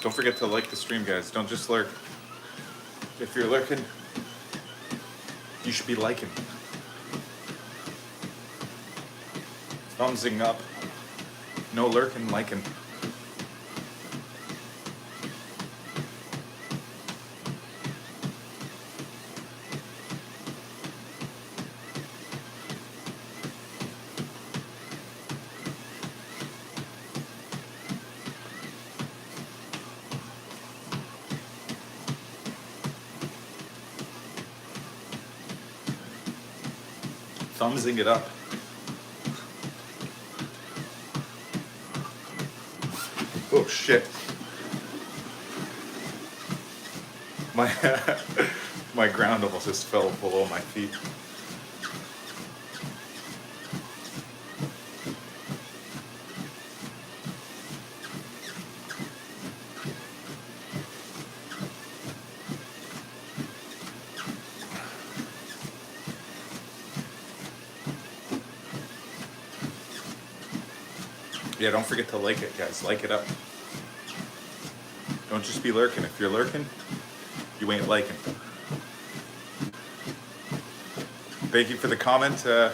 Don't forget to like the stream, guys. Don't just lurk. If you're lurking, you should be liking. Thumbsing up. No lurking, liking. Thumbsing it up. Oh shit. My my ground almost just fell below my feet. Yeah, don't forget to like it, guys. Like it up. Don't just be lurking. If you're lurking, you ain't liking. Thank you for the comment. I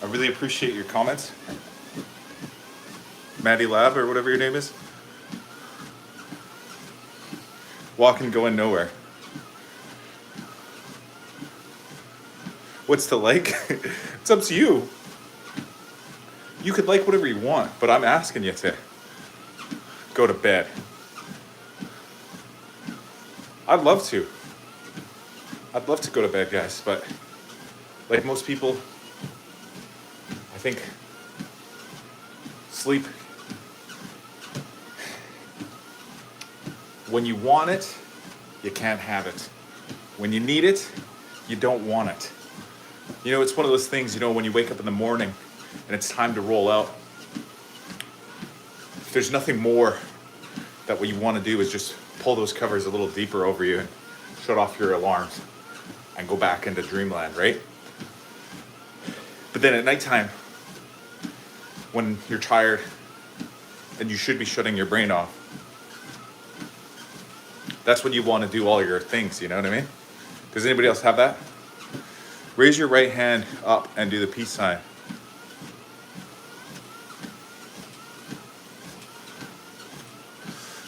really appreciate your comments. Maddie Lab, or whatever your name is. Walking, going nowhere. What's to like? It's up to you. You could like whatever you want, but I'm asking you to go to bed. I'd love to. I'd love to go to bed, guys, but like most people, I think sleep, when you want it, you can't have it. When you need it, you don't want it. You know, it's one of those things, you know, when you wake up in the morning and it's time to roll out, there's nothing more that what you want to do is just pull those covers a little deeper over you and shut off your alarms and go back into dreamland, right? But then at nighttime, when you're tired and you should be shutting your brain off, that's when you want to do all your things, you know what I mean? Does anybody else have that? Raise your right hand up and do the peace sign.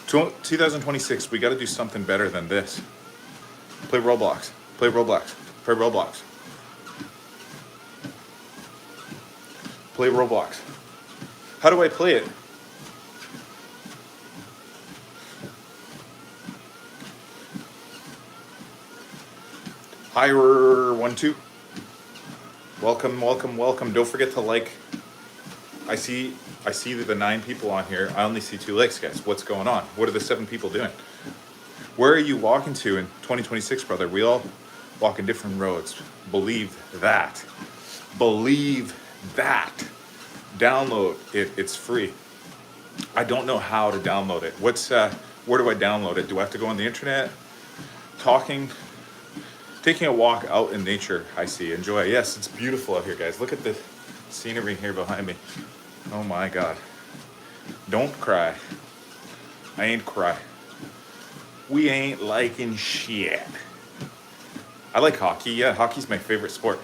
To 2026, we got to do something better than this. Play Roblox. Play Roblox. Play Roblox. Play Roblox. How do I play it? Hi, 1-2. Welcome, welcome, welcome. Don't forget to like. I see the 9 people on here. I only see 2 likes, guys. What's going on? What are the 7 people doing? Where are you walking to in 2026, brother? We all walk in different roads. Believe that. Believe that. Download it. It's free. I don't know how to download it. Where do I download it? Do I have to go on the internet? Taking a walk out in nature, I see. Enjoy. Yes, it's beautiful out here, guys. Look at the scenery here behind me. Oh my God. Don't cry. I ain't cry. We ain't liking shit. I like hockey. Yeah, hockey's my favorite sport.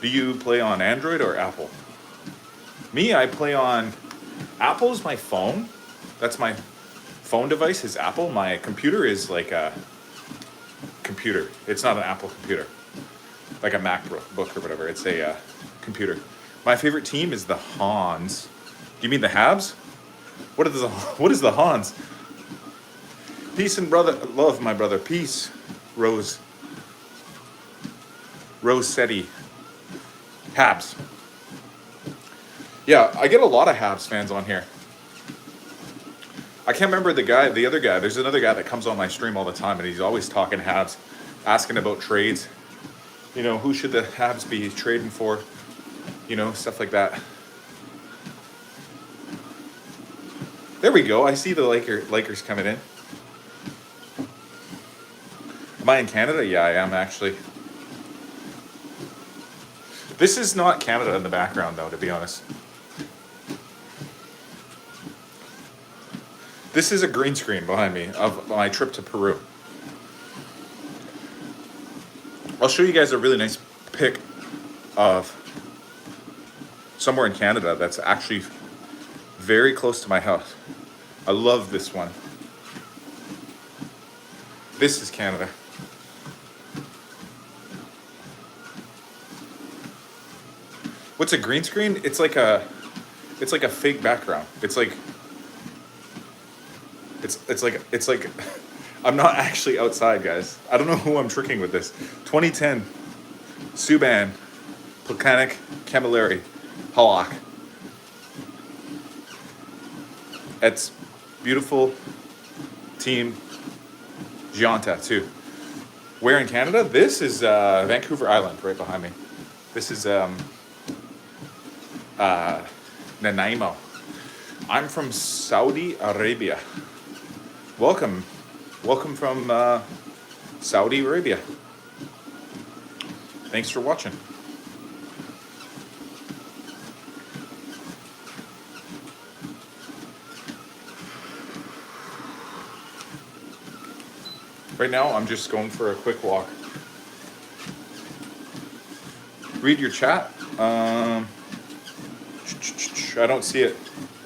Do you play on Android or Apple? Me, I play on Apple's my phone. That's my phone device is Apple. My computer is like a computer. It's not an Apple computer. Like a MacBook or whatever. It's a computer. My favorite team is the Hans. Do you mean the Habs? What is the Hans? Peace and love, my brother. Peace, Rosetti. Habs. Yeah, I get a lot of Habs fans on here. I can't remember the other guy. There's another guy that comes on my stream all the time, and he's always talking Habs, asking about trades. You know, who should the Habs be trading for? You know, stuff like that. There we go. I see the Lakers coming in. Am I in Canada? Yeah, I am actually. This is not Canada in the background, though, to be honest. This is a green screen behind me of my trip to Peru. I'll show you guys a really nice pic of somewhere in Canada that's actually very close to my house. I love this one. This is Canada. What's a green screen? It's like a fake background. It's like I'm not actually outside, guys. I don't know who I'm tricking with this. 2010 Subban Volcanic Camilleri Halak. It's beautiful team Gianta too. Where in Canada? This is Vancouver Island right behind me. This is Nanaimo. I'm from Saudi Arabia. Welcome from Saudi Arabia. Thanks for watching. Right now, I'm just going for a quick walk. Read your chat. I don't see it.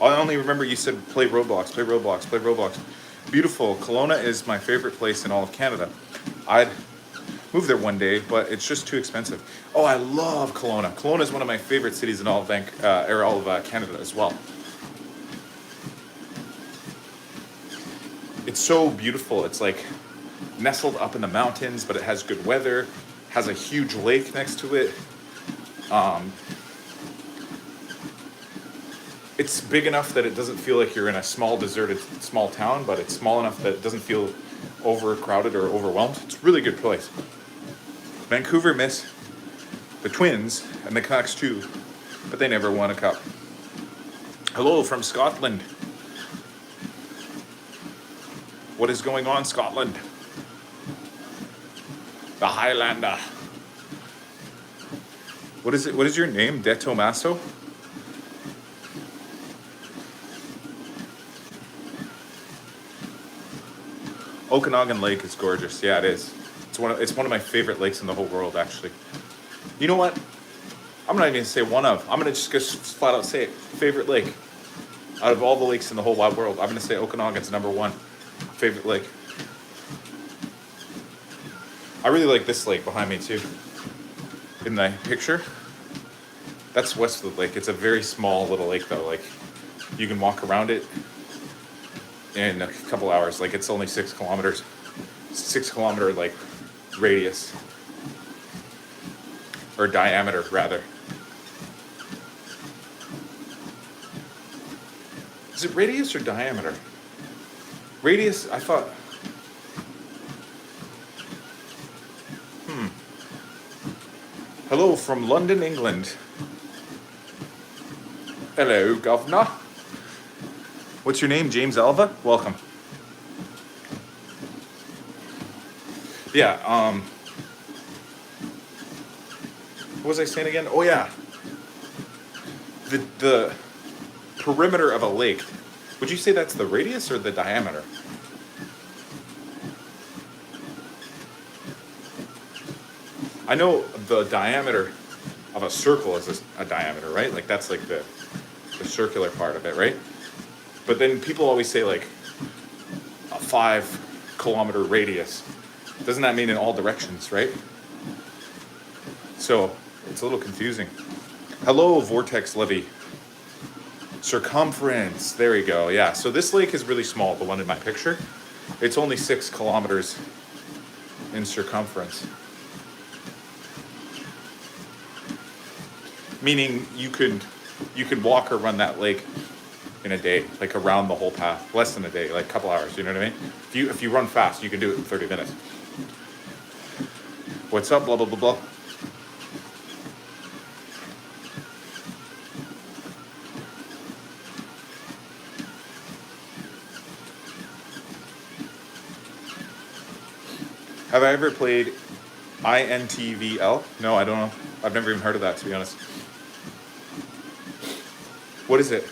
I only remember you said play Roblox, play Roblox, play Roblox. Beautiful. Kelowna is my favorite place in all of Canada. I'd move there one day, but it's just too expensive. Oh, I love Kelowna. Kelowna is one of my favorite cities in all of Canada as well. It's so beautiful. It's like nestled up in the mountains, but it has good weather, has a huge lake next to it. It's big enough that it doesn't feel like you're in a small deserted small town, but it's small enough that it doesn't feel overcrowded or overwhelmed. It's a really good place. Vancouver missed the Twins and the Canucks too, but they never won a cup. Hello from Scotland. What is going on, Scotland? The Highlander. What is it? What is your name? De Tomaso? Okanagan Lake is gorgeous. Yeah, it is. It's one of my favorite lakes in the whole world, actually. You know what? I'm not even gonna say one of. I'm gonna just flat out say it. Favorite lake. Out of all the lakes in the whole wide world, I'm gonna say Okanagan's number one favorite lake. I really like this lake behind me too. In the picture, that's Westwood Lake. It's a very small little lake though. Like, you can walk around it in a couple hours. Like, it's only 6 kilometers. 6 kilometer like radius. Or diameter rather. Is it radius or diameter? Radius, I thought. Hello from London, England. Hello, governor. What's your name, James Alva? Welcome. Yeah, what was I saying again? Oh yeah. The perimeter of a lake. Would you say that's the radius or the diameter? I know the diameter of a circle is a diameter, right? Like, that's like the circular part of it, right? But then people always say like a 5 kilometer radius. Doesn't that mean in all directions, right? So it's a little confusing. Hello, Vortex Levy. Circumference, there we go, yeah. So this lake is really small, the one in my picture. It's only 6 kilometers in circumference. Meaning you could walk or run that lake in a day, like around the whole path. Less than a day, like a couple hours, you know what I mean? If you run fast, you can do it in 30 minutes. What's up, blah, blah, blah, blah. Have I ever played INTVL? No, I don't know. I've never even heard of that, to be honest. What is it?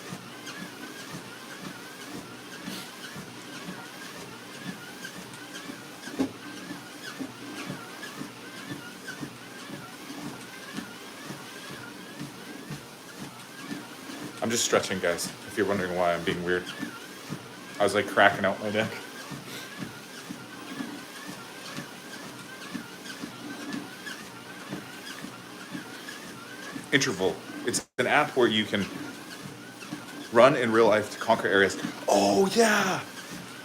I'm just stretching, guys, if you're wondering why I'm being weird. I was like cracking out my neck. Interval. It's an app where you can run in real life to conquer areas. Oh yeah,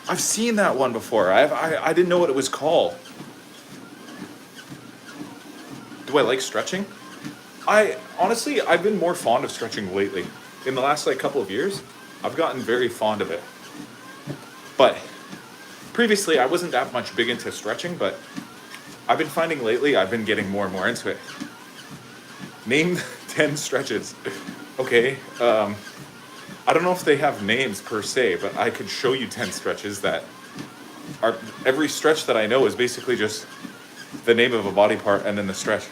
I've seen that one before. I didn't know what it was called. Do I like stretching? I've been more fond of stretching lately. In the last like couple of years, I've gotten very fond of it. But previously, I wasn't that much big into stretching, but I've been finding lately I've been getting more and more into it. Name 10 stretches. Okay, I don't know if they have names per se, but I could show you 10 stretches that are, every stretch that I know is basically just the name of a body part and then the stretch.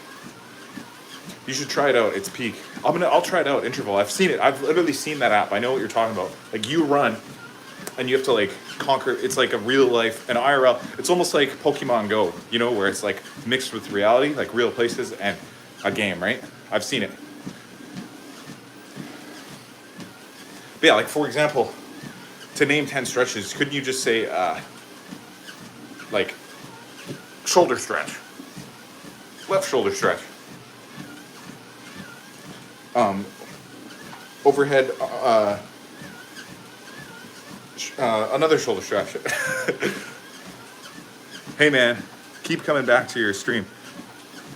You should try it out, it's peak. I'll try it out, Interval. I've seen it, I've literally seen that app. I know what you're talking about. Like, you run and you have to like conquer, it's like a real life, an IRL. It's almost like Pokemon Go, you know, where it's like mixed with reality, like real places and a game, right? I've seen it. But yeah, like for example, to name 10 stretches, couldn't you just say, like, shoulder stretch, left shoulder stretch, overhead, another shoulder stretch. Hey man, keep coming back to your stream.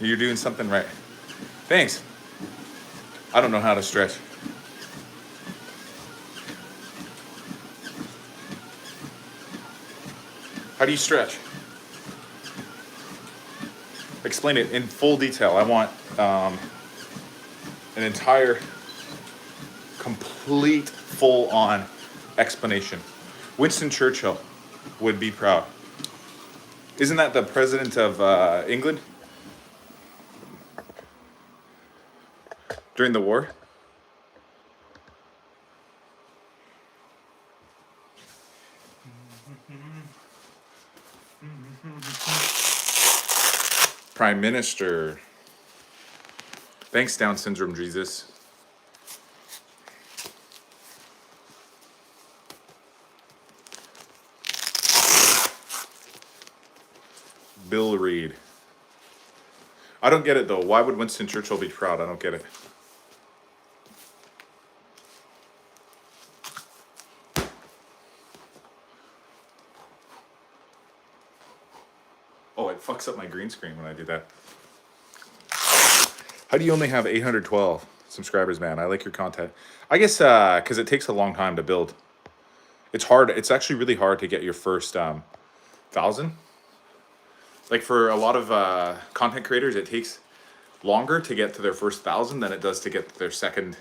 You're doing something right. Thanks. I don't know how to stretch. How do you stretch? Explain it in full detail. I want an entire, complete, full-on explanation. Winston Churchill would be proud. Isn't that the president of England? During the war? Prime Minister. Thanks, Down Syndrome Jesus. Bill Reed. I don't get it though. Why would Winston Churchill be proud? I don't get it. Oh, it fucks up my green screen when I do that. How do you only have 812 subscribers, man? I like your content. I guess because it takes a long time to build. It's hard. It's actually really hard to get your first 1,000. Like for a lot of content creators, it takes longer to get to their first 1,000 than it does to get to their second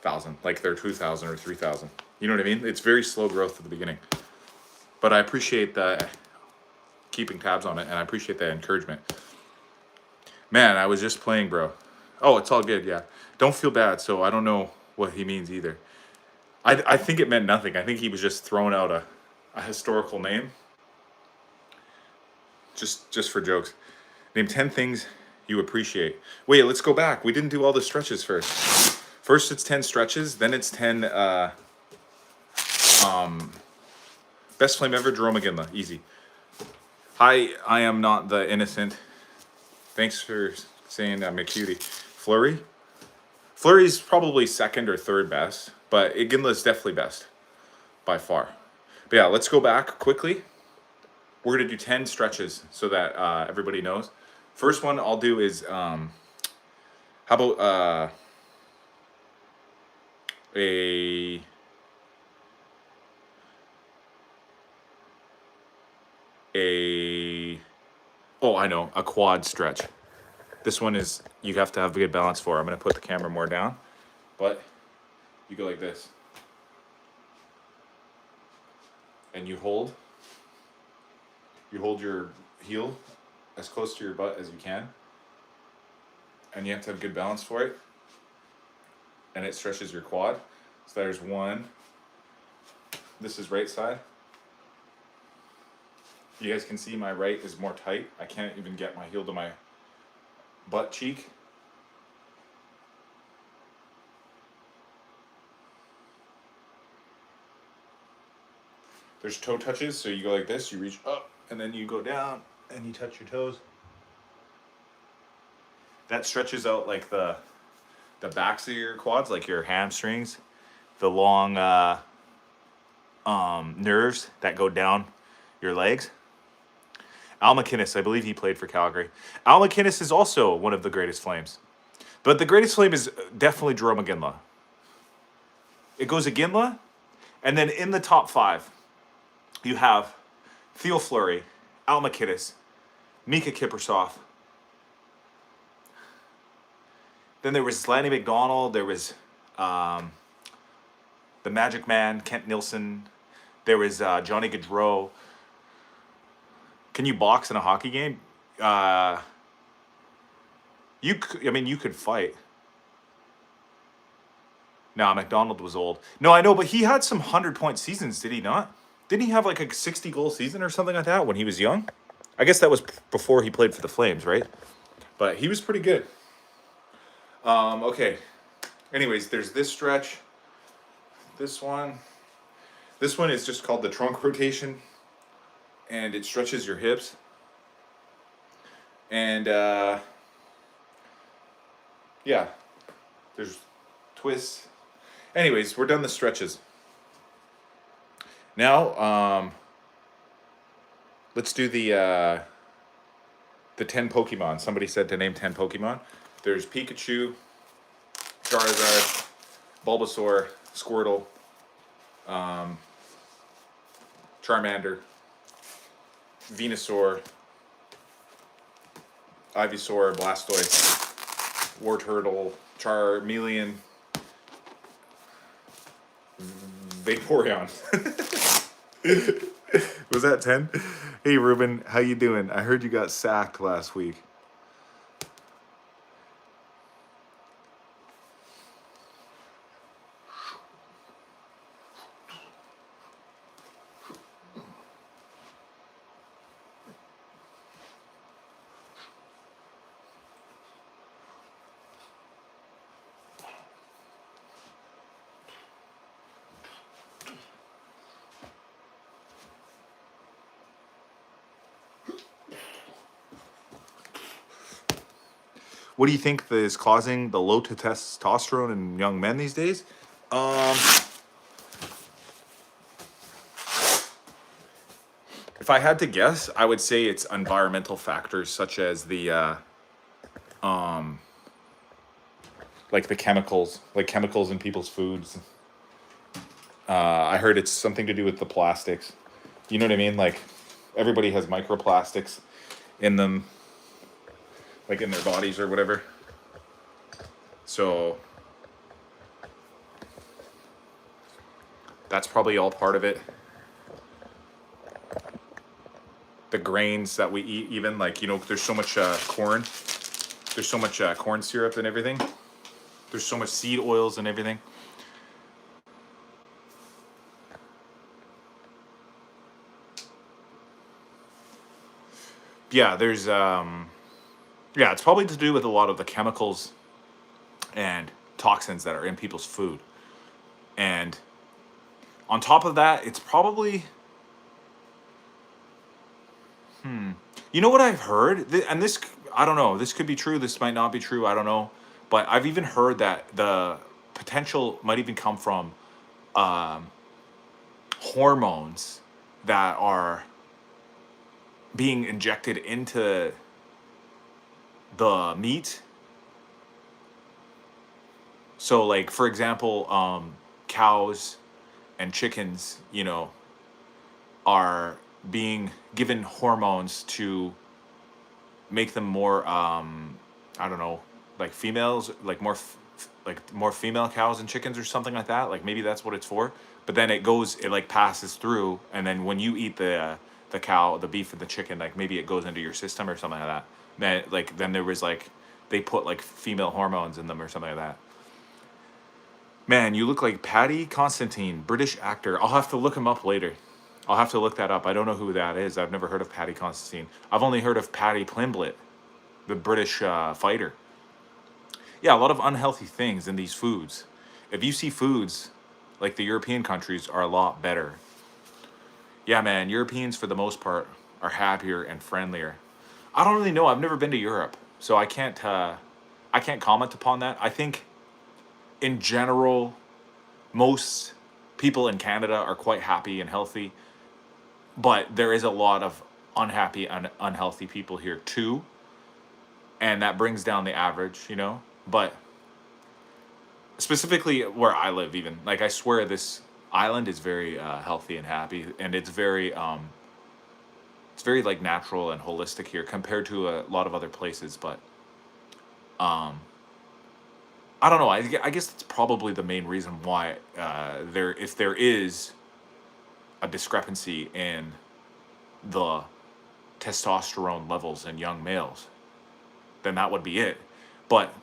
1,000, like their 2,000 or 3,000. You know what I mean? It's very slow growth at the beginning. But I appreciate the keeping tabs on it, and I appreciate that encouragement. Man, I was just playing, bro. Oh, it's all good, yeah. Don't feel bad, so I don't know what he means either. I think it meant nothing. I think he was just throwing out a historical name. Just for jokes. Name 10 things you appreciate. Wait, let's go back. We didn't do all the stretches first. First it's 10 stretches, then it's 10 best flame ever, Jerome McGinley. Easy. Hi, I am not the innocent. Thanks for saying I'm a cutie. Flurry? Flurry's probably second or third best, but Iginla's definitely best by far. But yeah, let's go back quickly. We're gonna do 10 stretches so that everybody knows. First one I'll do is how about oh, I know, a quad stretch. This one is, you have to have a good balance for. I'm going to put the camera more down, but you go like this. And you hold your heel as close to your butt as you can. And you have to have good balance for it. And it stretches your quad. So there's one. This is right side. You guys can see my right is more tight. I can't even get my heel to my butt cheek. There's toe touches, so you go like this, you reach up, and then you go down, and you touch your toes. That stretches out like the backs of your quads, like your hamstrings, the long nerves that go down your legs. Al McInnes, I believe he played for Calgary. Al McInnes is also one of the greatest flames. But the greatest flame is definitely Jerome Iginla. It goes Iginla, and then in the top 5, you have Theo Fleury, Al McInnes, Mika Kiprusoff. Then there was Lanny McDonald. There was the Magic Man, Kent Nilsson. There was Johnny Gaudreau. Can you box in a hockey game? You could fight. No, McDonald was old. No, I know, but he had some 100-point seasons, did he not? Didn't he have like a 60-goal season or something like that when he was young? I guess that was before he played for the Flames, right? But he was pretty good. Okay. Anyways, there's this stretch. This one. This one is just called the trunk rotation. And it stretches your hips. And, yeah. There's twists. Anyways, we're done the stretches. Now, let's do the 10 Pokemon. Somebody said to name 10 Pokemon. There's Pikachu, Charizard, Bulbasaur, Squirtle, Charmander, Venusaur, Ivysaur, Blastoise, Wartortle, Charmeleon, Vaporeon. Was that 10? Hey Ruben, how you doing? I heard you got sacked last week. What do you think is causing the low testosterone in young men these days? Um, if I had to guess, I would say it's environmental factors such as um, like the chemicals, like chemicals in people's foods. I heard it's something to do with the plastics. You know what I mean? Like everybody has microplastics in them, like in their bodies or whatever. So that's probably all part of it. The grains that we eat, even like, there's so much corn. There's so much corn syrup and everything. There's so much seed oils and everything. Yeah, it's probably to do with a lot of the chemicals and toxins that are in people's food. And on top of that, it's probably, you know what I've heard? And this, I don't know, this could be true, this might not be true, I don't know. But I've even heard that the potential might even come from um, hormones that are being injected into the meat. So, like, for example, cows and chickens, are being given hormones to make them more, I don't know, like females, like like more female cows and chickens or something like that. Like maybe that's what it's for. But then it like passes through, and then when you eat the cow, the beef, and the chicken, like maybe it goes into your system or something like that. Then there was like they put like female hormones in them or something like that. Man, you look like Paddy Constantine, British actor. I'll have to look him up later. I'll have to look that up. I don't know who that is. I've never heard of Paddy Constantine. I've only heard of Paddy Plimblett, the British fighter. Yeah, a lot of unhealthy things in these foods. If you see foods like the European countries are a lot better. Yeah, man, Europeans for the most part are happier and friendlier. I don't really know. I've never been to Europe, so I can't comment upon that. I think in general, most people in Canada are quite happy and healthy, but there is a lot of unhappy and unhealthy people here too, and that brings down the average. But specifically where I live, even like I swear this island is very healthy and happy, and it's very like natural and holistic here compared to a lot of other places. But um, I don't know. I guess that's probably the main reason why if there is a discrepancy in the testosterone levels in young males, then that would be it. But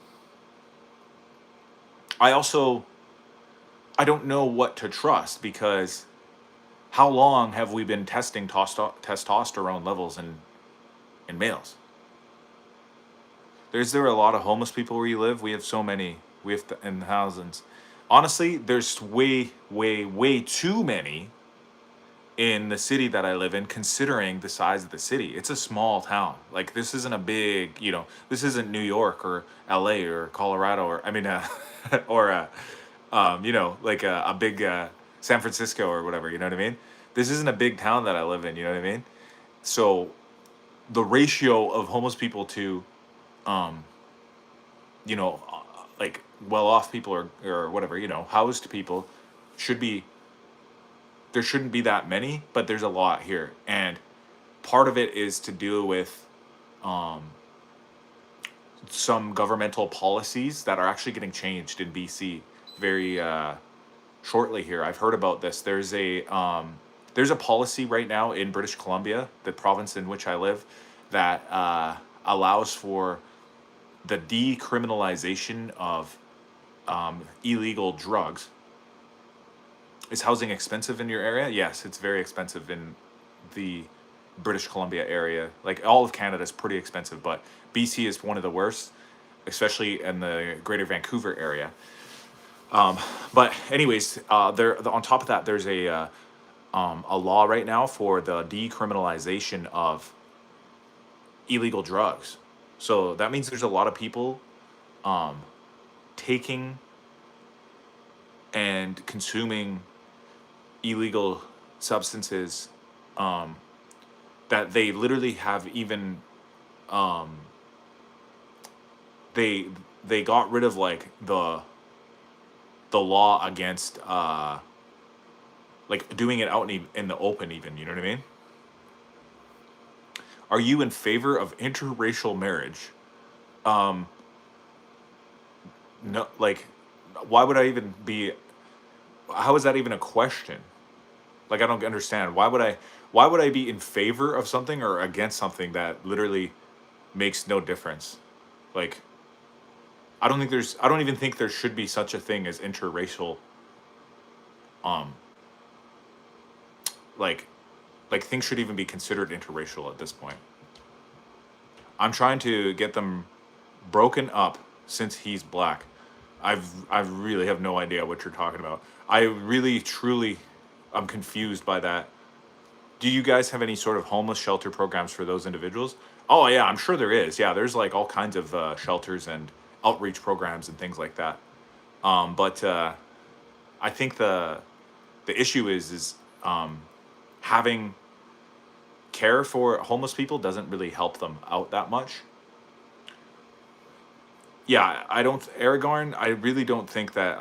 I don't know what to trust, because how long have we been testing testosterone levels in males? Is there a lot of homeless people where you live? We have so many. We have in thousands. Honestly, there's way, way, way too many in the city that I live in, considering the size of the city. It's a small town. Like, this isn't a big, this isn't New York or LA or Colorado or, I mean, or, like a big San Francisco or whatever, you know what I mean? This isn't a big town that I live in, you know what I mean? So the ratio of homeless people to, um, like well-off people or whatever, housed people should be, there shouldn't be that many, but there's a lot here. And part of it is to do with um, some governmental policies that are actually getting changed in BC very shortly here. I've heard about this. There's a policy right now in British Columbia, the province in which I live, that allows for the decriminalization of illegal drugs. Is housing expensive in your area? Yes, it's very expensive in the British Columbia area. Like, all of Canada is pretty expensive, but BC is one of the worst, especially in the Greater Vancouver area. But anyways, on top of that, there's a law right now for the decriminalization of illegal drugs. So that means there's a lot of people taking and consuming illegal substances, that they literally have even, they got rid of like the law against like doing it out in the open even, you know what I mean? Are you in favor of interracial marriage? No, like, why would I even be, how is that even a question? Like, I don't understand. Why would I be in favor of something or against something that literally makes no difference? Like, I don't even think there should be such a thing as interracial, um, like, things should even be considered interracial at this point. I'm trying to get them broken up since he's black. I really have no idea what you're talking about. I really, truly, I'm confused by that. Do you guys have any sort of homeless shelter programs for those individuals? Oh yeah, I'm sure there is. Yeah, there's like all kinds of shelters and outreach programs and things like that. But I think the issue is having care for homeless people doesn't really help them out that much. Yeah, I don't, Aragorn, I really don't think that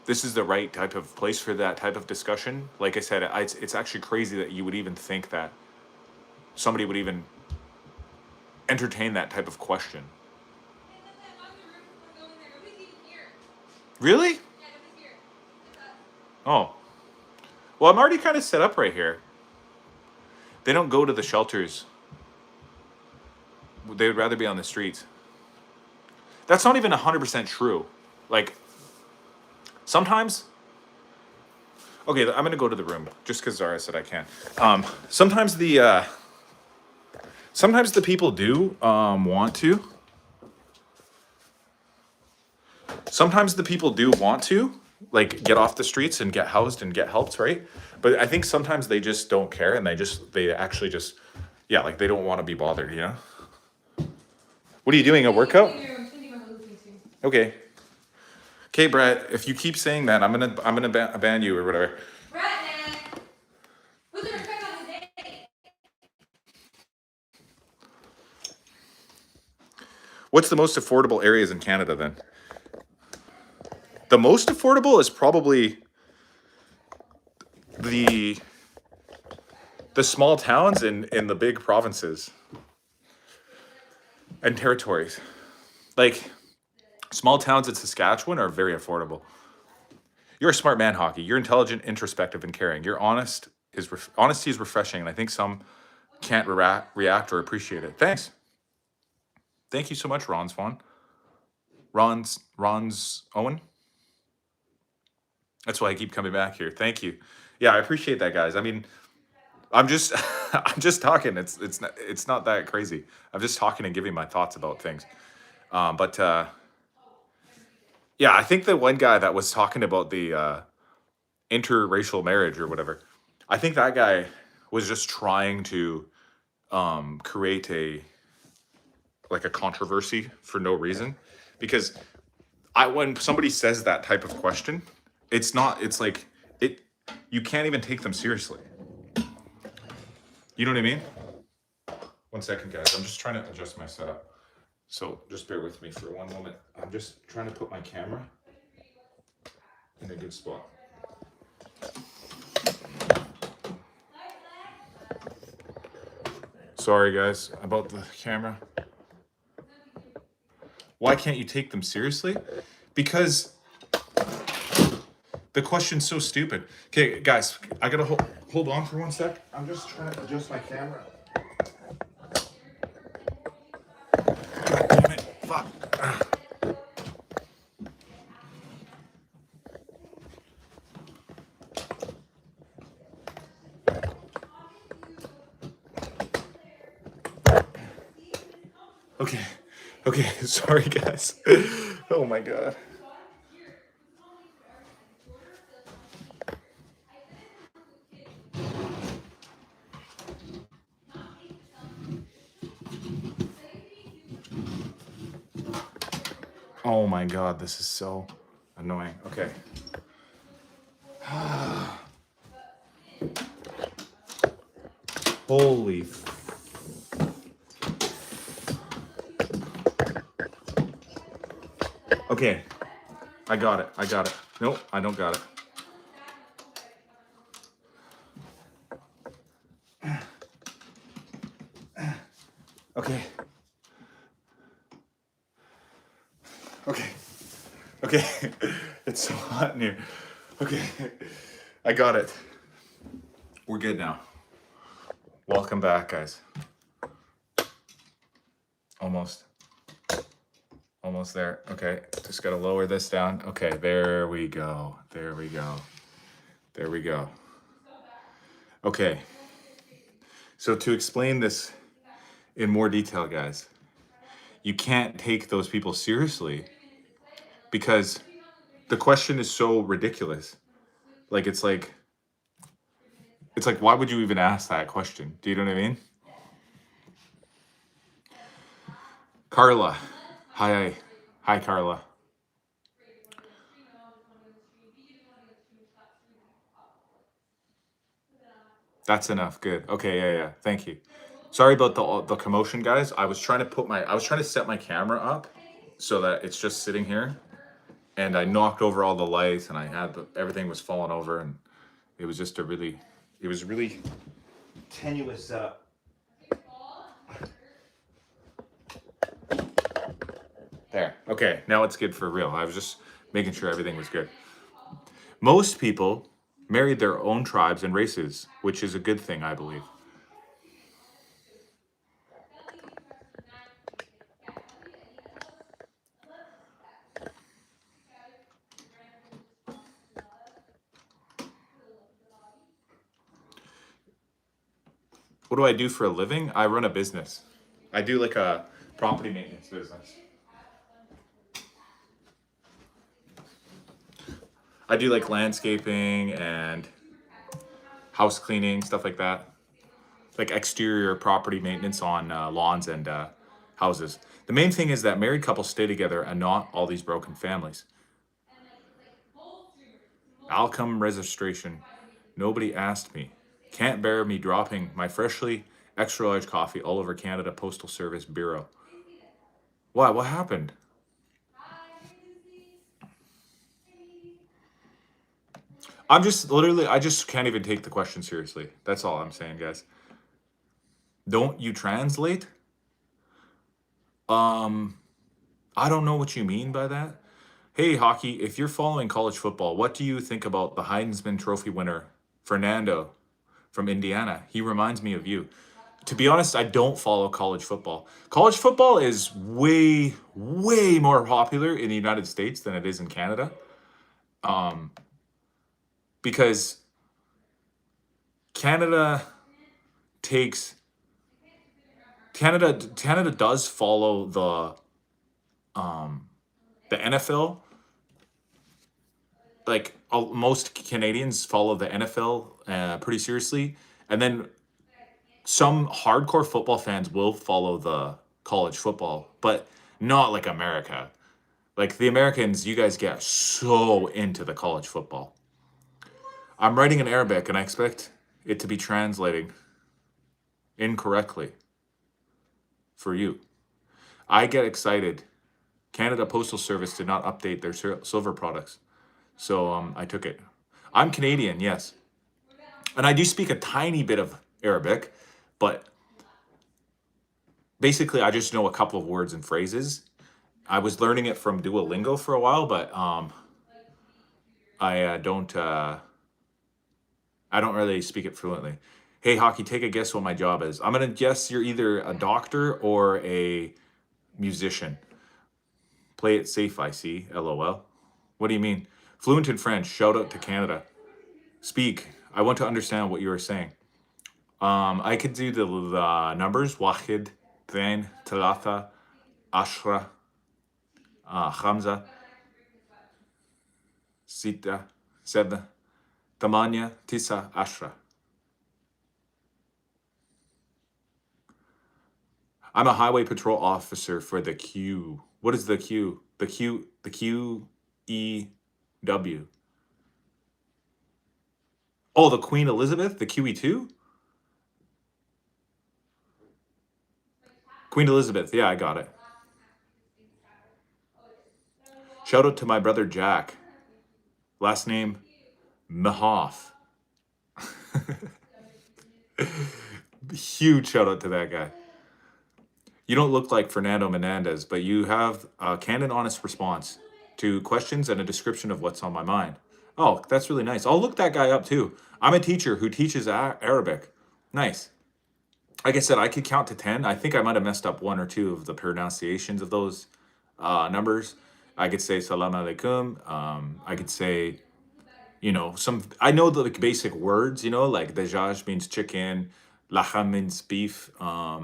this is the right type of place for that type of discussion. Like I said, it's actually crazy that you would even think that somebody would even entertain that type of question. Really? Oh. Well, I'm already kind of set up right here. They don't go to the shelters. They would rather be on the streets. That's not even 100% true. Like, sometimes... Okay, I'm going to go to the room, just because Zara said I can. Sometimes the people do want to. Sometimes the people do want to, like, get off the streets and get housed and get helped, right? But I think sometimes they just don't care, and they actually just, yeah, like, they don't want to be bothered, you know? What are you doing, a workout? Okay. Okay, Brett, if you keep saying that, I'm gonna ban you or whatever. Brett, man. Put the respect on his name. What's the most affordable areas in Canada then? The most affordable is probably the small towns in the big provinces and territories. Like, small towns in Saskatchewan are very affordable. You're a smart man, Hockey. You're intelligent, introspective, and caring. Your honesty is refreshing, and I think some can't react or appreciate it. Thanks. Thank you so much, Ron Swan. Ron's Owen. That's why I keep coming back here. Thank you. Yeah, I appreciate that, guys. I mean, I'm just I'm just talking. It's not that crazy. I'm just talking and giving my thoughts about things. But yeah, I think the one guy that was talking about the interracial marriage or whatever, I think that guy was just trying to create a controversy for no reason, because when somebody says that type of question, it's like you can't even take them seriously. You know what I mean? 1 second, guys. I'm just trying to adjust my setup. So just bear with me for one moment. I'm just trying to put my camera in a good spot. Sorry, guys, about the camera. Why can't you take them seriously? Because the question's so stupid. Okay, guys, I gotta hold on for 1 sec. I'm just trying to adjust my camera. God damn it. Fuck. Okay, sorry, guys. Oh my God. Oh my God, this is so annoying. Okay. Holy. Okay. I got it. I got it. Nope, I don't got it. Okay. Okay. Okay. It's so hot in here. Okay. I got it. We're good now. Welcome back, guys. Almost. Almost there. Okay. Just got to lower this down. Okay. There we go. There we go. There we go. Okay. So to explain this in more detail, guys, you can't take those people seriously because the question is so ridiculous. Like, it's like, why would you even ask that question? Do you know what I mean? Carla. Hi. Hi, Carla. That's enough. Good. Okay. Yeah. Thank you. Sorry about the commotion, guys. I was trying to set my camera up so that it's just sitting here, and I knocked over all the lights, and everything was falling over, and it was just it was really tenuous setup. There. Okay. Now it's good for real. I was just making sure everything was good. Most people married their own tribes and races, which is a good thing, I believe. What do I do for a living? I run a business. I do like a property maintenance business. I do like landscaping and house cleaning, stuff like that. Like exterior property maintenance on lawns and houses. The main thing is that married couples stay together and not all these broken families. Outcome registration. Nobody asked me. Can't bear me dropping my freshly extra large coffee all over Canada Postal Service Bureau. Why? What happened? I just can't even take the question seriously. That's all I'm saying, guys. Don't you translate? Um, I don't know what you mean by that. Hey, hockey, if you're following college football, what do you think about the Heisman Trophy winner, Fernando from Indiana? He reminds me of you. To be honest, I don't follow college football. College football is way, way more popular in the United States than it is in Canada. Because Canada takes Canada does follow the NFL. Like most Canadians follow the NFL pretty seriously, and then some hardcore football fans will follow the college football, but not like America. Like the Americans, you guys get so into the college football. I'm writing in Arabic, and I expect it to be translating incorrectly for you. I get excited. Canada Postal Service did not update their silver products, so I took it. I'm Canadian, yes, and I do speak a tiny bit of Arabic, but basically I just know a couple of words and phrases. I was learning it from Duolingo for a while, but I don't really speak it fluently. Hey, hockey, take a guess what my job is. I'm gonna guess you're either a doctor or a musician. Play it safe, I see. LOL. What do you mean? Fluent in French. Shout out to Canada. Speak. I want to understand what you are saying. I could do the numbers. واحد اثنين ثلاثة عشرة خمسة ستة سبعة ثمانية تسعة عشرة. I'm a highway patrol officer for the Q. What is the Q? The QEW. Oh, the Queen Elizabeth, the QE2? Queen Elizabeth, yeah, I got it. Shout out to my brother Jack. Last name, Mahoff. Huge shout out to that guy. You don't look like Fernando Menendez, but you have a candid, honest response to questions and a description of what's on my mind. Oh, that's really nice. I'll look that guy up too. I'm a teacher who teaches Arabic. Nice. Like I said, I could count to 10. I think I might have messed up one or two of the pronunciations of those numbers. I could say salam alaikum. I could say, I know the like, basic words, like dajaj means chicken, laham means beef. I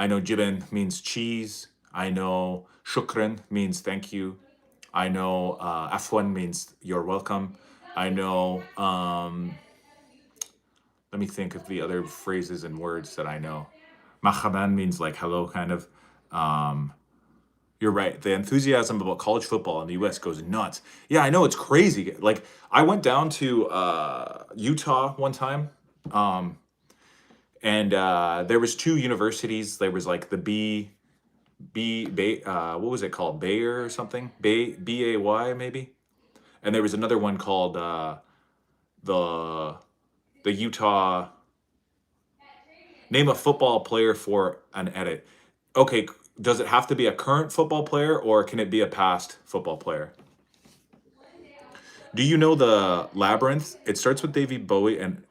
know jibin means cheese. I know shukran means thank you. I know afwan means you're welcome. I know, let me think of the other phrases and words that I know. Mahaban means like hello, kind of. You're right. The enthusiasm about college football in the US goes nuts. Yeah, I know, it's crazy. Like, I went down to Utah one time. And there was two universities. There was like the what was it called? Bayer or something? BAY maybe. And there was another one called the Utah. Name a football player for an edit. Okay, does it have to be a current football player or can it be a past football player? Do you know the Labyrinth? It starts with David Bowie and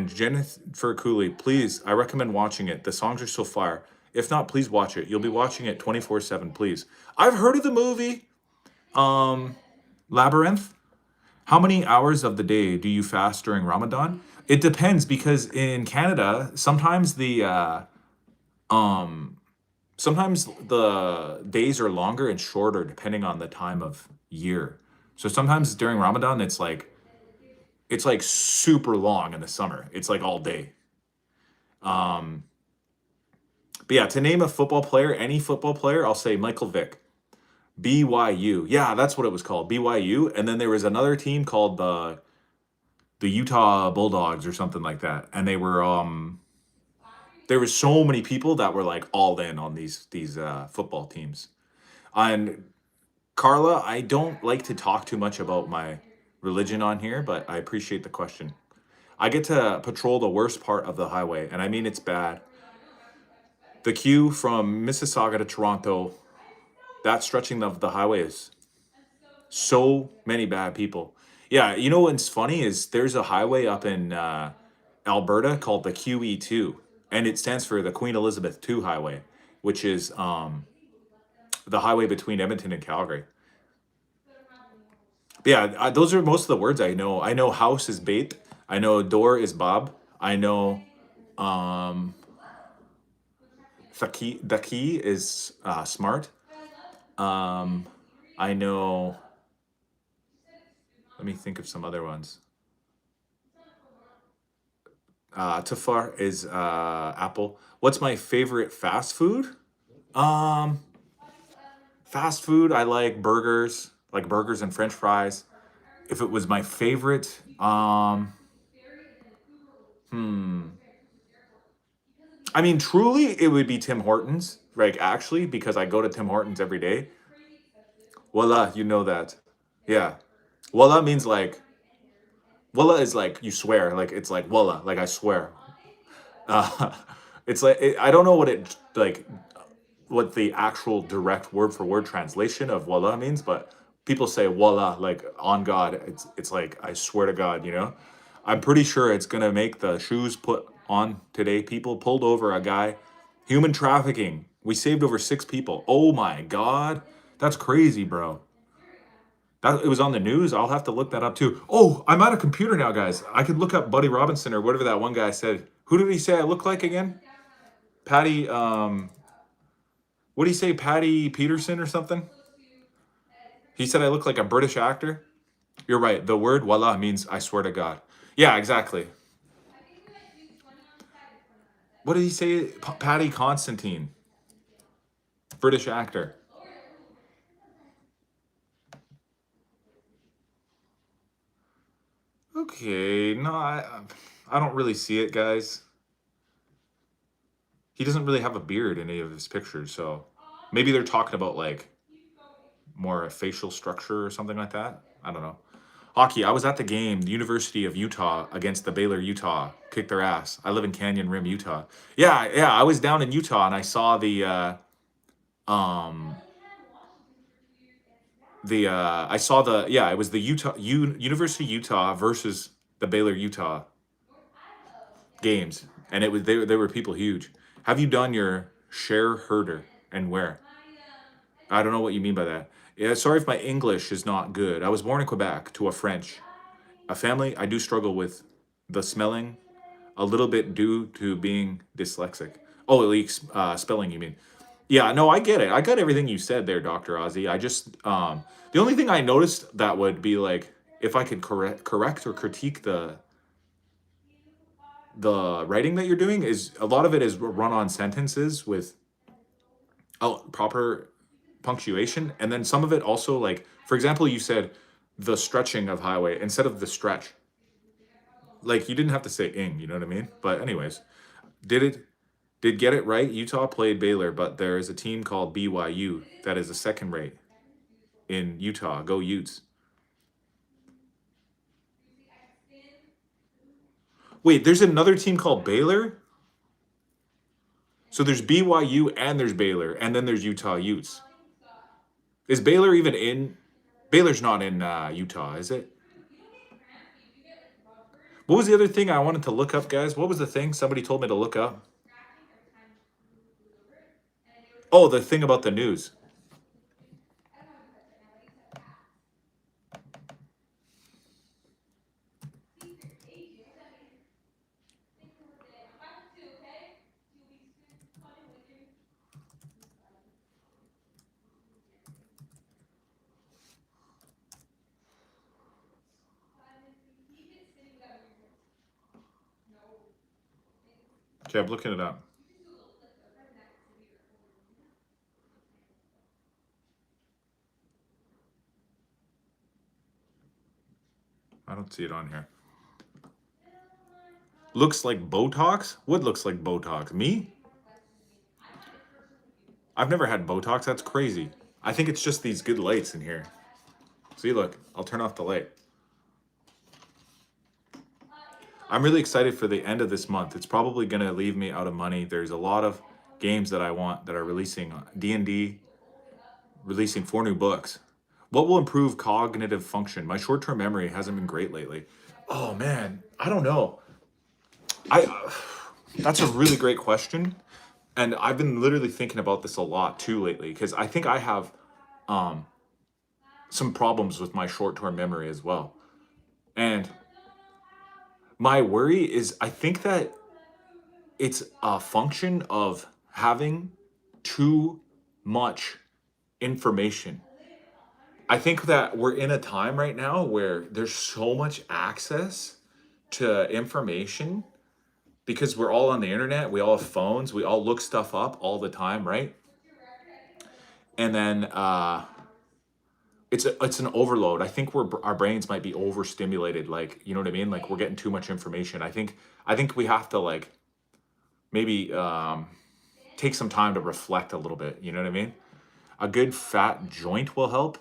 Jennifer Cooley. Please, I recommend watching it. The songs are so fire. If not, please watch it. You'll be watching it 24/7, please. I've heard of the movie Labyrinth. How many hours of the day do you fast during Ramadan? It depends because in Canada, sometimes the days are longer and shorter depending on the time of year. So sometimes during Ramadan, it's like super long in the summer. It's like all day. But yeah, to name a football player, any football player, I'll say Michael Vick. BYU. Yeah, that's what it was called. BYU. And then there was another team called the Utah Bulldogs or something like that. And there was so many people that were like all in on these football teams. And Carla, I don't like to talk too much about my religion on here, but I appreciate the question. I get to patrol the worst part of the highway, and I mean it's bad. The queue from Mississauga to Toronto, that stretching of the highway is so many bad people. Yeah, you know what's funny is there's a highway up in Alberta called the QE2, and it stands for the Queen Elizabeth II Highway, which is the highway between Edmonton and Calgary. But yeah, those are most of the words I know. I know house is bait. I know door is Bob. I know the key is smart. I know. Let me think of some other ones. Tafar is apple. What's my favorite fast food? Um, Fast food. I like burgers and French fries. If it was my favorite, I mean, truly, it would be Tim Hortons. Like, actually, because I go to Tim Hortons every day. Voila, you know that. Yeah. Voila means like, voila is like you swear. Like, it's like voila, like I swear. Uh, it's like, I don't know what the actual direct word for word translation of voila means, but people say voila, like on God. It's like, I swear to God, I'm pretty sure it's gonna make the shoes put on today. People pulled over a guy, human trafficking. We saved over 6 people. Oh my God, that's crazy, bro. That it was on the news. I'll have to look that up too. Oh, I'm at a computer now, guys. I could look up Buddy Robinson or whatever that one guy said. Who did he say I look like again? Patty. What did he say? Patty Peterson or something? He said I look like a British actor. You're right. The word voila means I swear to God. Yeah, exactly. What did he say? Patty Constantine, British actor. Okay, no, I don't really see it, guys. He doesn't really have a beard in any of his pictures, so maybe they're talking about like more a facial structure or something like that. I don't know. Hockey. I was at the game, the University of Utah against the Baylor Utah. Kicked their ass. I live in Canyon Rim, Utah. Yeah, yeah. I was down in Utah and I saw um I saw the yeah, it was the University of Utah versus the Baylor Utah games, and it was they were people huge. Have you done your share herder and where? I don't know what you mean by that. Yeah, sorry if my English is not good. I was born in Quebec to a family. I do struggle with the smelling a little bit due to being dyslexic. Oh, at least spelling, you mean? Yeah, no, I get it. I got everything you said there, Dr. Ozzy. I just the only thing I noticed that would be like if I could correct or critique the writing that you're doing is a lot of it is run-on sentences with proper punctuation, and then some of it also like for example, you said the stretching of highway instead of the stretch. Like you didn't have to say ing, you know what I mean? But anyways, did it did get it right. Utah played Baylor, but there is a team called BYU that is a second rate in Utah. Go Utes. Wait, there's another team called Baylor? So there's BYU and there's Baylor, and then there's Utah Utes. Is Baylor even in? Baylor's not in Utah, is it? What was the other thing I wanted to look up, guys? What was the thing somebody told me to look up? Oh, the thing about the news. Okay, I'm looking it up. I don't see it on here. Looks like Botox? What looks like Botox? Me? I've never had Botox. That's crazy. I think it's just these good lights in here. See, look, I'll turn off the light. I'm really excited for the end of this month. It's probably going to leave me out of money. There's a lot of games that I want that are releasing. D&D releasing 4 new books. What will improve cognitive function? My short-term memory hasn't been great lately. Oh man, I don't know. That's a really great question. And I've been literally thinking about this a lot too lately because I think I have some problems with my short-term memory as well. And my worry is I think that it's a function of having too much information. I think that we're in a time right now where there's so much access to information because we're all on the internet, we all have phones, we all look stuff up all the time, right? And then it's an overload. I think our brains might be overstimulated, like you know what I mean? Like we're getting too much information. I think we have to like maybe take some time to reflect a little bit. You know what I mean? A good fat joint will help.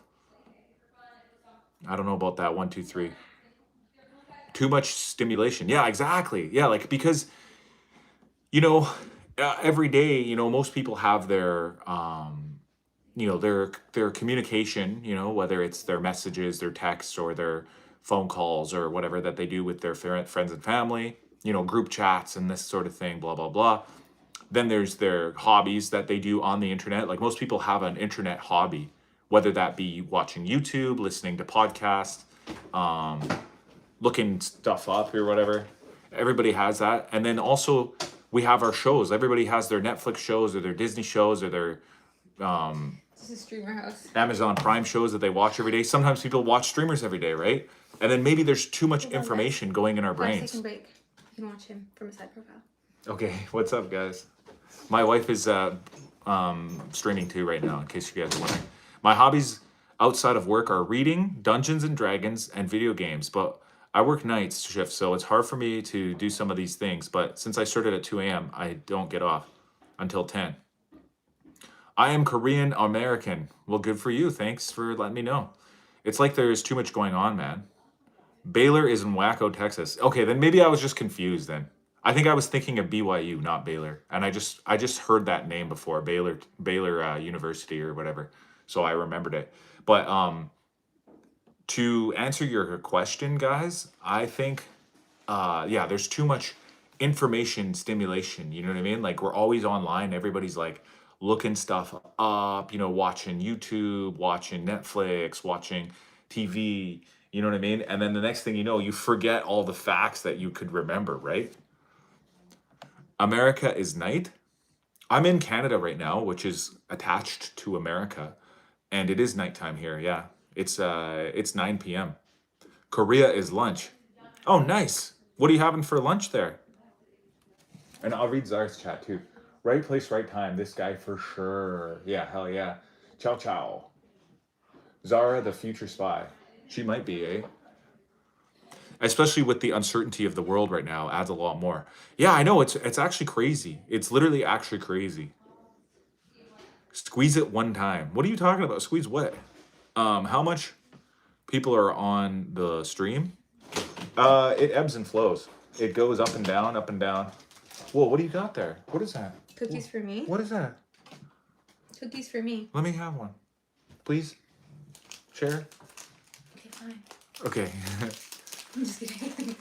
I don't know about that. 1, 2, 3. Too much stimulation. Yeah, exactly. Yeah, like because you know every day, most people have their their communication, whether it's their messages, their texts, or their phone calls or whatever that they do with their friends and family, group chats and this sort of thing, blah blah blah. Then there's their hobbies that they do on the internet. Like most people have an internet hobby, whether that be watching YouTube, listening to podcasts, looking stuff up or whatever. Everybody has that. And then also we have our shows. Everybody has their Netflix shows or their Disney shows or their This is Streamer House. Amazon Prime shows that they watch every day. Sometimes people watch streamers every day, right? And then maybe there's too much information going in our brains. 5-second break. You can watch him from a side profile. Okay, what's up, guys? My wife is streaming too right now, in case you guys are wondering. My hobbies outside of work are reading, Dungeons and Dragons, and video games. But I work nights shift, so it's hard for me to do some of these things. But since I started at 2 a.m., I don't get off until 10. I am Korean American. Well, good for you. Thanks for letting me know. It's like there's too much going on, man. Baylor is in Waco, Texas. Okay, then maybe I was just confused then. I think I was thinking of BYU, not Baylor. And I just heard that name before, Baylor University or whatever. So I remembered it. But to answer your question, guys, I think yeah, there's too much information stimulation, you know what I mean? Like we're always online, everybody's like looking stuff up, you know, watching YouTube, watching Netflix, watching TV, you know what I mean? And then the next thing you know, you forget all the facts that you could remember, right? America is night. I'm in Canada right now, which is attached to America, and it is nighttime here. Yeah. It's 9 p.m. Korea is lunch. Oh, nice. What are you having for lunch there? And I'll read Zara's chat too. Right place, right time. This guy for sure. Yeah, hell yeah. Ciao, ciao. Zara, the future spy. She might be, eh? Especially with the uncertainty of the world right now, adds a lot more. Yeah, I know. It's actually crazy. It's literally actually crazy. Squeeze it one time. What are you talking about? Squeeze what? How much people are on the stream? It ebbs and flows. It goes up and down, up and down. Whoa, what do you got there? What is that? Cookies for me. What is that? Cookies for me. Let me have one. Please? Share? Okay, fine. Okay. I'm just kidding.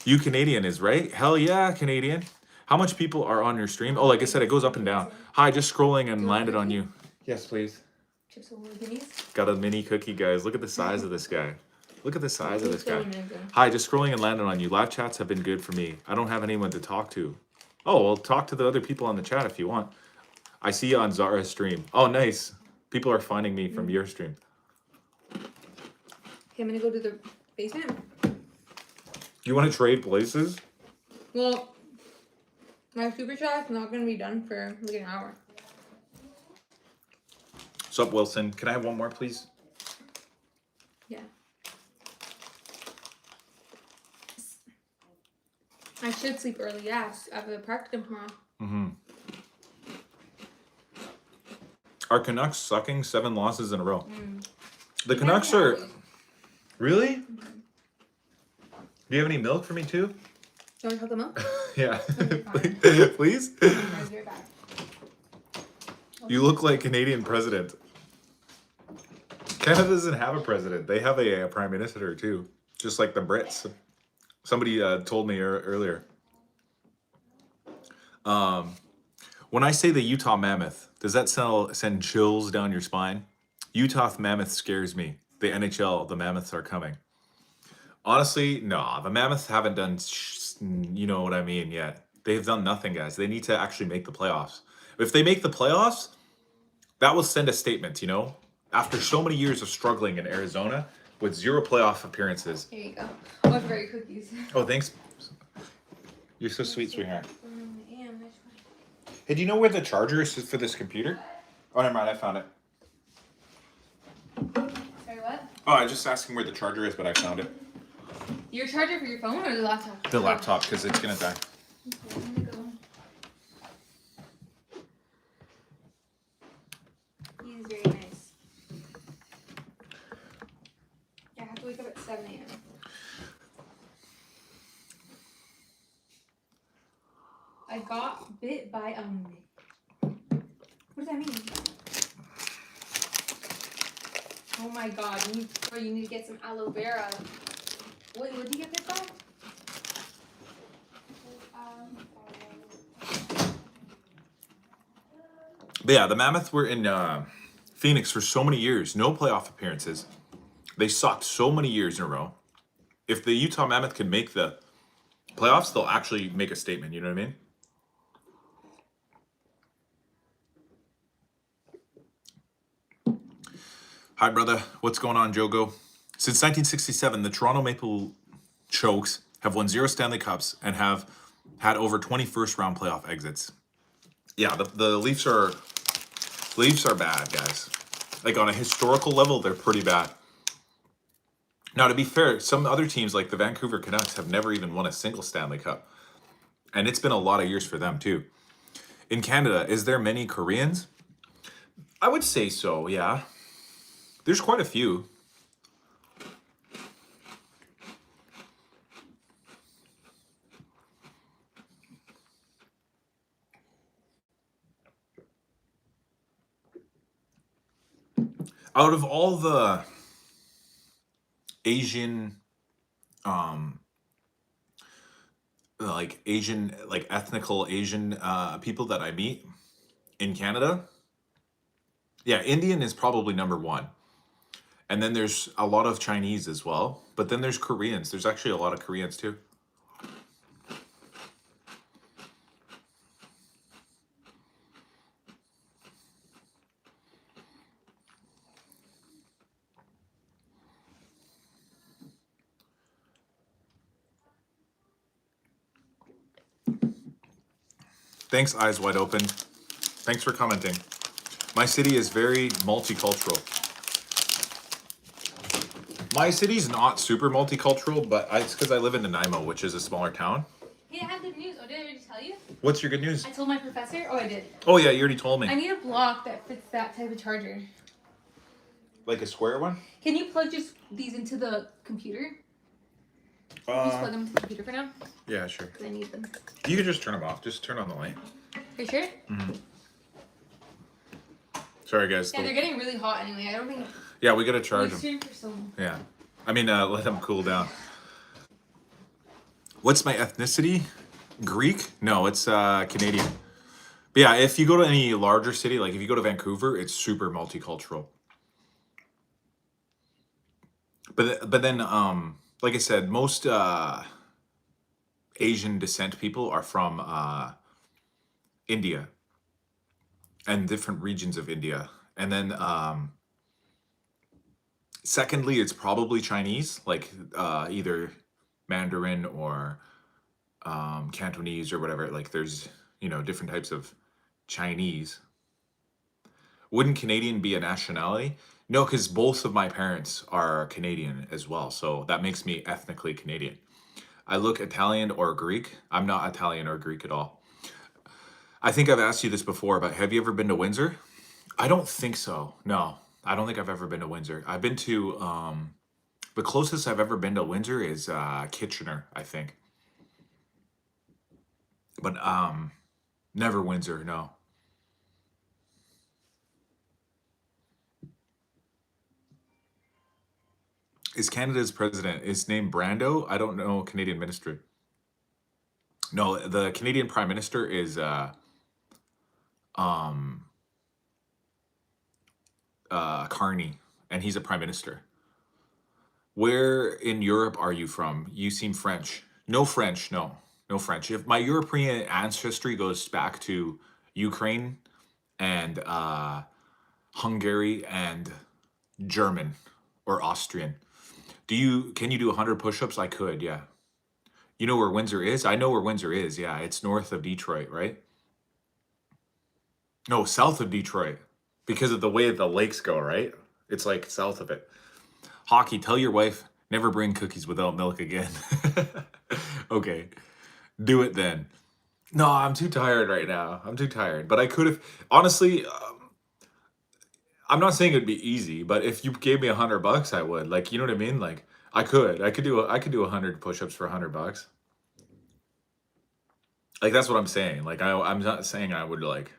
You Canadian is right? Hell yeah, Canadian. How much people are on your stream? Oh, like I said, it goes up and down. Hi, just scrolling and landed on you. Yes, please. Chips over guineas. Got a mini cookie, guys. Look at the size of this guy. Look at the size of this guy. Hi, just scrolling and landed on you. Live chats have been good for me. I don't have anyone to talk to. Oh, well, talk to the other people on the chat if you want. I see you on Zara's stream. Oh, nice. People are finding me from your stream. Okay, I'm gonna go to the basement. You want to trade places? Well, my super chat's not gonna be done for like an hour. Sup, Wilson? Can I have one more, please? Yeah. I should sleep early, yes. I have a practicum tomorrow. Mm-hmm. Are Canucks sucking 7 losses in a row? The Canucks are... Really? Do you have any milk for me too? You want chocolate milk? Yeah. Okay, Please? I'll be right back. You look like Canadian president. Canada doesn't have a president. They have a prime minister too. Just like the Brits. Somebody told me earlier. When I say the Utah Mammoth, does that send chills down your spine? Utah Mammoth scares me. The NHL, the Mammoths are coming. Honestly, no. The Mammoths haven't done, you know what I mean, yet. They've done nothing, guys. They need to actually make the playoffs. If they make the playoffs, that will send a statement, you know? After so many years of struggling in Arizona with 0 playoff appearances. Here you go. Oh, I forgot your cookies. Oh, thanks. You're so sweet, sweetheart. I am. Hey, do you know where the charger is for this computer? Oh, never mind. I found it. Sorry, what? Oh, I was just asking where the charger is, but I found it. Your charger for your phone or the laptop? The laptop, because it's going to die. Okay, I'm gonna go. He's very nice. Yeah, I have to wake up at 7 a.m. I got bit by a what does that mean? Oh my god, you need to get some aloe vera. What did you get bit by? But yeah, the Mammoth were in Phoenix for so many years. No playoff appearances. They sucked so many years in a row. If the Utah Mammoth can make the playoffs, they'll actually make a statement. You know what I mean? Hi, brother. What's going on, Jogo? Since 1967, the Toronto Maple Chokes have won 0 Stanley Cups and have had over 20 first-round playoff exits. Yeah, the Leafs are bad, guys. Like on a historical level, they're pretty bad. Now, to be fair, some other teams like the Vancouver Canucks have never even won a single Stanley Cup. And it's been a lot of years for them, too. In Canada, is there many Koreans? I would say so, yeah. There's quite a few. Out of all the Asian, like ethnical Asian people that I meet in Canada, yeah, Indian is probably number one. And then there's a lot of Chinese as well. But then there's Koreans. There's actually a lot of Koreans too. Thanks, Eyes Wide Open. Thanks for commenting. My city is very multicultural. My city's not super multicultural, but it's because I live in Nanaimo, which is a smaller town. Hey, I have good news. Oh, did I already tell you? What's your good news? I told my professor. Oh, I did. Oh yeah, you already told me. I need a block that fits that type of charger. Like a square one? Can you plug just these into the computer? Just plug them into the computer for now? Yeah, sure. Because I need them. You can just turn them off. Just turn on the light. Are you sure? Sorry, guys. Yeah, they're getting really hot anyway. I don't think... Yeah, we gotta charge We've them. streamed for so long. Yeah. I mean, let them cool down. What's my ethnicity? Greek? No, it's Canadian. But yeah, if you go to any larger city, like if you go to Vancouver, it's super multicultural. But then, like I said, most Asian descent people are from India and different regions of India. And then, secondly, it's probably Chinese, like either Mandarin or Cantonese or whatever. Like there's, different types of Chinese. Wouldn't Canadian be a nationality? No, because both of my parents are Canadian as well. So that makes me ethnically Canadian. I look Italian or Greek. I'm not Italian or Greek at all. I think I've asked you this before, but have you ever been to Windsor? I don't think so. No, I don't think I've ever been to Windsor. I've been to, the closest I've ever been to Windsor is Kitchener, I think. But never Windsor, no. Is Canada's president is named Brando? I don't know Canadian minister. No, the Canadian Prime Minister is Carney, and he's a prime minister. Where in Europe are you from? You seem French. No French, no French. If my European ancestry goes back to Ukraine and Hungary and German or Austrian. Can you do 100 push-ups? I could, yeah. You know where Windsor is? I know where Windsor is, yeah. It's north of Detroit, right? No, south of Detroit. Because of the way the lakes go, right? It's like south of it. Hockey, tell your wife, never bring cookies without milk again. Okay, do it then. No, I'm too tired right now. I'm too tired. But I could have, honestly, I'm not saying it'd be easy, but if you gave me $100, I would. Like, you know what I mean? Like, I could do 100 push-ups for $100. Like, that's what I'm saying. Like, I'm not saying I would like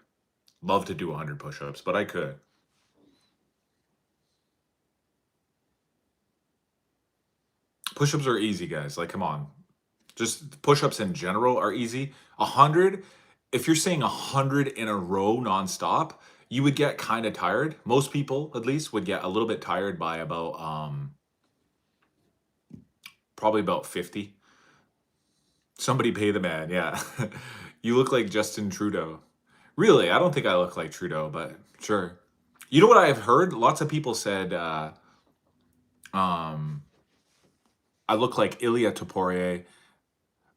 love to do 100 push-ups, but I could. Push-ups are easy, guys. Like, come on. Just push-ups in general are easy. 100, if you're saying 100 in a row nonstop, you would get kind of tired. Most people, at least, would get a little bit tired by about, probably about 50. Somebody pay the man, yeah. You look like Justin Trudeau. Really, I don't think I look like Trudeau, but sure. You know what I've heard? Lots of people said I look like Ilya Tapourier.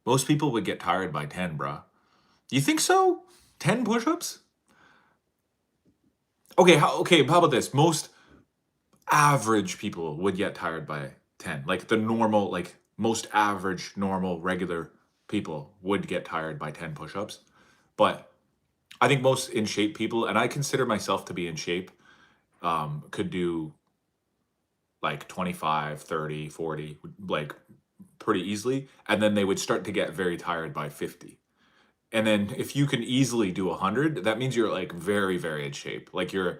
Most people would get tired by 10, bruh. You think so? 10 push-ups? Okay, how about this? Most average people would get tired by 10. Like the normal, like most average, normal, regular people would get tired by 10 push-ups. But I think most in shape people, and I consider myself to be in shape, could do like 25, 30, 40, like pretty easily. And then they would start to get very tired by 50. And then if you can easily do 100, that means you're like very, very in shape. Like you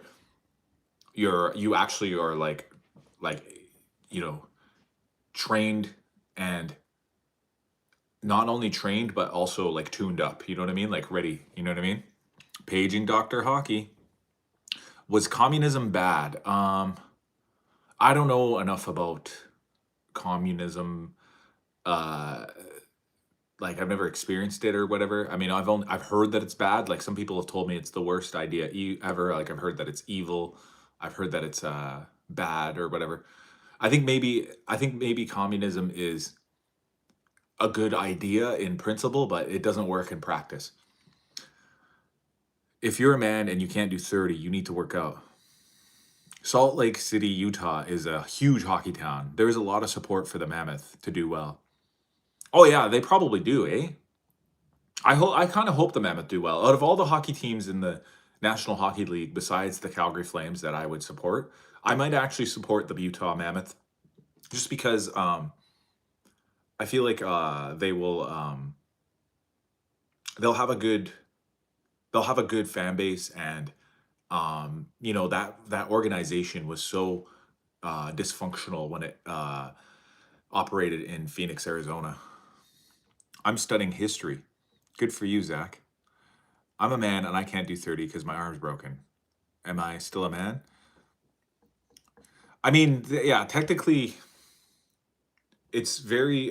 actually are like, you know, trained, and not only trained, but also like tuned up. You know what I mean? Like ready. You know what I mean? Paging Dr. Hockey. Was communism bad? I don't know enough about communism. Uh, like I've never experienced it or whatever. I mean, I've heard that it's bad. Like some people have told me it's the worst idea ever. Like I've heard that it's evil. I've heard that it's bad or whatever. I think maybe communism is a good idea in principle, but it doesn't work in practice. If you're a man and you can't do 30, you need to work out. Salt Lake City, Utah is a huge hockey town. There's a lot of support for the Mammoth to do well. Oh yeah, they probably do, eh? I kind of hope the Mammoth do well. Out of all the hockey teams in the National Hockey League, besides the Calgary Flames that I would support, I might actually support the Utah Mammoth, just because I feel like they'll have a good fan base, and that organization was so dysfunctional when it operated in Phoenix, Arizona. I'm studying history. Good for you, Zach. I'm a man and I can't do 30 because my arm's broken. Am I still a man? I mean, yeah, technically, it's very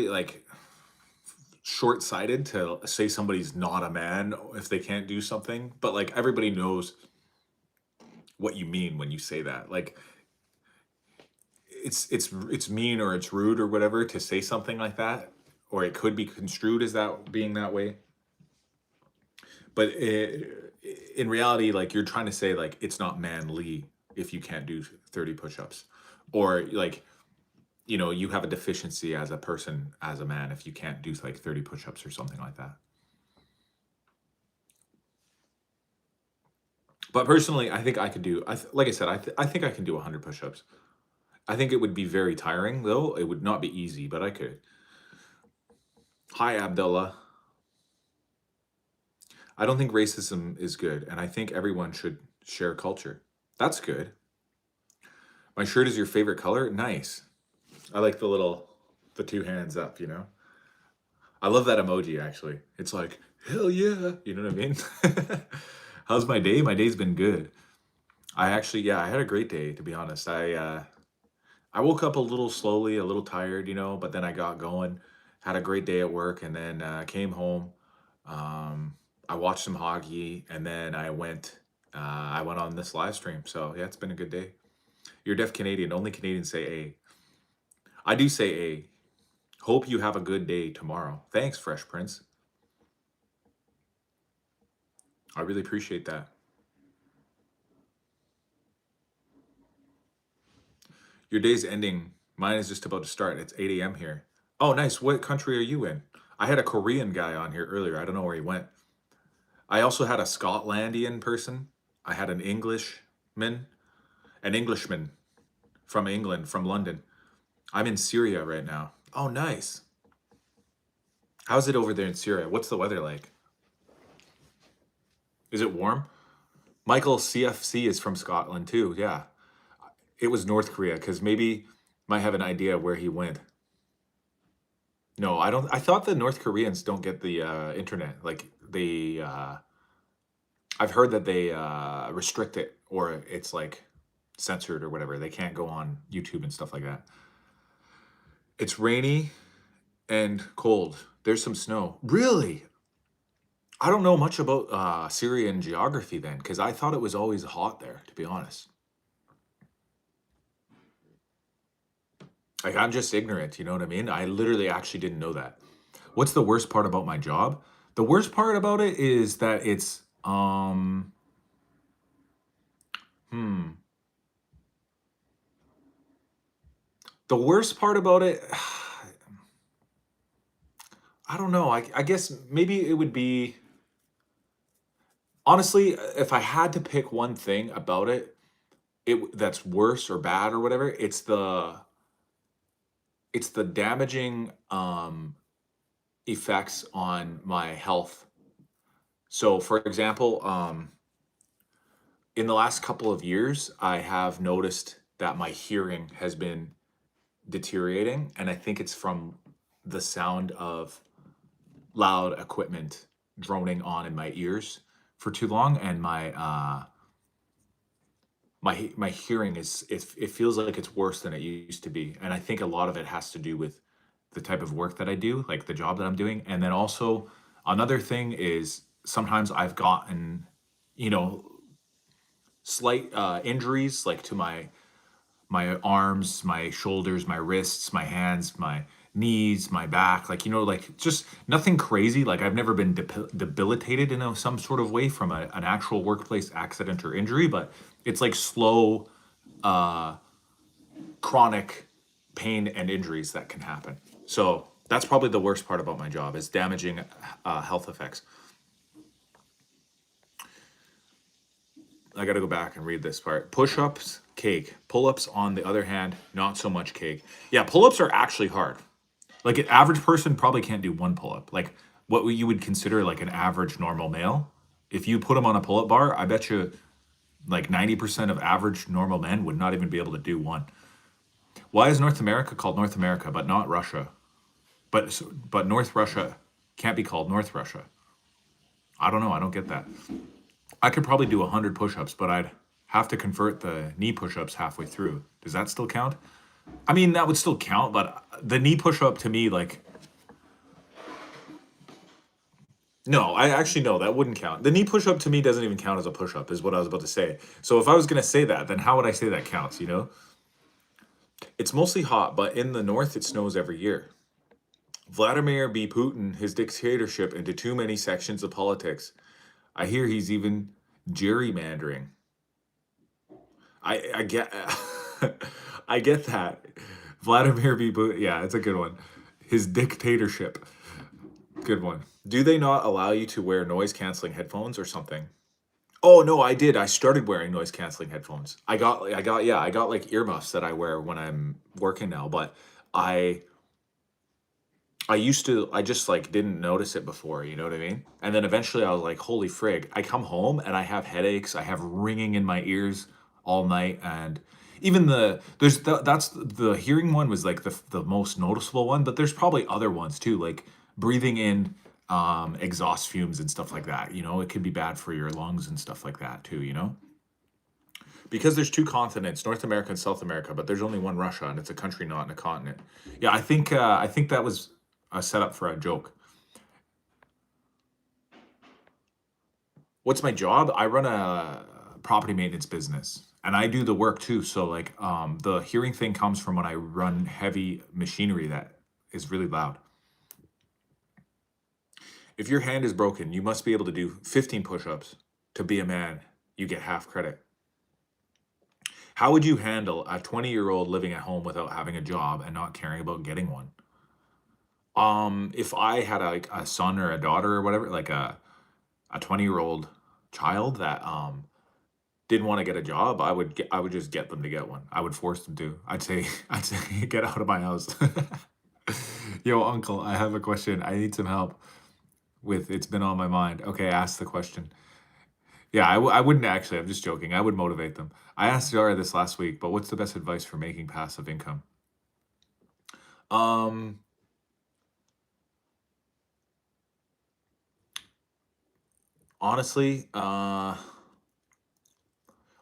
like short-sighted to say somebody's not a man if they can't do something, but like everybody knows what you mean when you say that. Like it's mean or it's rude or whatever to say something like that, or it could be construed as that being that way. But in reality, like you're trying to say like it's not manly if you can't do 30 push-ups, or like you have a deficiency as a person, as a man, if you can't do like 30 push-ups or something like that. But personally, I think I could do. Like I said, I think I can do 100 push-ups. I think it would be very tiring, though. It would not be easy, but I could. Hi, Abdullah. I don't think racism is good, and I think everyone should share culture. That's good. My shirt is your favorite color? Nice. I like the two hands up, I love that emoji, actually. It's like, hell yeah. You know what I mean? How's my day? My day's been good. I had a great day, to be honest. I woke up a little slowly, a little tired, but then I got going, had a great day at work, and then came home. I watched some hockey, and then I went on this live stream. So yeah, it's been a good day. You're deaf Canadian. Only Canadians say A. I do say A. Hope you have a good day tomorrow. Thanks, Fresh Prince. I really appreciate that. Your day's ending. Mine is just about to start. It's 8 a.m. here. Oh, nice. What country are you in? I had a Korean guy on here earlier. I don't know where he went. I also had a Scotlandian person. I had an Englishman from England, from London. I'm in Syria right now. Oh, nice. How's it over there in Syria? What's the weather like? Is it warm? Michael CFC is from Scotland too. Yeah. It was North Korea, because maybe might have an idea where he went. No, I don't. I thought the North Koreans don't get the internet. Like I've heard that they restrict it, or it's like censored or whatever. They can't go on YouTube and stuff like that. It's rainy and cold. There's some snow. Really? I don't know much about Syrian geography then, because I thought it was always hot there, to be honest. Like I'm just ignorant, you know what I mean? I literally actually didn't know that. What's the worst part about my job? The worst part about it is that it's Hmm. The worst part about it, I don't know. I guess maybe it would be, honestly, if I had to pick one thing about it, that's worse or bad or whatever, it's the damaging effects on my health. So, for example, in the last couple of years, I have noticed that my hearing has been deteriorating, and I think it's from the sound of loud equipment droning on in my ears for too long, and my hearing it feels like it's worse than it used to be, and I think a lot of it has to do with the type of work that I do, like the job that I'm doing, and then also another thing is sometimes I've gotten, you know, slight injuries like to my arms, my shoulders, my wrists, my hands, my knees, my back, like, like just nothing crazy. Like I've never been debilitated in some sort of way from an actual workplace accident or injury, but it's like slow, uh, chronic pain and injuries that can happen. So that's probably the worst part about my job is damaging health effects. I got to go back and read this part. Push-ups, cake. Pull-ups, on the other hand, not so much cake. Yeah, pull-ups are actually hard. Like an average person probably can't do one pull-up. Like what you would consider like an average normal male. If you put them on a pull-up bar, I bet you like 90% of average normal men would not even be able to do one. Why is North America called North America, but not Russia? But North Russia can't be called North Russia. I don't know. I don't get that. I could probably do 100 push-ups, but I'd have to convert the knee push-ups halfway through. Does that still count? I mean, that would still count, but the knee push-up to me, like, no, I actually no, that wouldn't count. The knee push-up to me doesn't even count as a push-up, is what I was about to say. So if I was gonna say that, then how would I say that counts? It's mostly hot, but in the north it snows every year. Vladimir B. Putin, his dictatorship into too many sections of politics. I hear he's even gerrymandering. I get I get that. Vladimir B. Putin, yeah, it's a good one. His dictatorship, good one. Do they not allow you to wear noise canceling headphones or something? Oh no, I did. I started wearing noise canceling headphones. I got like earmuffs that I wear when I'm working now, but I I just like didn't notice it before, you know what I mean? And then eventually I was like, holy frig. I come home and I have headaches. I have ringing in my ears all night. And even that's the hearing one was like the most noticeable one, but there's probably other ones too, like breathing in exhaust fumes and stuff like that. It could be bad for your lungs and stuff like that too. Because there's two continents, North America and South America, but there's only one Russia, and it's a country, not in a continent. Yeah, I think that was a setup for a joke. What's my job? I run a property maintenance business, and I do the work too. So like, the hearing thing comes from when I run heavy machinery that is really loud. If your hand is broken, you must be able to do 15 push-ups to be a man. You get half credit. How would you handle a 20-year-old living at home without having a job and not caring about getting one? If I had a son or a daughter or whatever, like a 20-year-old child that didn't want to get a job, I would just get them to get one. I would force them to. I'd say get out of my house. Yo, uncle, I have a question. I need some help with it's been on my mind. Okay, ask the question. Yeah, I wouldn't actually. I'm just joking. I would motivate them. I asked Zara this last week, but what's the best advice for making passive income? Um, Honestly, well,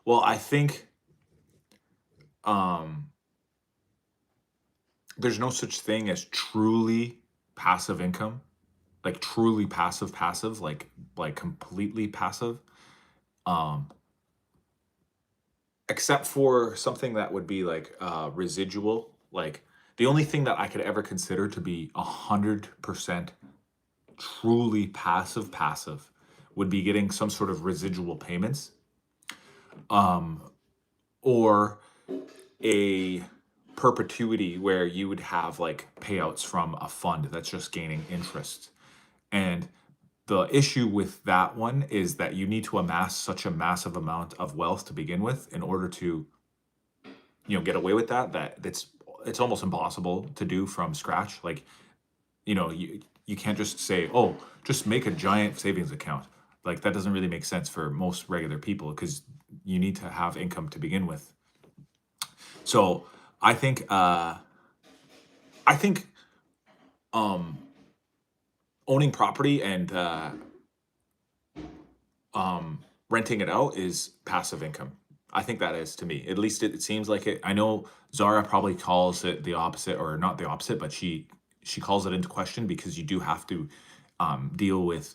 I think um there's no such thing as truly passive income, like truly passive, like completely passive. Um, except for something that would be like residual. Like the only thing that I could ever consider to be 100% truly passive would be getting some sort of residual payments. or a perpetuity where you would have like payouts from a fund that's just gaining interest. And the issue with that one is that you need to amass such a massive amount of wealth to begin with in order to, get away with that it's almost impossible to do from scratch. Like, you can't just say, oh, just make a giant savings account. Like, that doesn't really make sense for most regular people, because you need to have income to begin with. So I think um owning property and renting it out is passive income. I think that is, to me. At least it seems like it. I know Zara probably calls it the opposite, or not the opposite, but she calls it into question, because you do have to deal with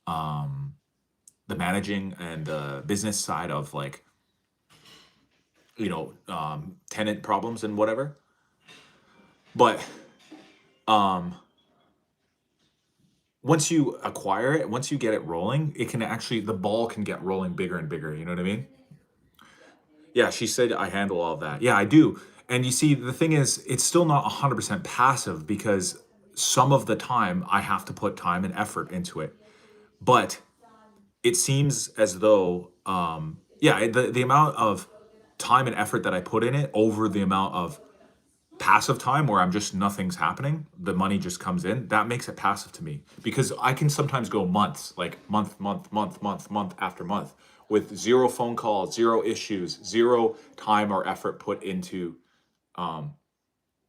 the managing and the business side of, like, tenant problems and whatever. But once you acquire it, once you get it rolling, it can actually, the ball can get rolling bigger and bigger. You know what I mean? Yeah, she said I handle all of that. Yeah, I do. And you see, the thing is, it's still not 100% passive, because some of the time I have to put time and effort into it. But it seems as though, yeah, the amount of time and effort that I put in it over the amount of passive time where I'm just, nothing's happening, the money just comes in, that makes it passive to me. Because I can sometimes go months, like month after month, with zero phone calls, zero issues, zero time or effort put into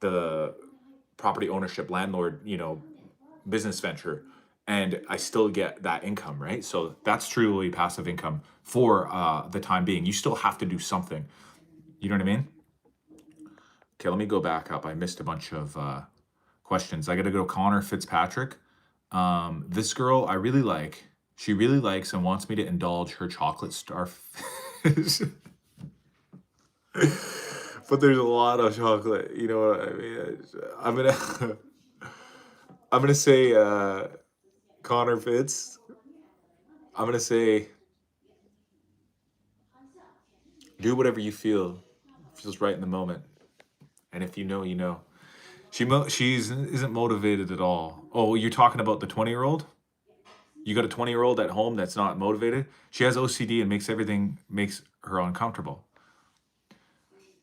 the property ownership landlord, business venture, and I still get that income, right? So that's truly passive income for the time being. You still have to do something. You know what I mean? Okay, let me go back up. I missed a bunch of questions. I got to go Connor Fitzpatrick. This girl I really like. She really likes and wants me to indulge her chocolate starfish. But there's a lot of chocolate. You know what I mean? I'm gonna I'm gonna say Connor Fitz. I'm gonna say do whatever you feel feels right in the moment, and if you know, you know. She's isn't motivated at all. Oh, you're talking about the 20-year-old? You got a 20-year-old at home that's not motivated? She has OCD and makes her uncomfortable.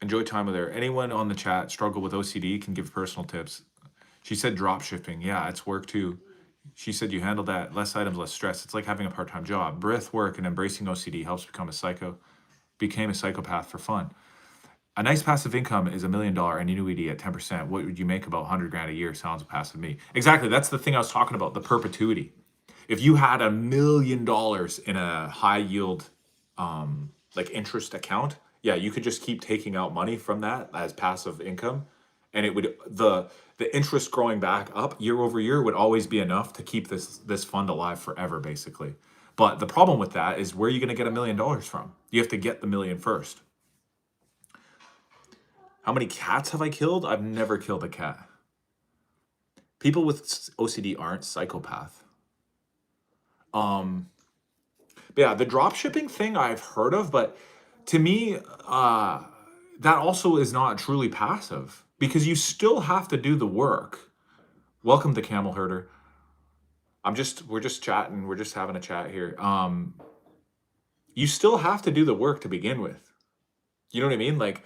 Enjoy time with her. Anyone on the chat struggle with OCD can give personal tips. She said drop shifting. Yeah, it's work too. She said you handle that. Less items, less stress. It's like having a part-time job. Breath work and embracing OCD helps became a psychopath for fun. A nice passive income is $1 million annuity at 10%. What would you make? About 100 grand a year? Sounds passive to me. Exactly. That's the thing I was talking about, the perpetuity. If you had $1 million in a high yield, like interest account, yeah, you could just keep taking out money from that as passive income. And it would, the interest growing back up year over year would always be enough to keep this fund alive forever, basically. But the problem with that is, where are you going to get $1 million from? You have to get the million first. How many cats have I killed? I've never killed a cat. People with OCD aren't psychopath. But yeah, the drop shipping thing I've heard of, but to me, that also is not truly passive, because you still have to do the work. Welcome to Camel Herder. We're just chatting. We're just having a chat here. You still have to do the work to begin with. You know what I mean? Like,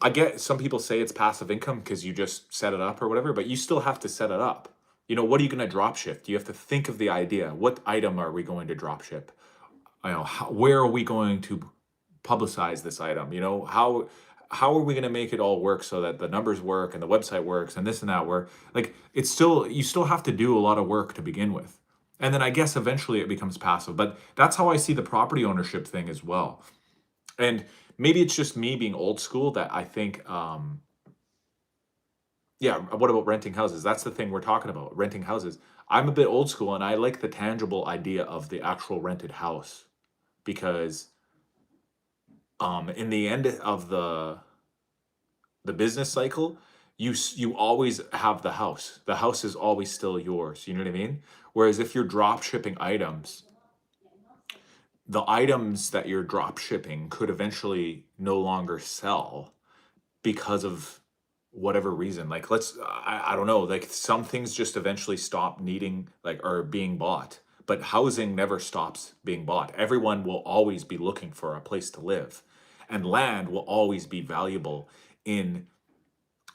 I get some people say it's passive income because you just set it up or whatever, but you still have to set it up. What are you going to drop ship? You have to think of the idea. What item are we going to drop ship? Where are we going to publicize this item? How are we going to make it all work so that the numbers work and the website works and this and that work? Like, you still have to do a lot of work to begin with. And then I guess eventually it becomes passive. But that's how I see the property ownership thing as well. And maybe it's just me being old school that I think, yeah, what about renting houses? That's the thing we're talking about, renting houses. I'm a bit old school, and I like the tangible idea of the actual rented house, because in the end of the business cycle, you always have the house. The house is always still yours. You know what I mean? Whereas if you're drop shipping items, the items that you're drop shipping could eventually no longer sell because of whatever reason. Like I don't know, like some things just eventually stop needing like or being bought. But housing never stops being bought. Everyone will always be looking for a place to live. And land will always be valuable in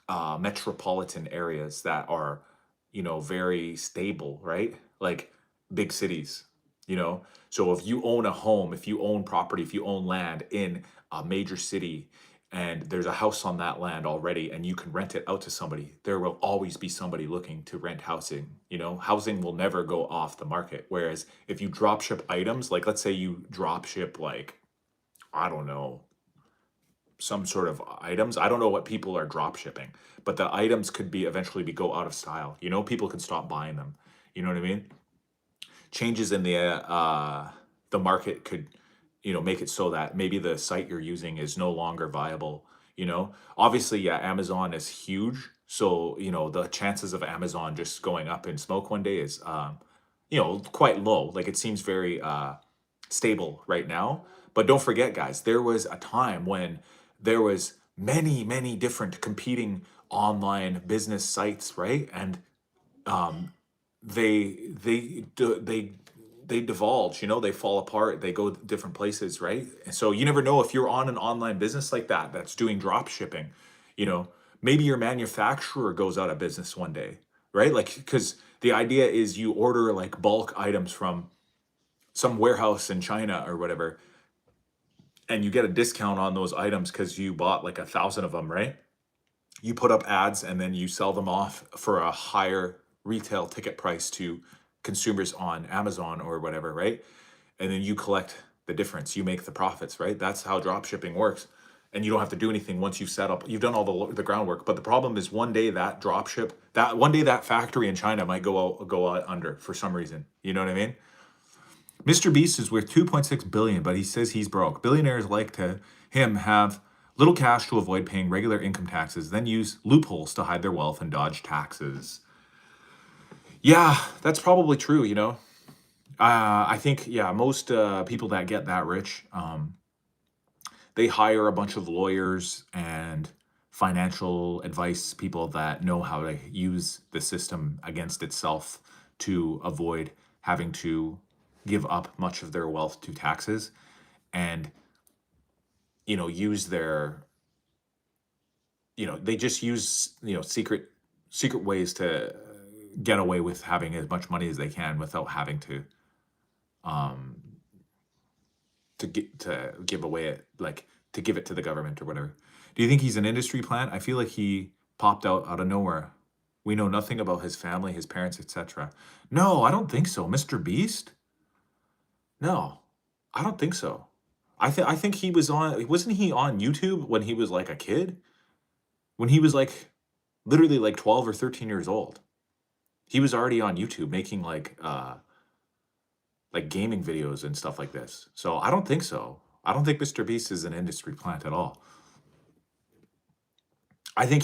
metropolitan areas that are, very stable, right? Like big cities, you know? So if you own a home, if you own property, if you own land in a major city and there's a house on that land already and you can rent it out to somebody, there will always be somebody looking to rent housing. Housing will never go off the market. Whereas if you drop ship items, like let's say you drop ship like, I don't know, some sort of items. I don't know what people are drop shipping, but the items could be eventually be go out of style. People could stop buying them. You know what I mean? Changes in the market could, make it so that maybe the site you're using is no longer viable. Obviously, yeah, Amazon is huge, so the chances of Amazon just going up in smoke one day is quite low. Like it seems very stable right now. But don't forget, guys, there was a time when there was many, many different competing online business sites, right? And um, they divulge, they fall apart, they go different places, right? And so you never know if you're on an online business like that that's doing drop shipping, you know, maybe your manufacturer goes out of business one day, right? Like, because the idea is you order like bulk items from some warehouse in China or whatever, and you get a discount on those items because you bought like 1,000 of them, right? You put up ads and then you sell them off for a higher retail ticket price to consumers on Amazon or whatever, right? And then you collect the difference. You make the profits, right? That's how drop shipping works. And you don't have to do anything once you've set up. You've done all the groundwork. But the problem is one day that drop ship, that one day that factory in China might go out under for some reason. You know what I mean? Mr. Beast is worth 2.6 billion, but he says he's broke. Billionaires like to him have little cash to avoid paying regular income taxes, then use loopholes to hide their wealth and dodge taxes. Yeah, that's probably true, I think, yeah, most people that get that rich, they hire a bunch of lawyers and financial advice people that know how to use the system against itself to avoid having to give up much of their wealth to taxes and use their they just use secret ways to get away with having as much money as they can without having um to give away it, like to give it to the government or whatever. Do you think he's an industry plant? I feel like he popped out of nowhere. We know nothing about his family, his parents, etc. No, I don't think so. Mr. Beast? No, I don't think so. I think he wasn't he on YouTube when he was like a kid? When he was like literally like 12 or 13 years old. He was already on YouTube making like gaming videos and stuff like this. So I don't think so. I don't think Mr. Beast is an industry plant at all. I think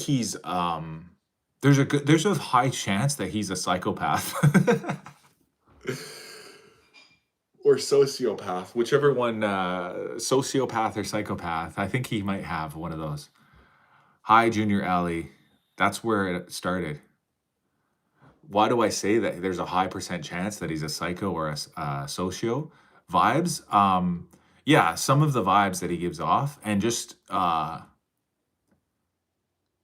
there's a high chance that he's a psychopath. Or sociopath, whichever one, sociopath or psychopath. I think he might have one of those. Hi, Junior Alley. That's where it started. Why do I say that there's a high percent chance that he's a psycho or a socio? Vibes. Yeah, some of the vibes that he gives off, and just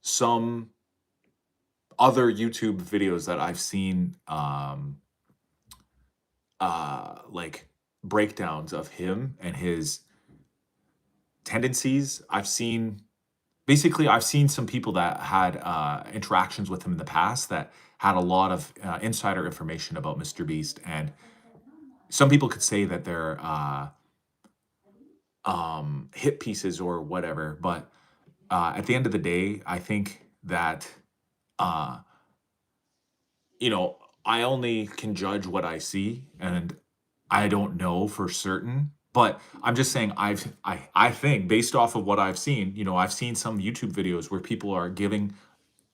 some other YouTube videos that I've seen, like breakdowns of him and his tendencies. I've seen some people that had interactions with him in the past that had a lot of insider information about Mr. Beast, and some people could say that they're hit pieces or whatever. But at the end of the day, I think that uh, I only can judge what I see, and I don't know for certain. But I'm just saying, I think based off of what I've seen, I've seen some YouTube videos where people are giving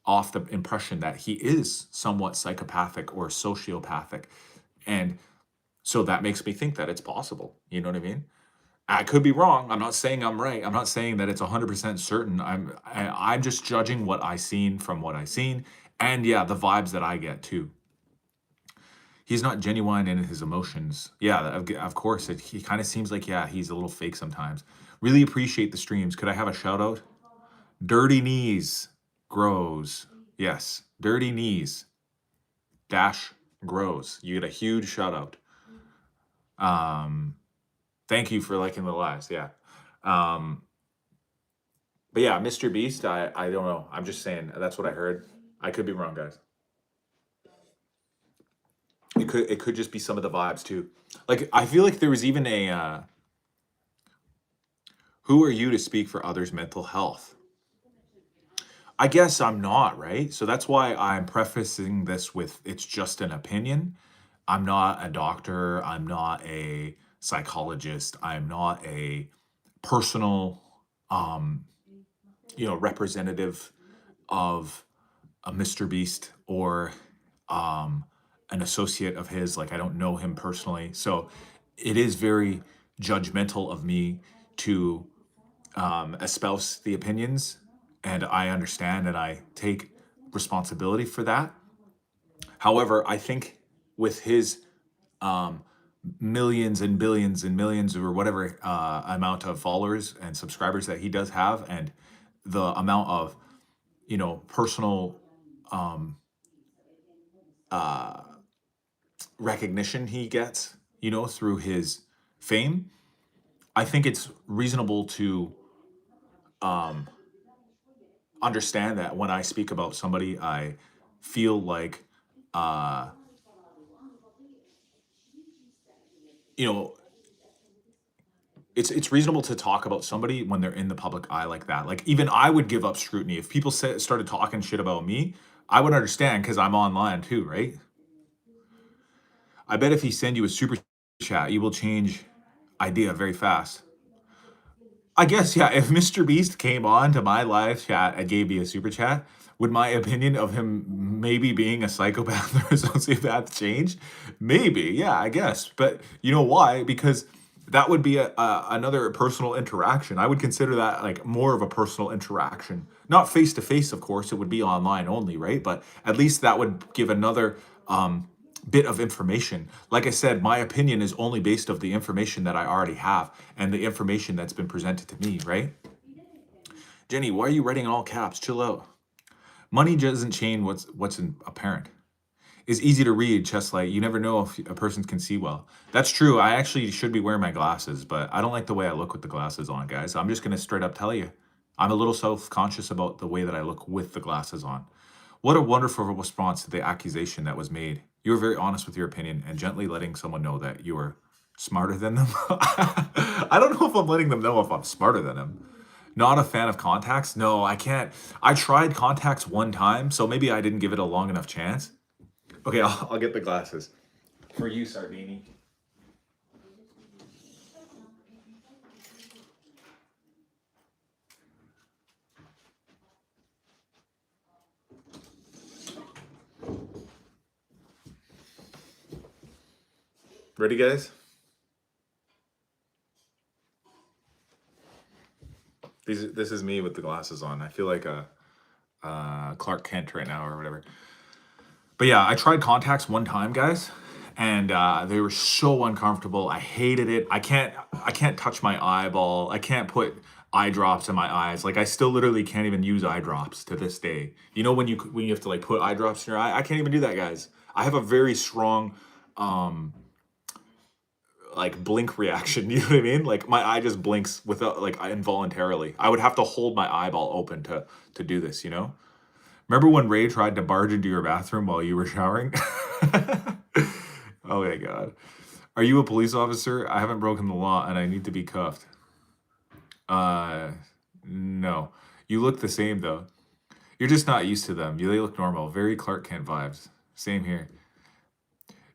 off the impression that he is somewhat psychopathic or sociopathic, and So that makes me think that it's possible. You know what I mean? I could be wrong. I'm not saying I'm right. I'm not saying that it's 100% certain. I'm just judging what I seen from what I seen, and yeah, the vibes that I get too. He's not genuine in his emotions. Yeah, of course. He kind of seems like, yeah, he's a little fake sometimes. Really appreciate the streams. Could I have a shout out? Dirty Knees grows. Yes, Dirty Knees dash grows. You get a huge shout out. Thank you for liking the lives. Yeah. But yeah, Mr. Beast, I don't know. I'm just saying that's what I heard. I could be wrong, guys. It could just be some of the vibes too. Like I feel like there was even a who are you to speak for others' mental health? I guess I'm not, right? So that's why I'm prefacing this with it's just an opinion. I'm not a doctor, I'm not a psychologist, I'm not a personal representative of a Mr. Beast or an associate of his. Like I don't know him personally, so it is very judgmental of me to espouse the opinions, and I understand and I take responsibility for that. However, I think with his millions and billions and millions or whatever amount of followers and subscribers that he does have, and the amount of personal recognition he gets through his fame, I think it's reasonable to understand that when I speak about somebody, I feel like you know it's reasonable to talk about somebody when they're in the public eye like that. Like even I would give up scrutiny if people started talking shit about me. I would understand because I'm online too, right? I bet if he send you a super chat, you will change idea very fast. I guess, yeah, if Mr. Beast came on to my live chat and gave me a super chat, would my opinion of him maybe being a psychopath or a sociopath change? Maybe, yeah, I guess. But you know why? Because that would be another personal interaction. I would consider that like more of a personal interaction. Not face to face, of course, it would be online only, right? But at least that would give another bit of information. Like I said, my opinion is only based of the information that I already have and the information that's been presented to me, right? Jenny, why are you writing in all caps? Chill out. Money doesn't change what's apparent. It's easy to read, Chestlight. You never know if a person can see well. That's true. I actually should be wearing my glasses, but I don't like the way I look with the glasses on, guys. I'm just going to straight up tell you. I'm a little self-conscious about the way that I look with the glasses on. What a wonderful response to the accusation that was made. You were very honest with your opinion and gently letting someone know that you are smarter than them. I don't know if I'm letting them know if I'm smarter than them. Not a fan of contacts? No, I can't. I tried contacts one time, so maybe I didn't give it a long enough chance. Okay, I'll get the glasses. For you, Sardini. Ready, guys? This is me with the glasses on. I feel like a Clark Kent right now or whatever. But yeah, I tried contacts one time, guys, and they were so uncomfortable. I hated it. I can't touch my eyeball. I can't put eye drops in my eyes. Like I still literally can't even use eye drops to this day. You know when you have to like put eye drops in your eye? I can't even do that, guys. I have a very strong like blink reaction. You know what I mean? Like my eye just blinks without like involuntarily. I would have to hold my eyeball open to do this, you know? Remember when Ray tried to barge into your bathroom while you were showering? Oh my god. Are you a police officer? I haven't broken the law and I need to be cuffed. No. You look the same though. You're just not used to them. They look normal. Very Clark Kent vibes. Same here.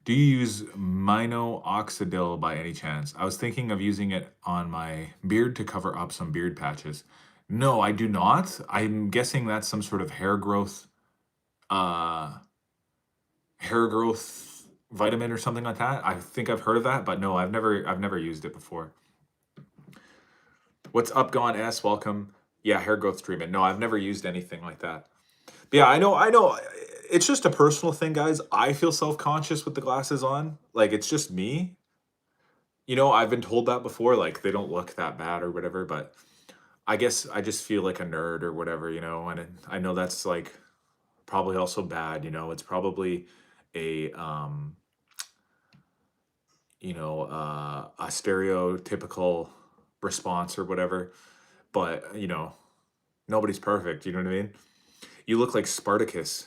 Do you use minoxidil by any chance? I was thinking of using it on my beard to cover up some beard patches. No, I do not. I'm guessing that's some sort of hair growth vitamin or something like that. I think I've heard of that, but no, I've never used it before. What's up, Gone S? Welcome. Yeah, hair growth treatment. No, I've never used anything like that. But yeah, I know. It's just a personal thing, guys. I feel self-conscious with the glasses on. Like, it's just me. You know, I've been told that before, like they don't look that bad or whatever, but I guess I just feel like a nerd or whatever, you know, and I know that's like probably also bad, you know. It's probably a a stereotypical response or whatever, but you know, nobody's perfect, you know what I mean? You look like Spartacus.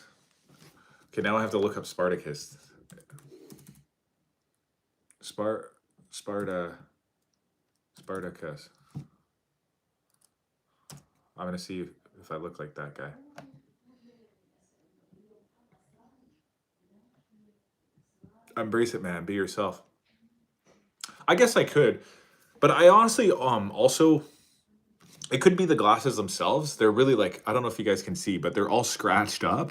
Okay, now I have to look up Spartacus. Sparta Spartacus. I'm gonna see if I look like that guy. Embrace it, man. Be yourself. I guess I could, but I honestly also it could be the glasses themselves. They're really like, I don't know if you guys can see, but they're all scratched up.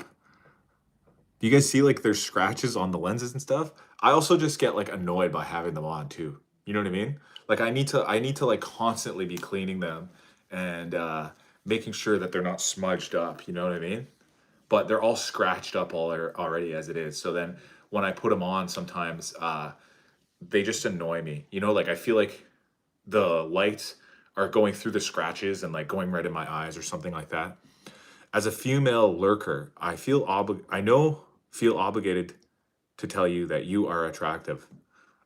Do you guys see like there's scratches on the lenses and stuff? I also just get like annoyed by having them on too. You know what I mean? Like I need to like constantly be cleaning them and making sure that they're not smudged up, you know what I mean? But they're all scratched up already as it is. So then when I put them on sometimes they just annoy me. You know, like I feel like the lights are going through the scratches and like going right in my eyes or something like that. As a female lurker, feel obligated to tell you that you are attractive.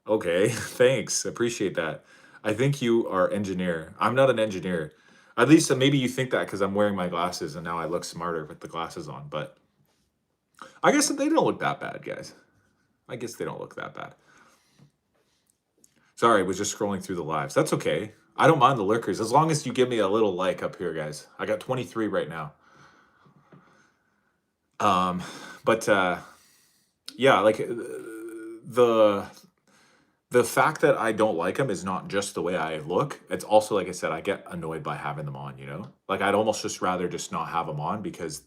Okay, thanks. Appreciate that. I think you are engineer. I'm not an engineer. At least maybe you think that because I'm wearing my glasses and now I look smarter with the glasses on. But I guess they don't look that bad, guys. I guess they don't look that bad. Sorry, I was just scrolling through the lives. That's okay. I don't mind the lurkers as long as you give me a little like up here, guys. I got 23 right now. Um, but yeah, like the fact that I don't like them is not just the way I look. It's also, like I said, I get annoyed by having them on, you know? Like I'd almost just rather just not have them on because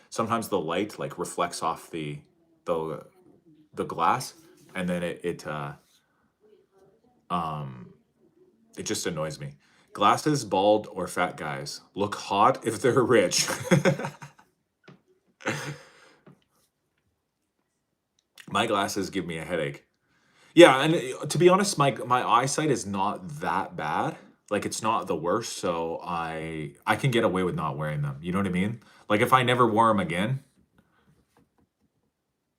sometimes the light like reflects off the the glass and then it just annoys me. Glasses, bald or fat guys look hot if they're rich. My glasses give me a headache. Yeah, and to be honest, my eyesight is not that bad. Like it's not the worst, so I can get away with not wearing them. You know what I mean? Like if I never wore them again,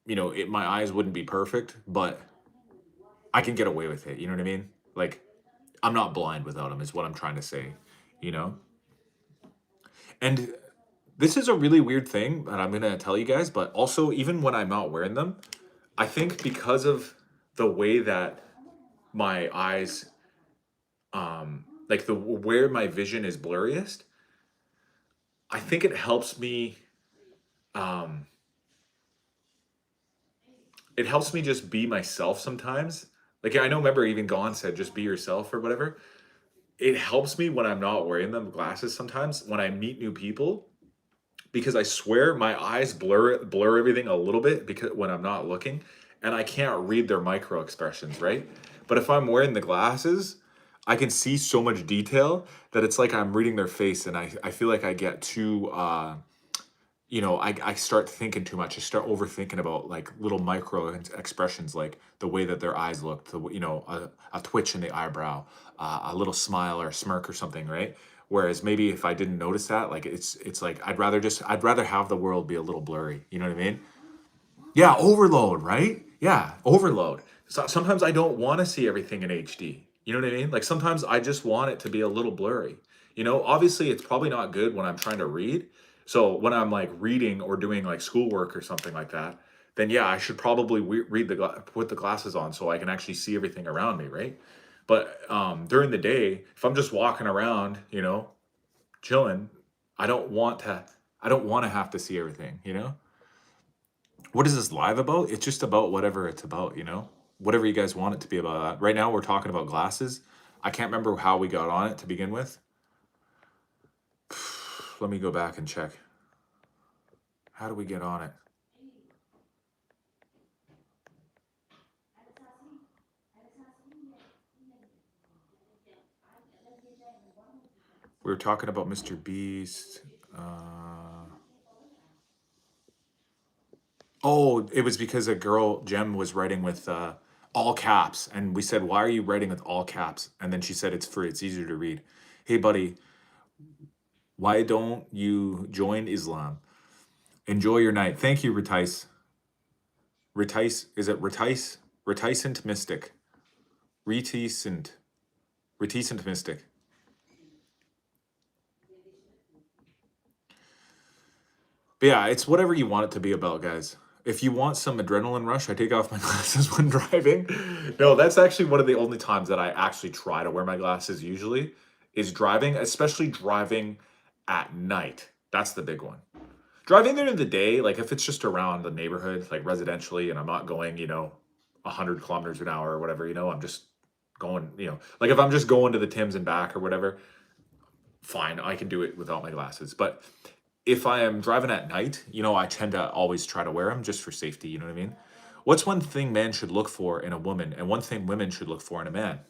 you know, my eyes wouldn't be perfect, but I can get away with it. You know what I mean? Like I'm not blind without them, is what I'm trying to say. You know? And this is a really weird thing that I'm gonna tell you guys, but also even when I'm not wearing them, I think because of the way that my eyes like the where my vision is blurriest, I think um it helps me just be myself sometimes. Like I know, remember even Gon said just be yourself or whatever. It helps me when I'm not wearing them glasses sometimes when I meet new people because I swear my eyes blur everything a little bit because when I'm not looking and I can't read their micro expressions, right? But if I'm wearing the glasses, I can see so much detail that it's like I'm reading their face and I feel like I get too you know, I start thinking too much. I start overthinking about like little micro expressions, like the way that their eyes look, you know, a twitch in the eyebrow, a little smile or a smirk or something, right? Whereas maybe if I didn't notice that, like it's like I'd rather have the world be a little blurry. You know what I mean? Yeah, overload, right? Yeah, overload. So sometimes I don't want to see everything in HD. You know what I mean? Like sometimes I just want it to be a little blurry. You know, obviously it's probably not good when I'm trying to read. So when I'm like reading or doing like schoolwork or something like that, then yeah, I should probably put the glasses on so I can actually see everything around me, right? But during the day, if I'm just walking around, you know, chilling, I don't want to. I don't want to have to see everything, you know. What is this live about? It's just about whatever it's about, you know? Whatever you guys want it to be about. Right now, we're talking about glasses. I can't remember how we got on it to begin with. Let me go back and check. How do we get on it? We were talking about Mr. Beast. Oh, it was because a girl, Jem, was writing with all caps. And we said, why are you writing with all caps? And then she said, it's free. It's easier to read. Hey, buddy, why don't you join Islam? Enjoy your night. Thank you, Retice. Retice, is it Retice? Reticent Mystic. Reticent. Reticent Mystic. But yeah, it's whatever you want it to be about, guys. If you want some adrenaline rush, I take off my glasses when driving. No, that's actually one of the only times that I actually try to wear my glasses usually is driving, especially driving at night. That's the big one. Driving there in the day, like if it's just around the neighborhood, like residentially, and I'm not going, 100 kilometers an hour or whatever, I'm just going, like if I'm just going to the Tim's and back or whatever, fine, I can do it without my glasses. But if I am driving at night, I tend to always try to wear them just for safety. You know what I mean? What's one thing men should look for in a woman and one thing women should look for in a man?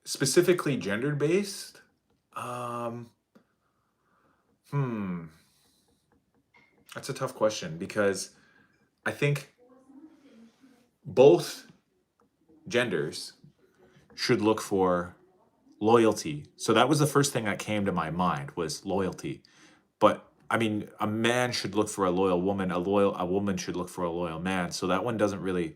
Specifically gender based? That's a tough question because I think both genders should look for loyalty. So that was the first thing that came to my mind was loyalty. But I mean, a man should look for a loyal woman, a woman should look for a loyal man. So that one doesn't really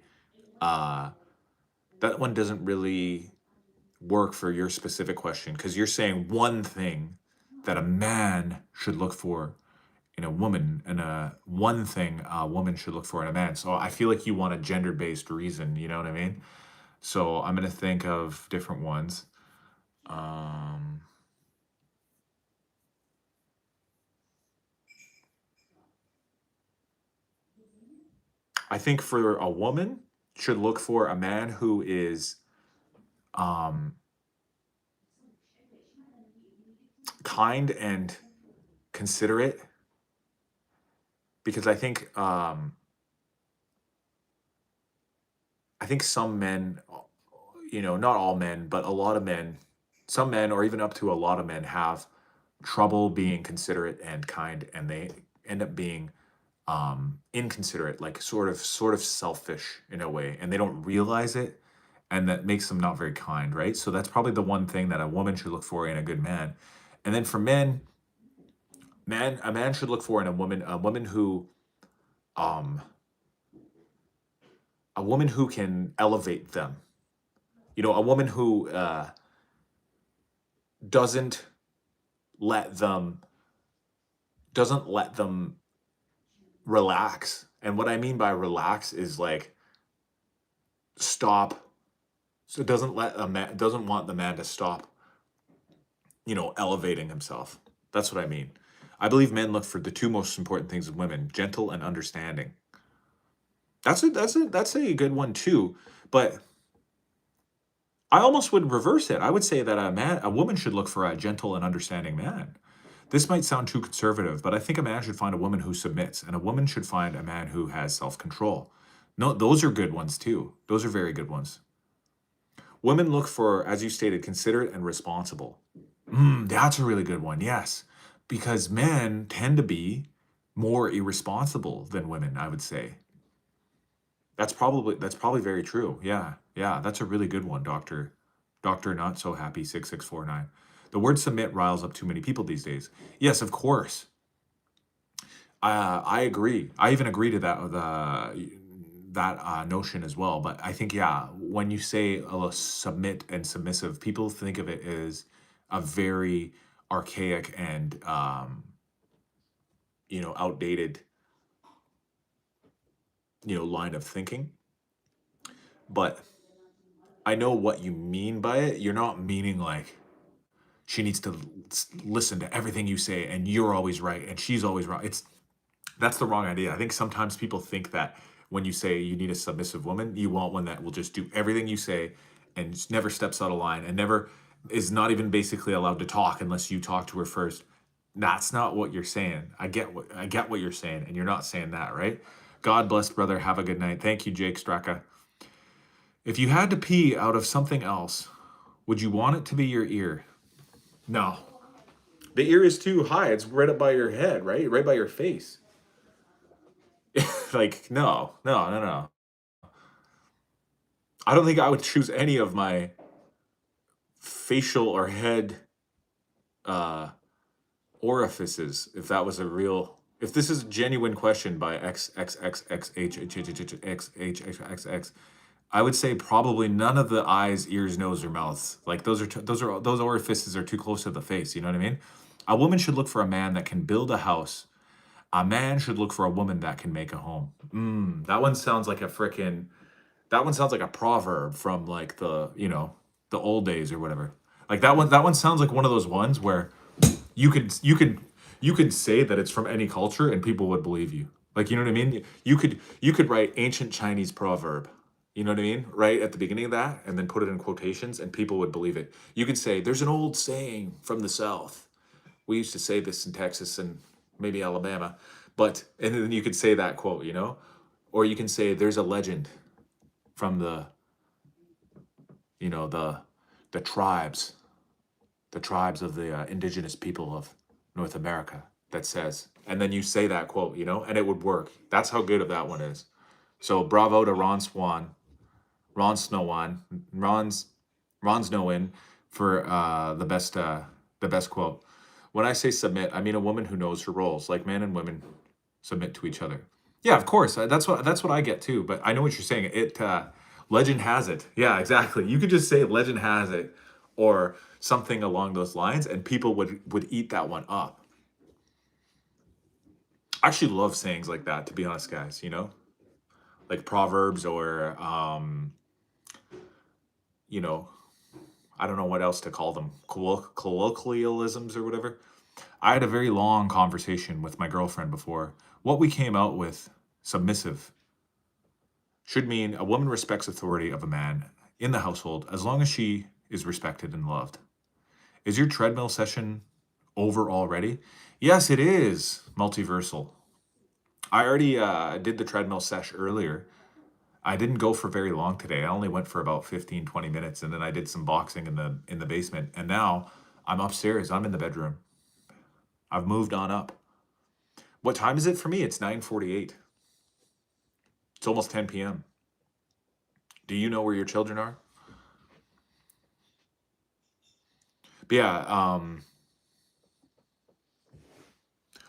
work for your specific question because you're saying one thing that a man should look for in a woman and one thing a woman should look for in a man. So I feel like you want a gender-based reason, you know what I mean? So I'm going to think of different ones. I think for a woman should look for a man who is kind and considerate, because I think some men, not all men, but a lot of men, some men, or even up to a lot of men, have trouble being considerate and kind, and they end up being inconsiderate, like sort of selfish in a way, and they don't realize it, and that makes them not very kind, right? So that's probably the one thing that a woman should look for in a good man. And then for men, a man should look for in a woman who can elevate them. A woman who doesn't let them relax. And what I mean by relax is like stop. So it doesn't want the man to stop, elevating himself. That's what I mean. I believe men look for the two most important things in women: gentle and understanding. That's a good one too. But I almost would reverse it. I would say that a woman should look for a gentle and understanding man. This might sound too conservative, but I think a man should find a woman who submits, and a woman should find a man who has self-control. No, those are good ones too. Those are very good ones. Women look for, as you stated, considerate and responsible. That's a really good one, yes. Because men tend to be more irresponsible than women, I would say. That's probably very true. Yeah, that's a really good one, Doctor Not So Happy 6649. The word submit riles up too many people these days. Yes, of course. I agree. I even agree to that notion as well. But I think, when you say submit and submissive, people think of it as a very archaic and outdated line of thinking. But I know what you mean by it. You're not meaning like she needs to listen to everything you say and you're always right and she's always wrong. That's the wrong idea. I think sometimes people think that when you say you need a submissive woman, you want one that will just do everything you say and just never steps out of line and never is not even basically allowed to talk unless you talk to her first. That's not what you're saying. I get what you're saying, and you're not saying that, right? God bless, brother. Have a good night. Thank you, Jake Straka. If you had to pee out of something else, Would you want it to be your ear? No. The ear is too high. It's right up by your head, right? Right by your face. Like, no, no, no, no. I don't think I would choose any of my facial or head uh, orifices if that was a real. If this is a genuine question by XXXXHHHHXHHXX, I would say probably none of the eyes, ears, nose, or mouths. Like those orifices are too close to the face. You know what I mean? A woman should look for a man that can build a house. A man should look for a woman that can make a home. That one sounds like a frickin'. That one sounds like a proverb from like the old days or whatever. Like that one sounds like one of those ones where you could say that it's from any culture and people would believe you. Like, you know what I mean? You could write ancient Chinese proverb. You know what I mean? Right at the beginning of that and then put it in quotations and people would believe it. You could say there's an old saying from the South. We used to say this in Texas and maybe Alabama. And then you could say that quote, Or you can say there's a legend from the tribes, the tribes of the indigenous people of North America that says, and then you say that quote, and it would work. That's how good of that one is. So bravo to Ron Snowwan, Ron's Snowin for the best quote. When I say submit, I mean a woman who knows her roles, like men and women submit to each other. Yeah, of course. That's what I get too. But I know what you're saying. Legend has it. Yeah, exactly. You could just say legend has it, or something along those lines, and people would eat that one up. I actually love sayings like that, to be honest, guys. Like proverbs or I don't know what else to call them, colloquialisms or whatever. I had a very long conversation with my girlfriend before. What we came out with, submissive, should mean a woman respects authority of a man in the household as long as she is respected and loved. Is your treadmill session over already? Yes, it is, multiversal. I already did the treadmill sesh earlier. I didn't go for very long today. I only went for about 15, 20 minutes, and then I did some boxing in the basement. And now I'm upstairs. I'm in the bedroom. I've moved on up. What time is it for me? It's 9:48. It's almost 10 p.m. Do you know where your children are? But yeah,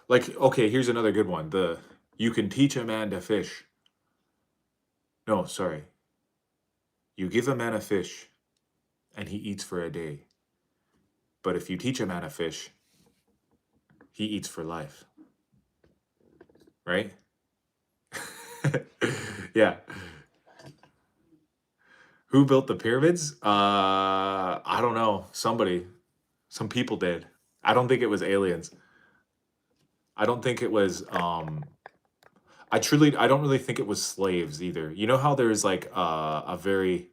okay, here's another good one. You can teach a man to fish. No, sorry. You give a man a fish and he eats for a day. But if you teach a man a fish, he eats for life. Right? Yeah. Who built the pyramids? I don't know. Some people did. I don't think it was aliens. I don't think it was I don't really think it was slaves either. You know how there's like a very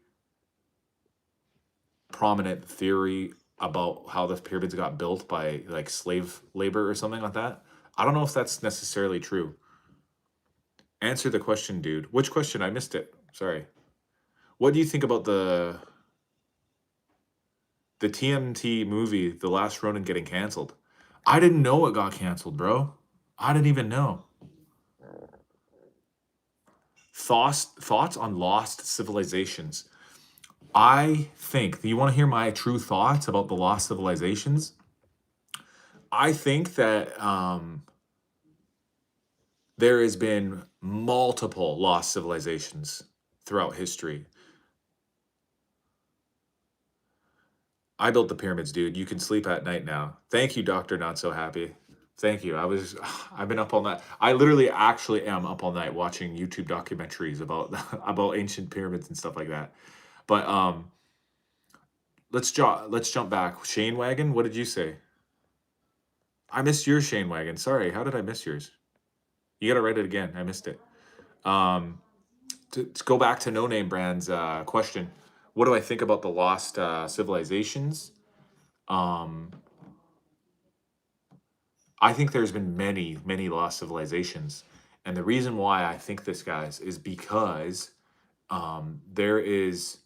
prominent theory about how the pyramids got built by like slave labor or something like that? I don't know if that's necessarily true. Answer the question, dude. Which question? I missed it. Sorry. What do you think about the TMT movie, The Last Ronin, getting canceled? I didn't know it got canceled, bro. I didn't even know. Thoughts on lost civilizations. I think, do you want to hear my true thoughts about the lost civilizations? I think that there has been multiple lost civilizations throughout history. I built the pyramids, dude. You can sleep at night now. Thank you, Dr. Not So Happy. Thank you. I've been up all night. I literally actually am up all night watching YouTube documentaries about about ancient pyramids and stuff like that. But let's jump back. Shane Wagon, what did you say? I missed your Shane Wagon. Sorry, how did I miss yours? You gotta write it again. I missed it. To go back to No Name Brand's question, what do I think about the lost civilizations? I think there's been many, many lost civilizations. And the reason why I think this, guys, is because there is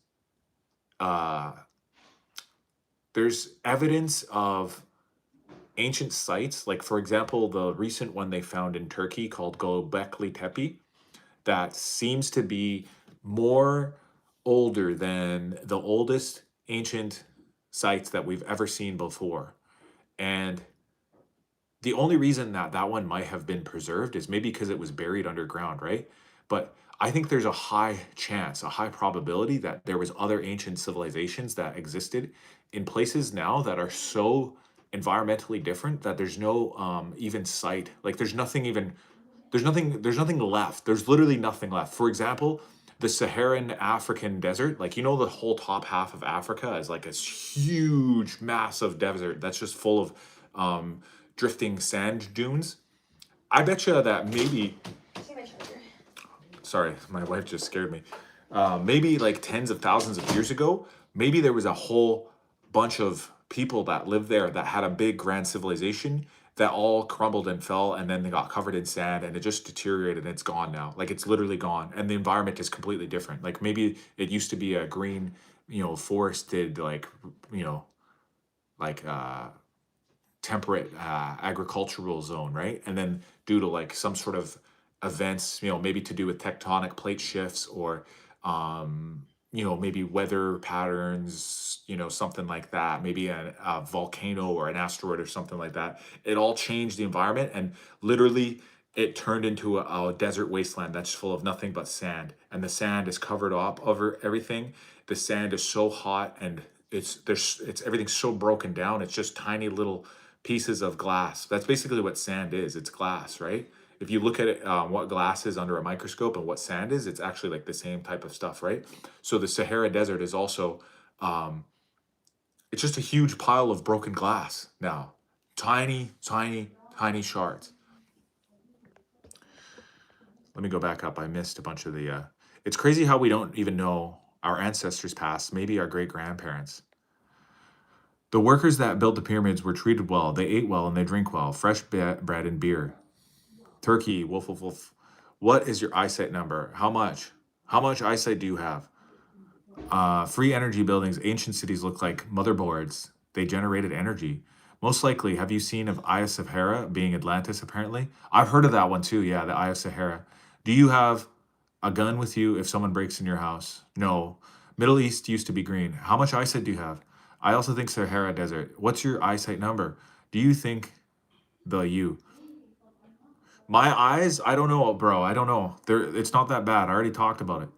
there's evidence of ancient sites, like for example, the recent one they found in Turkey called Göbekli Tepe, that seems to be more older than the oldest ancient sites that we've ever seen before. And the only reason that that one might have been preserved is maybe because it was buried underground, right? But I think there's a high chance, a high probability that there was other ancient civilizations that existed in places now that are so environmentally different that there's no even site. Like there's nothing left. There's literally nothing left. For example, the Saharan African desert, like the whole top half of Africa is like this huge, massive desert that's just full of drifting sand dunes. I bet you that maybe, Take my charger. sorry, my wife just scared me. Maybe like tens of thousands of years ago, maybe there was a whole bunch of people that lived there that had a big grand civilization that all crumbled and fell, and then they got covered in sand and it just deteriorated and it's gone now. Like it's literally gone, and the environment is completely different. Like maybe it used to be a green, forested, you know, like temperate agricultural zone, right? And then due to like some sort of events, maybe to do with tectonic plate shifts or maybe weather patterns, something like that, maybe a volcano or an asteroid or something like that. It all changed the environment, and literally it turned into a desert wasteland that's full of nothing but sand, and the sand is covered up over everything. The sand is so hot, and it's everything's so broken down. It's just tiny little pieces of glass. That's basically what sand is. It's glass, right? If you look at it, what glass is under a microscope and what sand is, it's actually like the same type of stuff, right? So the Sahara Desert is also, it's just a huge pile of broken glass now. Tiny, tiny, tiny shards. Let me go back up. I missed a bunch of the, it's crazy how we don't even know our ancestors past, maybe our great grandparents. The workers that built the pyramids were treated well, they ate well, and they drink well, fresh bread and beer. Turkey, wolf, wolf, wolf. What is your eyesight number? How much? How much eyesight do you have? Free energy buildings, ancient cities look like motherboards. They generated energy. Most likely, have you seen of Eye of Sahara being Atlantis, apparently? I've heard of that one too, yeah, the Eye of Sahara. Do you have a gun with you if someone breaks in your house? No. Middle East used to be green. How much eyesight do you have? I also think Sahara Desert. What's your eyesight number? Do you think you? My eyes, I don't know, bro. I don't know. It's not that bad. I already talked about it.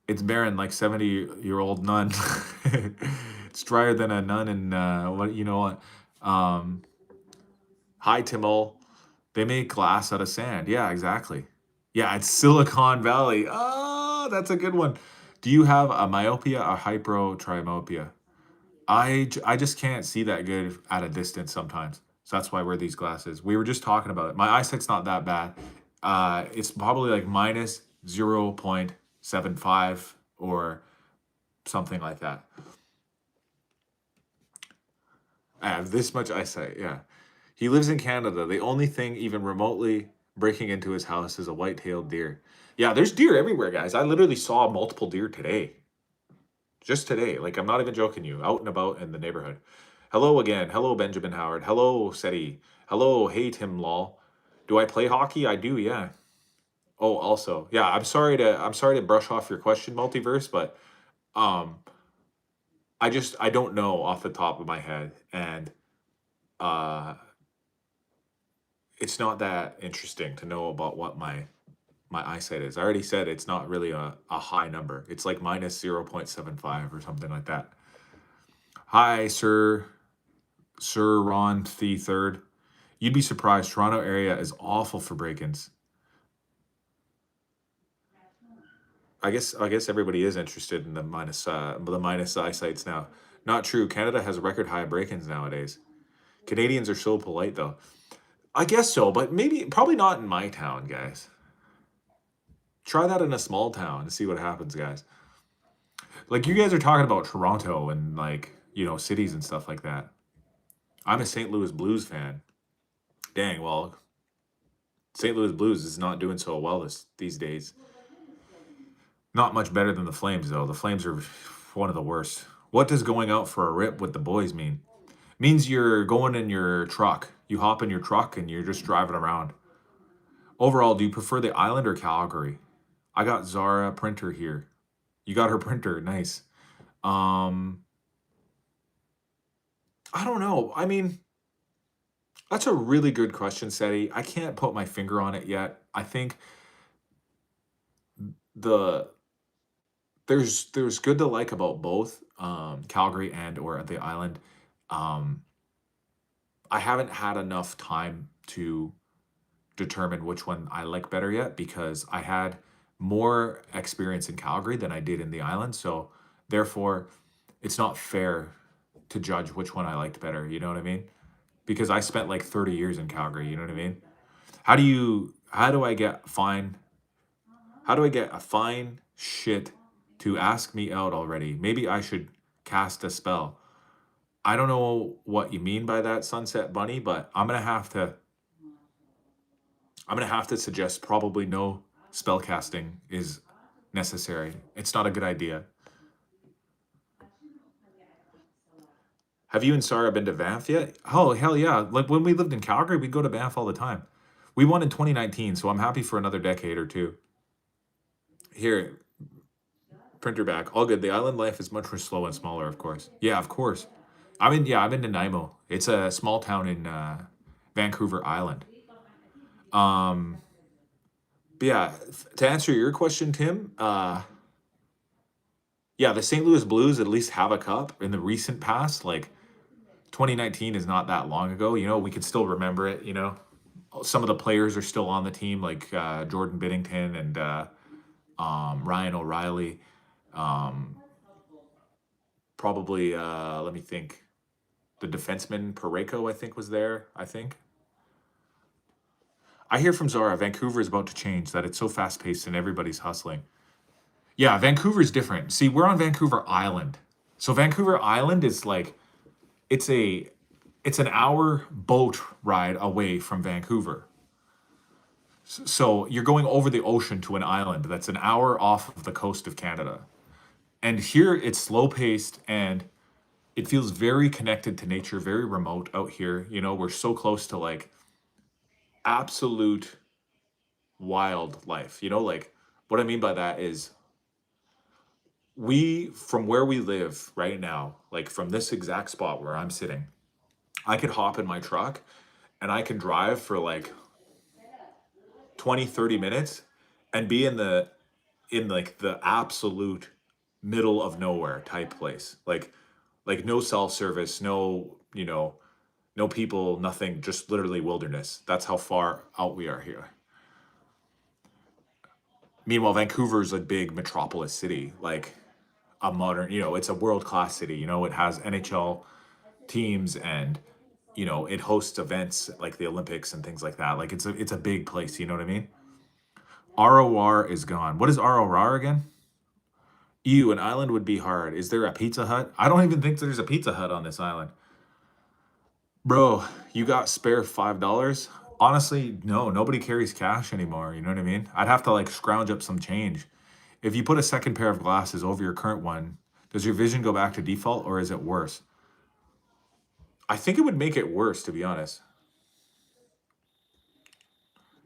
It's barren, like 70-year-old nun. It's drier than a nun, and what you know what? Hi, Timol. They make glass out of sand. Yeah, exactly. Yeah, it's Silicon Valley. Oh, that's a good one. Do you have a myopia or hypertropia? I just can't see that good at a distance sometimes. So that's why I wear these glasses. We were just talking about it. My eyesight's not that bad. It's probably like minus 0.75 or something like that. I have this much eyesight, yeah. He lives in Canada. The only thing even remotely breaking into his house is a white-tailed deer. Yeah, there's deer everywhere, guys. I literally saw multiple deer today. Just today. Like, I'm not even joking you. Out and about in the neighborhood. Hello again. Hello, Benjamin Howard. Hello, Seti. Hello, hey, Tim Lol. Do I play hockey? I do, yeah. Oh, also, yeah, I'm sorry to brush off your question, Multiverse, but I don't know off the top of my head, and uh it's not that interesting to know about what my eyesight is. I already said it's not really a high number. It's like minus 0.75 or something like that. Hi, Sir Ron the Third. You'd be surprised. Toronto area is awful for break-ins. I guess everybody is interested in the minus eyesights now. Not true. Canada has a record high of break-ins nowadays. Canadians are so polite though. I guess so, but probably not in my town, guys. Try that in a small town to see what happens, guys. Like you guys are talking about Toronto and like, cities and stuff like that. I'm a St. Louis Blues fan. Dang, well, St. Louis Blues is not doing so well these days. Not much better than the Flames, though. The Flames are one of the worst. What does going out for a rip with the boys mean? Means you're going in your truck. You hop in your truck and you're just driving around. Overall, do you prefer the island or Calgary? I got Zara printer here. You got her printer. Nice. Um, I don't know. I mean, that's a really good question, Seti. I can't put my finger on it yet. I think the there's good to like about both Calgary and or the island. Um, I haven't had enough time to determine which one I like better yet because I had more experience in Calgary than I did in the island. So therefore, it's not fair to judge which one I liked better. You know what I mean? Because I spent like 30 years in Calgary. You know what I mean? How do I get fine? How do I get a fine shit to ask me out already? Maybe I should cast a spell. I don't know what you mean by that, Sunset Bunny, but I'm gonna have to suggest probably no spell casting is necessary. It's not a good idea. Have you and Sarah been to Banff yet? Oh hell yeah! Like when we lived in Calgary, we'd go to Banff all the time. We won in 2019, so I'm happy for another decade or two. Here, printer back. All good. The island life is much more slow and smaller, of course. Yeah, of course. I'm in Nanaimo. It's a small town in Vancouver Island. Um, but yeah, to answer your question, Tim, yeah, the St. Louis Blues at least have a cup in the recent past. Like 2019 is not that long ago. You know, we can still remember it. You know, some of the players are still on the team, like Jordan Binnington and Ryan O'Reilly. Um, Probably, let me think. The defenseman Pareko, I think, was there. I think. I hear from Zara, Vancouver is about to change. That it's so fast paced and everybody's hustling. Yeah, Vancouver's different. See, we're on Vancouver Island, so Vancouver Island is like it's a it's an hour boat ride away from Vancouver. So you're going over the ocean to an island that's an hour off of the coast of Canada. And here it's slow paced and it feels very connected to nature, very remote out here. You know, we're so close to like absolute wildlife. You know, like what I mean by that is we, from where we live right now, like from this exact spot where I'm sitting, I could hop in my truck and I can drive for like 20, 30 minutes and be in like the absolute middle of nowhere type place. Like no cell service, no, you know, no people, nothing, just literally wilderness. That's how far out we are here. Meanwhile, Vancouver's a big metropolis city, like a modern, you know, it's a world-class city. You know, it has NHL teams and you know, it hosts events like the Olympics and things like that. Like it's a big place, you know what I mean? ROR is gone. What is ROR again? Ew, an island would be hard. Is there a Pizza Hut? I don't even think there's a Pizza Hut on this island. Bro, you got spare $5? Honestly, no, nobody carries cash anymore. You know what I mean? I'd have to like scrounge up some change. If you put a second pair of glasses over your current one, does your vision go back to default or is it worse? I think it would make it worse, to be honest.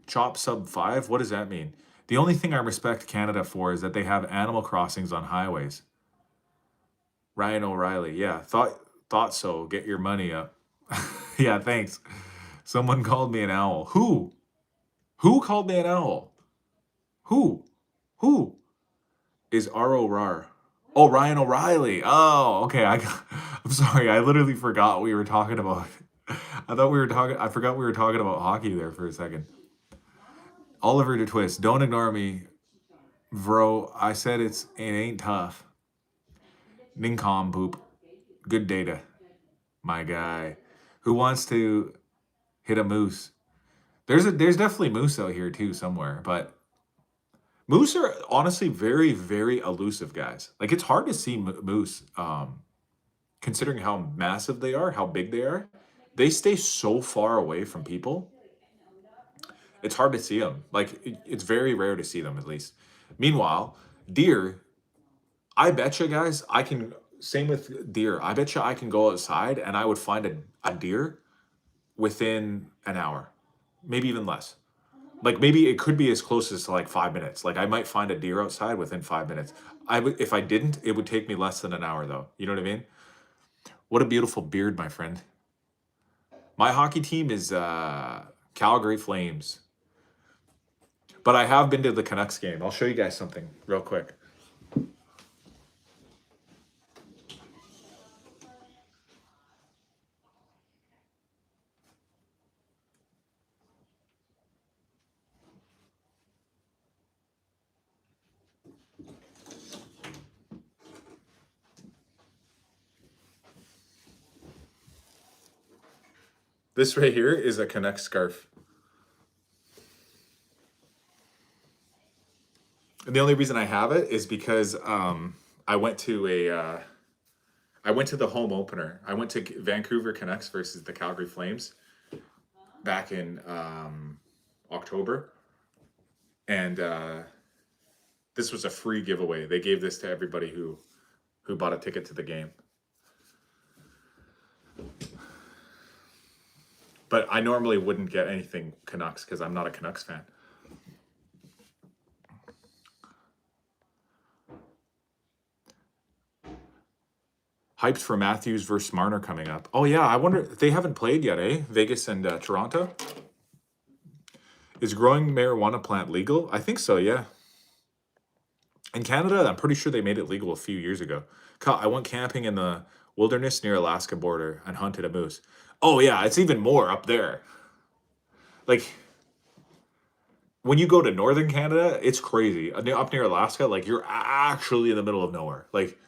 Chop sub 5? What does that mean? The only thing I respect Canada for is that they have animal crossings on highways. Ryan O'Reilly, yeah, thought so. Get your money up. Yeah, thanks. Someone called me an owl. Who? Who called me an owl? Who? Who is ROR? Oh, Ryan O'Reilly. Oh, okay. I'm sorry. I literally forgot we were talking about. I forgot we were talking about hockey there for a second. Oliver to Twist. Don't ignore me, bro. I said it ain't tough. Nincom poop. Good data. My guy. Who wants to hit a moose? There's definitely moose out here too somewhere, but moose are honestly very, very elusive, guys. Like it's hard to see moose, considering how massive they are, how big they are. They stay so far away from people. It's hard to see them. Like it's very rare to see them, at least. Meanwhile, deer, I bet you guys, I can same with deer. I bet you I can go outside and I would find a deer within an hour, maybe even less. Like maybe it could be as close as to like 5 minutes. Like I might find a deer outside within 5 minutes. I would, if I didn't, it would take me less than an hour though. You know what I mean? What a beautiful beard, my friend. My hockey team is Calgary Flames. But I have been to the Canucks game. I'll show you guys something real quick. This right here is a Canucks scarf. And the only reason I have it is because I went to the home opener. I went to Vancouver Canucks versus the Calgary Flames back in October. And this was a free giveaway. They gave this to everybody who bought a ticket to the game. But I normally wouldn't get anything Canucks because I'm not a Canucks fan. Hyped for Matthews versus Marner coming up. Oh yeah, I wonder, they haven't played yet, eh? Vegas and Toronto. Is growing marijuana plant legal? I think so, yeah. In Canada, I'm pretty sure they made it legal a few years ago. I went camping in the wilderness near Alaska border and hunted a moose. Oh yeah, it's even more up there. Like, when you go to northern Canada, it's crazy. Up near Alaska, like, you're actually in the middle of nowhere. Like,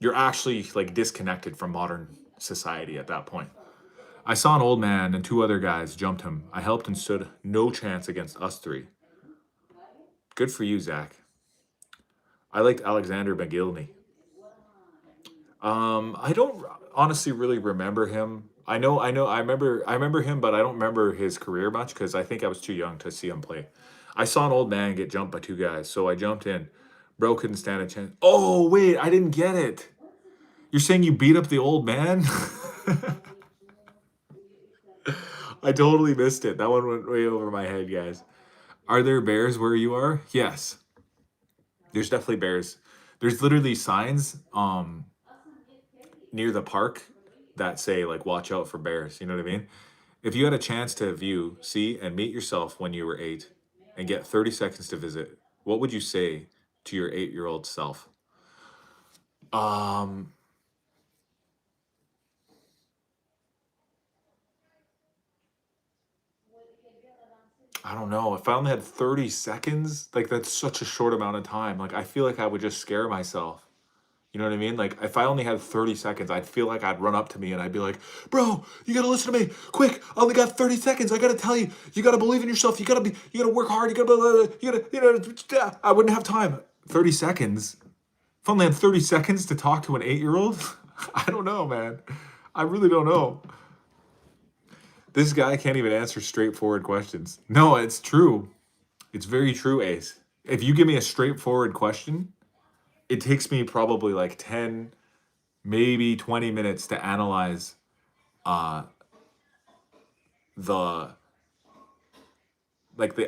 you're actually, like, disconnected from modern society at that point. I saw an old man and two other guys jumped him. I helped and stood no chance against us three. Good for you, Zach. I liked Alexander McGillney. I don't honestly really remember him. I remember him, but I don't remember his career much because I think I was too young to see him play. I saw an old man get jumped by two guys, so I jumped in. Bro couldn't stand a chance. Oh, wait, I didn't get it. You're saying you beat up the old man? I totally missed it. That one went way over my head, guys. Are there bears where you are? Yes. There's definitely bears. There's literally signs near the park that say, like, watch out for bears. You know what I mean? If you had a chance to view, see, and meet yourself when you were 8 and get 30 seconds to visit, what would you say to your 8-year-old self? I don't know. If I only had 30 seconds, like, that's such a short amount of time. Like, I feel like I would just scare myself. You know what I mean? Like, if I only had 30 seconds, I'd feel like I'd run up to me and I'd be like, bro, you gotta listen to me. Quick, I only got 30 seconds. I gotta tell you, you gotta believe in yourself. You gotta work hard. You gotta, I wouldn't have time. 30 seconds? If I only had 30 seconds to talk to an 8-year-old? I don't know, man. I really don't know. This guy can't even answer straightforward questions. No, it's true. It's very true, Ace. If you give me a straightforward question, it takes me probably like 10, maybe 20 minutes to analyze the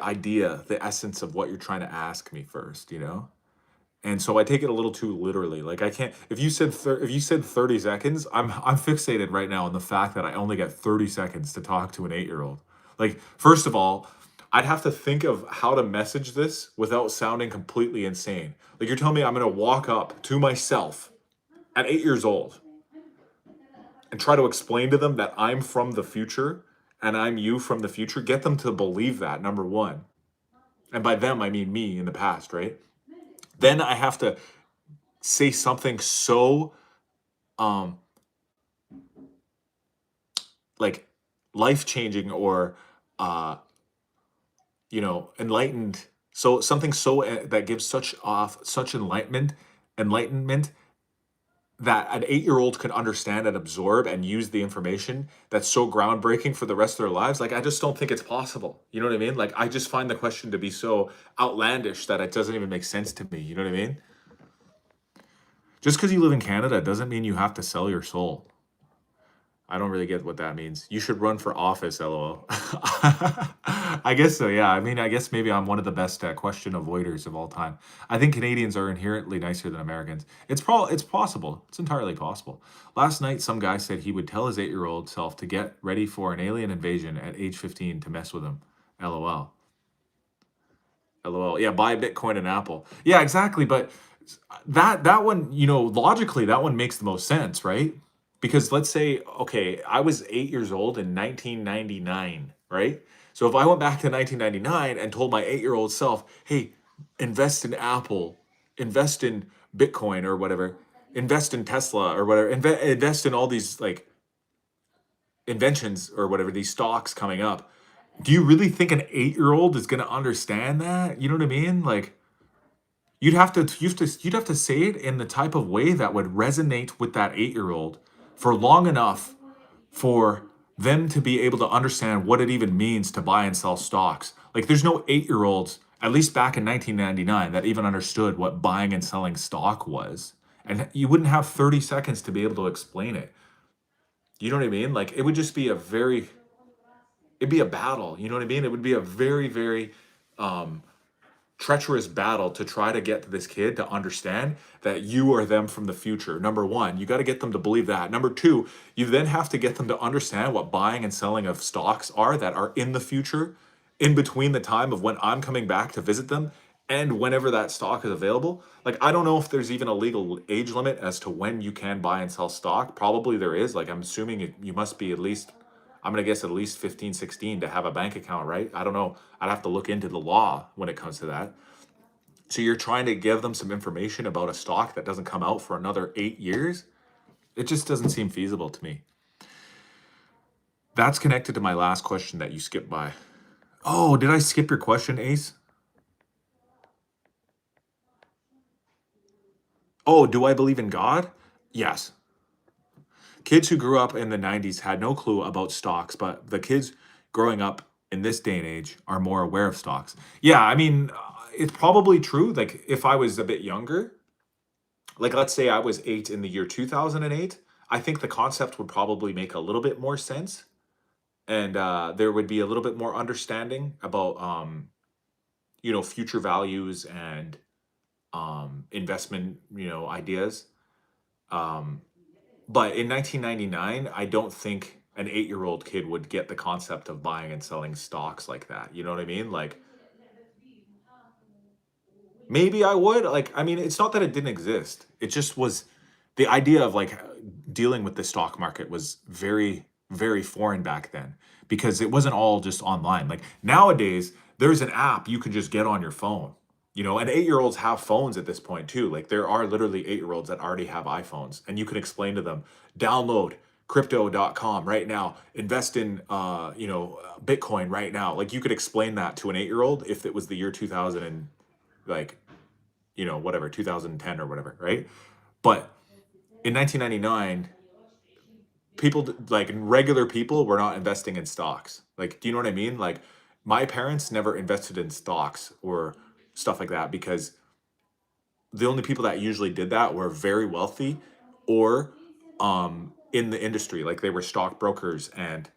idea, the essence of what you're trying to ask me first, you know? And so I take it a little too literally. Like, I can't, if you said 30 seconds, I'm fixated right now on the fact that I only get 30 seconds to talk to an 8-year-old. Like, first of all, I'd have to think of how to message this without sounding completely insane. Like, you're telling me I'm going to walk up to myself at 8 years old and try to explain to them that I'm from the future and I'm you from the future. Get them to believe that, number one. And by them, I mean me in the past, right? Then I have to say something so, like, life-changing or, enlightened. So something so that gives such enlightenment that an 8-year-old can understand and absorb and use the information that's so groundbreaking for the rest of their lives. Like, I just don't think it's possible. You know what I mean? Like, I just find the question to be so outlandish that it doesn't even make sense to me. You know what I mean? Just because you live in Canada doesn't mean you have to sell your soul. I don't really get what that means. You should run for office, lol. I guess so, yeah. I mean, I guess maybe I'm one of the best question avoiders of all time. I think Canadians are inherently nicer than Americans. It's possible. It's entirely possible. Last night, some guy said he would tell his 8-year-old self to get ready for an alien invasion at age 15 to mess with him. LOL. LOL. Yeah, buy Bitcoin and Apple. Yeah, exactly. But that one, logically, that one makes the most sense, right? Because let's say, okay, I was 8 years old in 1999, right? So if I went back to 1999 and told my 8-year-old self, hey, invest in Apple, invest in Bitcoin or whatever, invest in Tesla or whatever, invest in all these like inventions or whatever, these stocks coming up. Do you really think an 8-year-old is going to understand that? You know what I mean? Like, you'd have to say it in the type of way that would resonate with that 8-year-old for long enough for them to be able to understand what it even means to buy and sell stocks. Like there's no 8-year-olds, at least back in 1999, that even understood what buying and selling stock was. And you wouldn't have 30 seconds to be able to explain it. You know what I mean? Like it would just be it'd be a battle. You know what I mean? It would be a very, very treacherous battle to try to get this kid to understand that you are them from the future. Number one, you got to get them to believe that. Number two, you then have to get them to understand what buying and selling of stocks are that are in the future, in between the time of when I'm coming back to visit them and whenever that stock is available. Like, I don't know if there's even a legal age limit as to when you can buy and sell stock. Probably there is. Like, I'm assuming you must be at least, I'm going to guess at least 15, 16 to have a bank account, right? I don't know. I'd have to look into the law when it comes to that. So you're trying to give them some information about a stock that doesn't come out for another 8 years? It just doesn't seem feasible to me. That's connected to my last question that you skipped by. Oh, did I skip your question, Ace? Oh, do I believe in God? Yes. Kids who grew up in the 90s had no clue about stocks, but the kids growing up in this day and age are more aware of stocks. Yeah, I mean, it's probably true. Like, if I was a bit younger, like let's say I was 8 in the year 2008, I think the concept would probably make a little bit more sense. And there would be a little bit more understanding about, future values and investment, ideas. Um, But in 1999, I don't think an 8-year-old kid would get the concept of buying and selling stocks like that. You know what I mean? Like, maybe I would. Like, I mean, it's not that it didn't exist. It just was the idea of like dealing with the stock market was very, very foreign back then because it wasn't all just online. Like nowadays, there's an app you can just get on your phone. And 8-year-olds have phones at this point too. Like there are literally 8-year-olds that already have iPhones, and you can explain to them, download crypto.com right now, invest in Bitcoin right now. Like you could explain that to an 8-year-old if it was the year 2000 and like whatever, 2010 or whatever, right? But in 1999, like regular people were not investing in stocks. Like, do you know what I mean? Like my parents never invested in stocks or stuff like that because the only people that usually did that were very wealthy or in the industry. Like they were stockbrokers and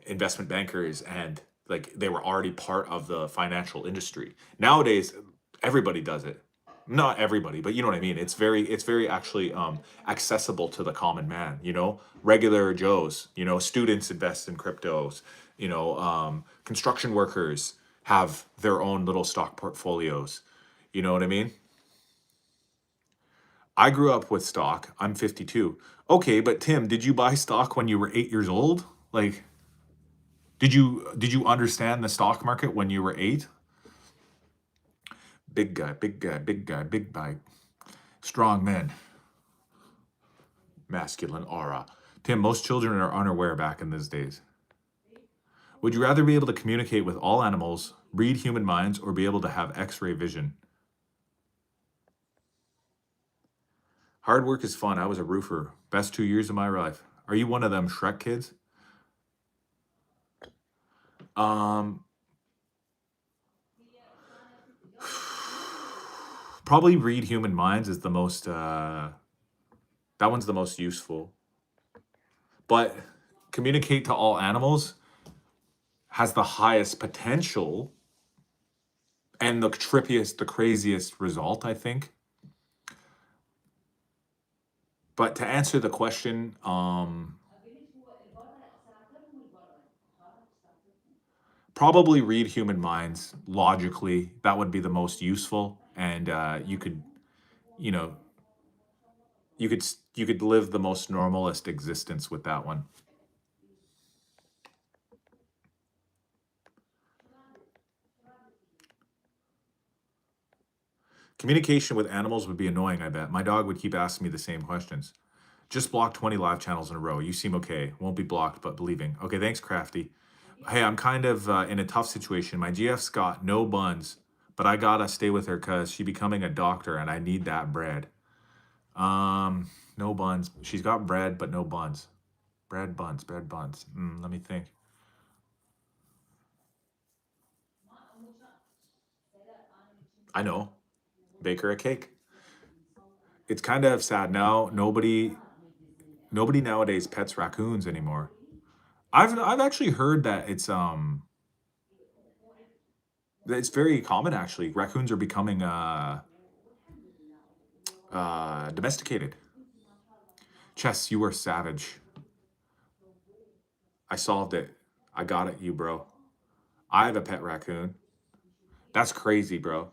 investment bankers, and like they were already part of the financial industry. Nowadays, everybody does it. Not everybody, but you know what I mean. It's very actually accessible to the common man. Regular Joes. Students invest in cryptos. Construction workers have their own little stock portfolios. You know what I mean? I grew up with stock. I'm 52. Okay, but Tim, did you buy stock when you were 8 years old? Like, did you understand the stock market when you were 8? Big guy, big guy, big guy, big bite. Strong men. Masculine aura. Tim, most children are unaware back in those days. Would you rather be able to communicate with all animals, read human minds, or be able to have X-ray vision? Hard work is fun. I was a roofer. Best 2 years of my life. Are you one of them Shrek kids? Um, Probably read human minds is the most, that one's the most useful. But communicate to all animals has the highest potential and the trippiest, the craziest result, I think. But to answer the question, probably read human minds logically. That would be the most useful, and you could, you know, you could live the most normalist existence with that one. Communication with animals would be annoying, I bet. My dog would keep asking me the same questions. Just block 20 live channels in a row. You seem okay. Won't be blocked, but believing. Okay, thanks, Crafty. Hey, I'm kind of in a tough situation. My GF's got no buns, but I gotta stay with her because she's becoming a doctor and I need that bread. No buns. She's got bread, but no buns. Bread buns, bread buns. Let me think. I know. Bake her a cake. It's kind of sad now. Nobody nowadays pets raccoons anymore. I've actually heard that it's very common actually. Raccoons are becoming domesticated. Chess, you are savage. I solved it. I got it, you bro. I have a pet raccoon. That's crazy, bro.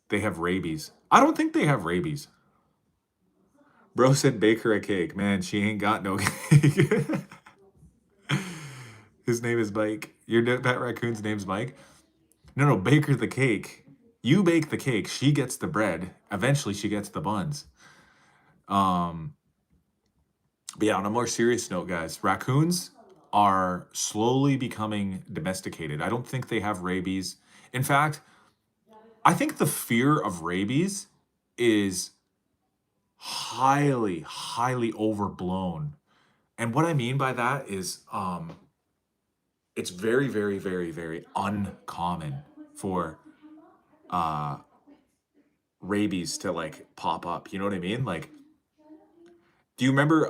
They have rabies. I don't think they have rabies. Bro said bake her a cake. Man, she ain't got no cake. His name is Mike. Your pet raccoon's name's Mike? No, bake her the cake. You bake the cake. She gets the bread. Eventually, she gets the buns. But yeah, on a more serious note, guys, raccoons are slowly becoming domesticated. I don't think they have rabies. In fact, I think the fear of rabies is highly, highly overblown. And what I mean by that is it's very, very, very, very uncommon for rabies to like pop up. You know what I mean? Like, do you remember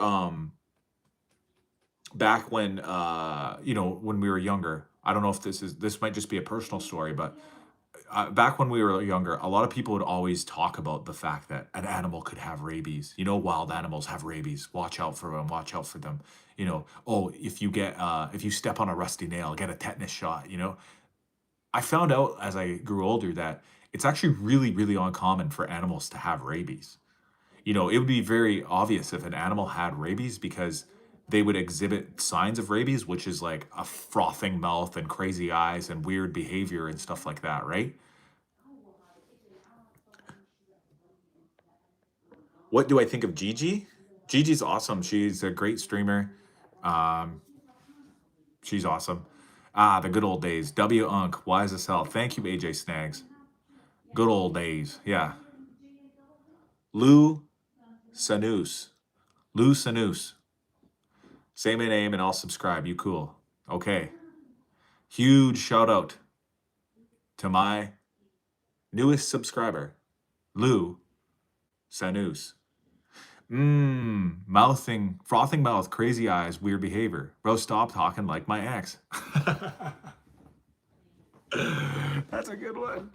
back when when we were younger? I don't know if this might just be a personal story, but back when we were younger, a lot of people would always talk about the fact that an animal could have rabies. Wild animals have rabies. Watch out for them. Watch out for them. Oh, if you step on a rusty nail, get a tetanus shot. I found out as I grew older that it's actually really, really uncommon for animals to have rabies. It would be very obvious if an animal had rabies because they would exhibit signs of rabies, which is like a frothing mouth and crazy eyes and weird behavior and stuff like that, right? What do I think of Gigi? Gigi's awesome. She's a great streamer. Um, she's awesome. The good old days. W Unk, wise as hell. Thank you, AJ Snags. Good old days. Yeah. Lou Sanus. Lou Sanus. Say my name and I'll subscribe. You cool. Okay. Huge shout out to my newest subscriber, Lou Sanus. Frothing mouth, crazy eyes, weird behavior. Bro, stop talking like my ex. That's a good one.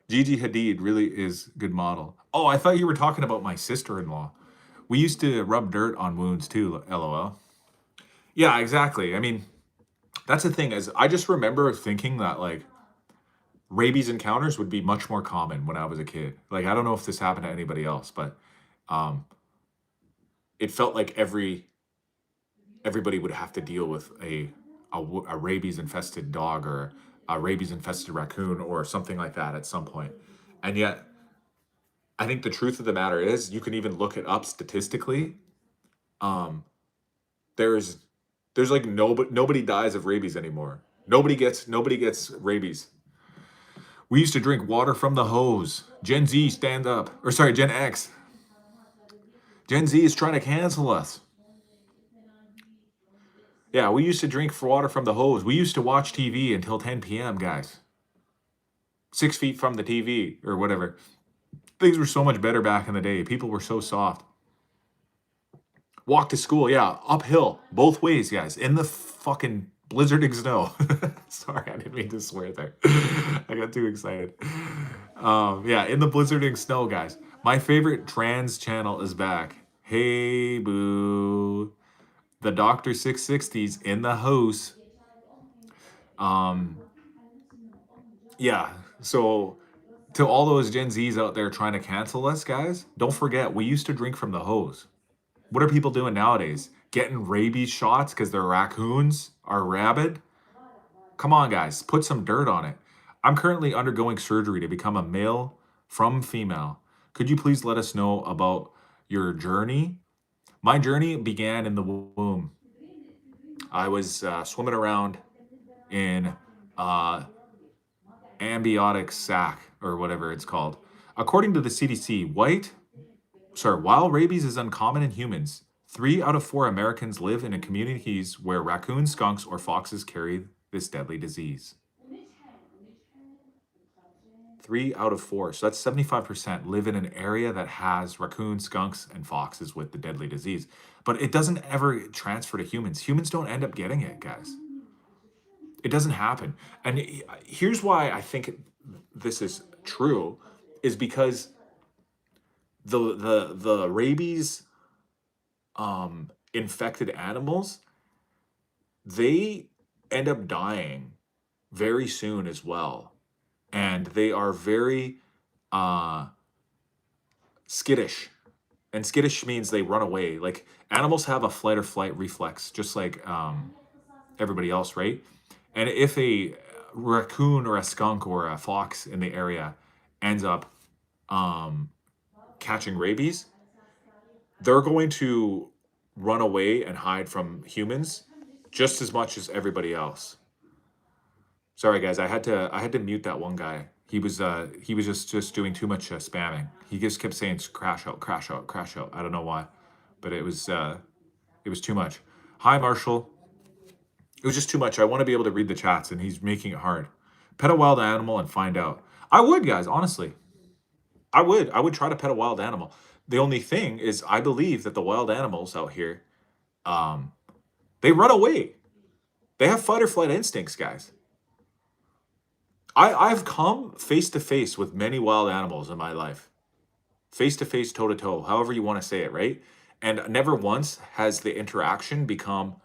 Gigi Hadid really is good model. Oh, I thought you were talking about my sister-in-law. We used to rub dirt on wounds too, LOL. Yeah, exactly. I mean, that's the thing is I just remember thinking that like rabies encounters would be much more common when I was a kid. Like, I don't know if this happened to anybody else, but it felt like everybody would have to deal with a rabies infested dog or a rabies infested raccoon or something like that at some point. And yet, I think the truth of the matter is you can even look it up statistically. There's like nobody dies of rabies anymore. Nobody gets rabies. We used to drink water from the hose. Gen Z, stand up. Or sorry, Gen X. Gen Z is trying to cancel us. Yeah, we used to drink water from the hose. We used to watch TV until 10 p.m., guys. 6 feet from the TV or whatever. Things were so much better back in the day. People were so soft. Walk to school, yeah, uphill, both ways, guys, in the fucking blizzarding snow. Sorry, I didn't mean to swear there. I got too excited. Yeah, in the blizzarding snow, guys. My favorite trans channel is back. Hey, boo. The Dr. 660's in the house. Yeah, so to all those Gen Zs out there trying to cancel us, guys, don't forget, we used to drink from the hose. What are people doing nowadays? Getting rabies shots because their raccoons are rabid? Come on, guys, put some dirt on it. I'm currently undergoing surgery to become a male from female. Could you please let us know about your journey? My journey began in the womb. I was swimming around in ambiotic sac or whatever it's called. According to the CDC, while rabies is uncommon in humans, 3 out of 4 Americans live in communities where raccoons, skunks, or foxes carry this deadly disease. 3 out of 4. So that's 75% live in an area that has raccoons, skunks, and foxes with the deadly disease. But it doesn't ever transfer to humans. Humans don't end up getting it, guys. It doesn't happen. And here's why I think this is true, is because the rabies infected animals, they end up dying very soon as well. And they are very skittish. And skittish means they run away. Like, animals have a fight or flight reflex, just like everybody else, right? And if a raccoon or a skunk or a fox in the area ends up catching rabies, they're going to run away and hide from humans just as much as everybody else. Sorry, guys, I had to mute that one guy. He was just doing too much spamming. He just kept saying crash out, crash out, crash out. I don't know why, but it was too much. Hi, Marshall. It was just too much. I want to be able to read the chats, and he's making it hard. Pet a wild animal and find out. I would, guys, honestly. I would try to pet a wild animal. The only thing is, I believe that the wild animals out here, they run away. They have fight or flight instincts, guys. I've come face to face with many wild animals in my life. Face to face, toe to toe, however you want to say it, right? And never once has the interaction become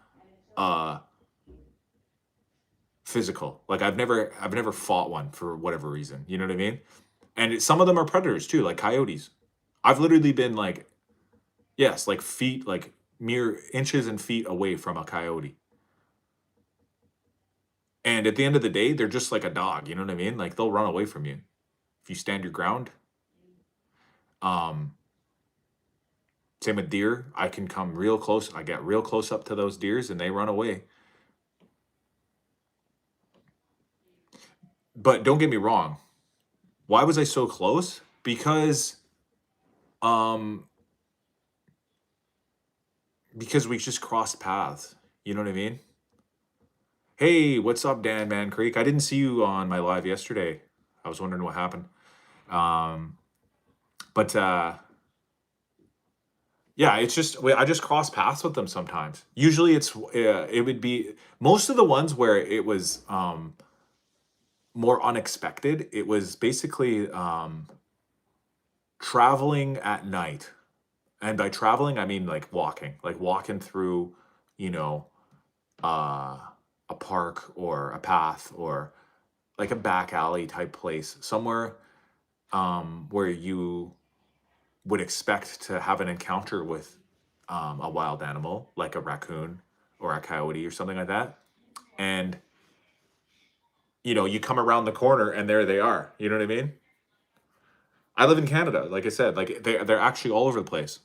physical. Like, I've never fought one for whatever reason. You know what I mean? And some of them are predators too, like coyotes. I've literally been like, yes, like feet, like mere inches and feet away from a coyote. And at the end of the day, they're just like a dog. You know what I mean? Like, they'll run away from you if you stand your ground. Same with deer. I can come real close. I get real close up to those deers and they run away. But don't get me wrong. Why was I so close? Because we just crossed paths. You know what I mean? Hey, what's up, Dan Man Creek? I didn't see you on my live yesterday. I was wondering what happened. But yeah, it's just, I just cross paths with them sometimes. Usually it would be most of the ones where it was more unexpected. It was basically traveling at night. And by traveling, I mean like walking through, you know, a park or a path or like a back alley type place, somewhere where you would expect to have an encounter with a wild animal, like a raccoon or a coyote or something like that. And, you know, you come around the corner and there they are. You know what I mean? I live in Canada, like I said, like they're actually all over the place.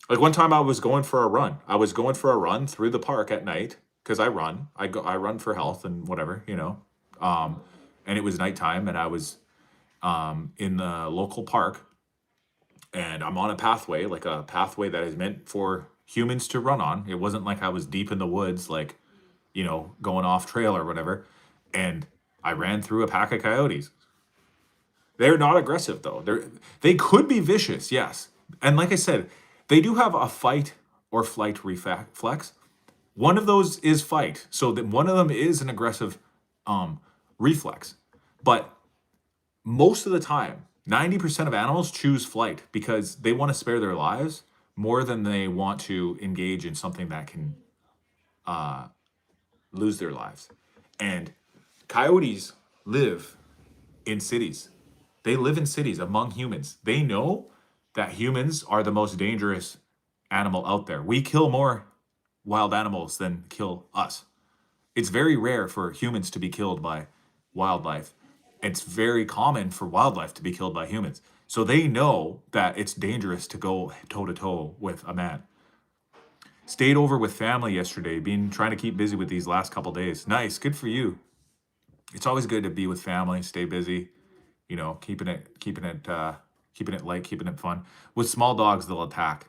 Like, one time I was going for a run. I was going for a run through the park at night because I run. I run for health and whatever, you know. And it was nighttime, and I was in the local park, and I'm on a pathway, like a pathway that is meant for humans to run on. It wasn't like I was deep in the woods, like, you know, going off trail or whatever. And I ran through a pack of coyotes. They're not aggressive though. They could be vicious, yes. And like I said, they do have a fight or flight reflex. One of those is fight, so that one of them is an aggressive reflex. But most of the time, 90% of animals choose flight because they want to spare their lives more than they want to engage in something that can lose their lives. And coyotes live in cities. They live in cities among humans. They know that humans are the most dangerous animal out there. We kill more wild animals than kill us. It's very rare for humans to be killed by wildlife. It's very common for wildlife to be killed by humans. So they know that it's dangerous to go toe to toe with a man. Stayed over with family yesterday, been trying to keep busy with these last couple days. Nice, good for you. It's always good to be with family, stay busy, you know, keeping it light, keeping it fun. With small dogs, they'll attack.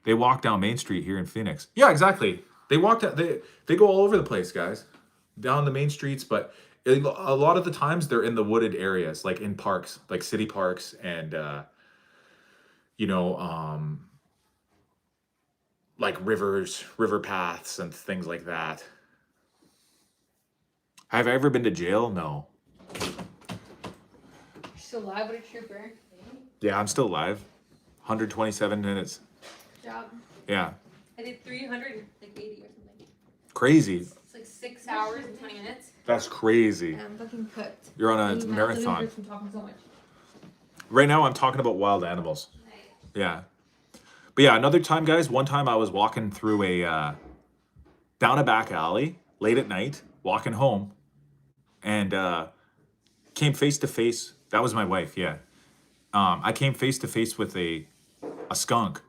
They walk down Main Street here in Phoenix. Yeah, exactly. They go all over the place, guys, down the main streets. But a lot of the times they're in the wooded areas, like in parks, like city parks, and like rivers, river paths, and things like that. Have I ever been to jail? No. Still alive? What a trooper. Yeah, I'm still alive. 127 minutes. Good job. Yeah. I did 380 or something. Crazy. It's like 6 hours and 20 minutes. That's crazy. And I'm fucking cooked. You're on a I'm marathon. from talking so much. Right now, I'm talking about wild animals. Yeah. But yeah, another time, guys, one time I was walking through down a back alley late at night, walking home, and came face to face. That was my wife, yeah. I came face to face with a skunk.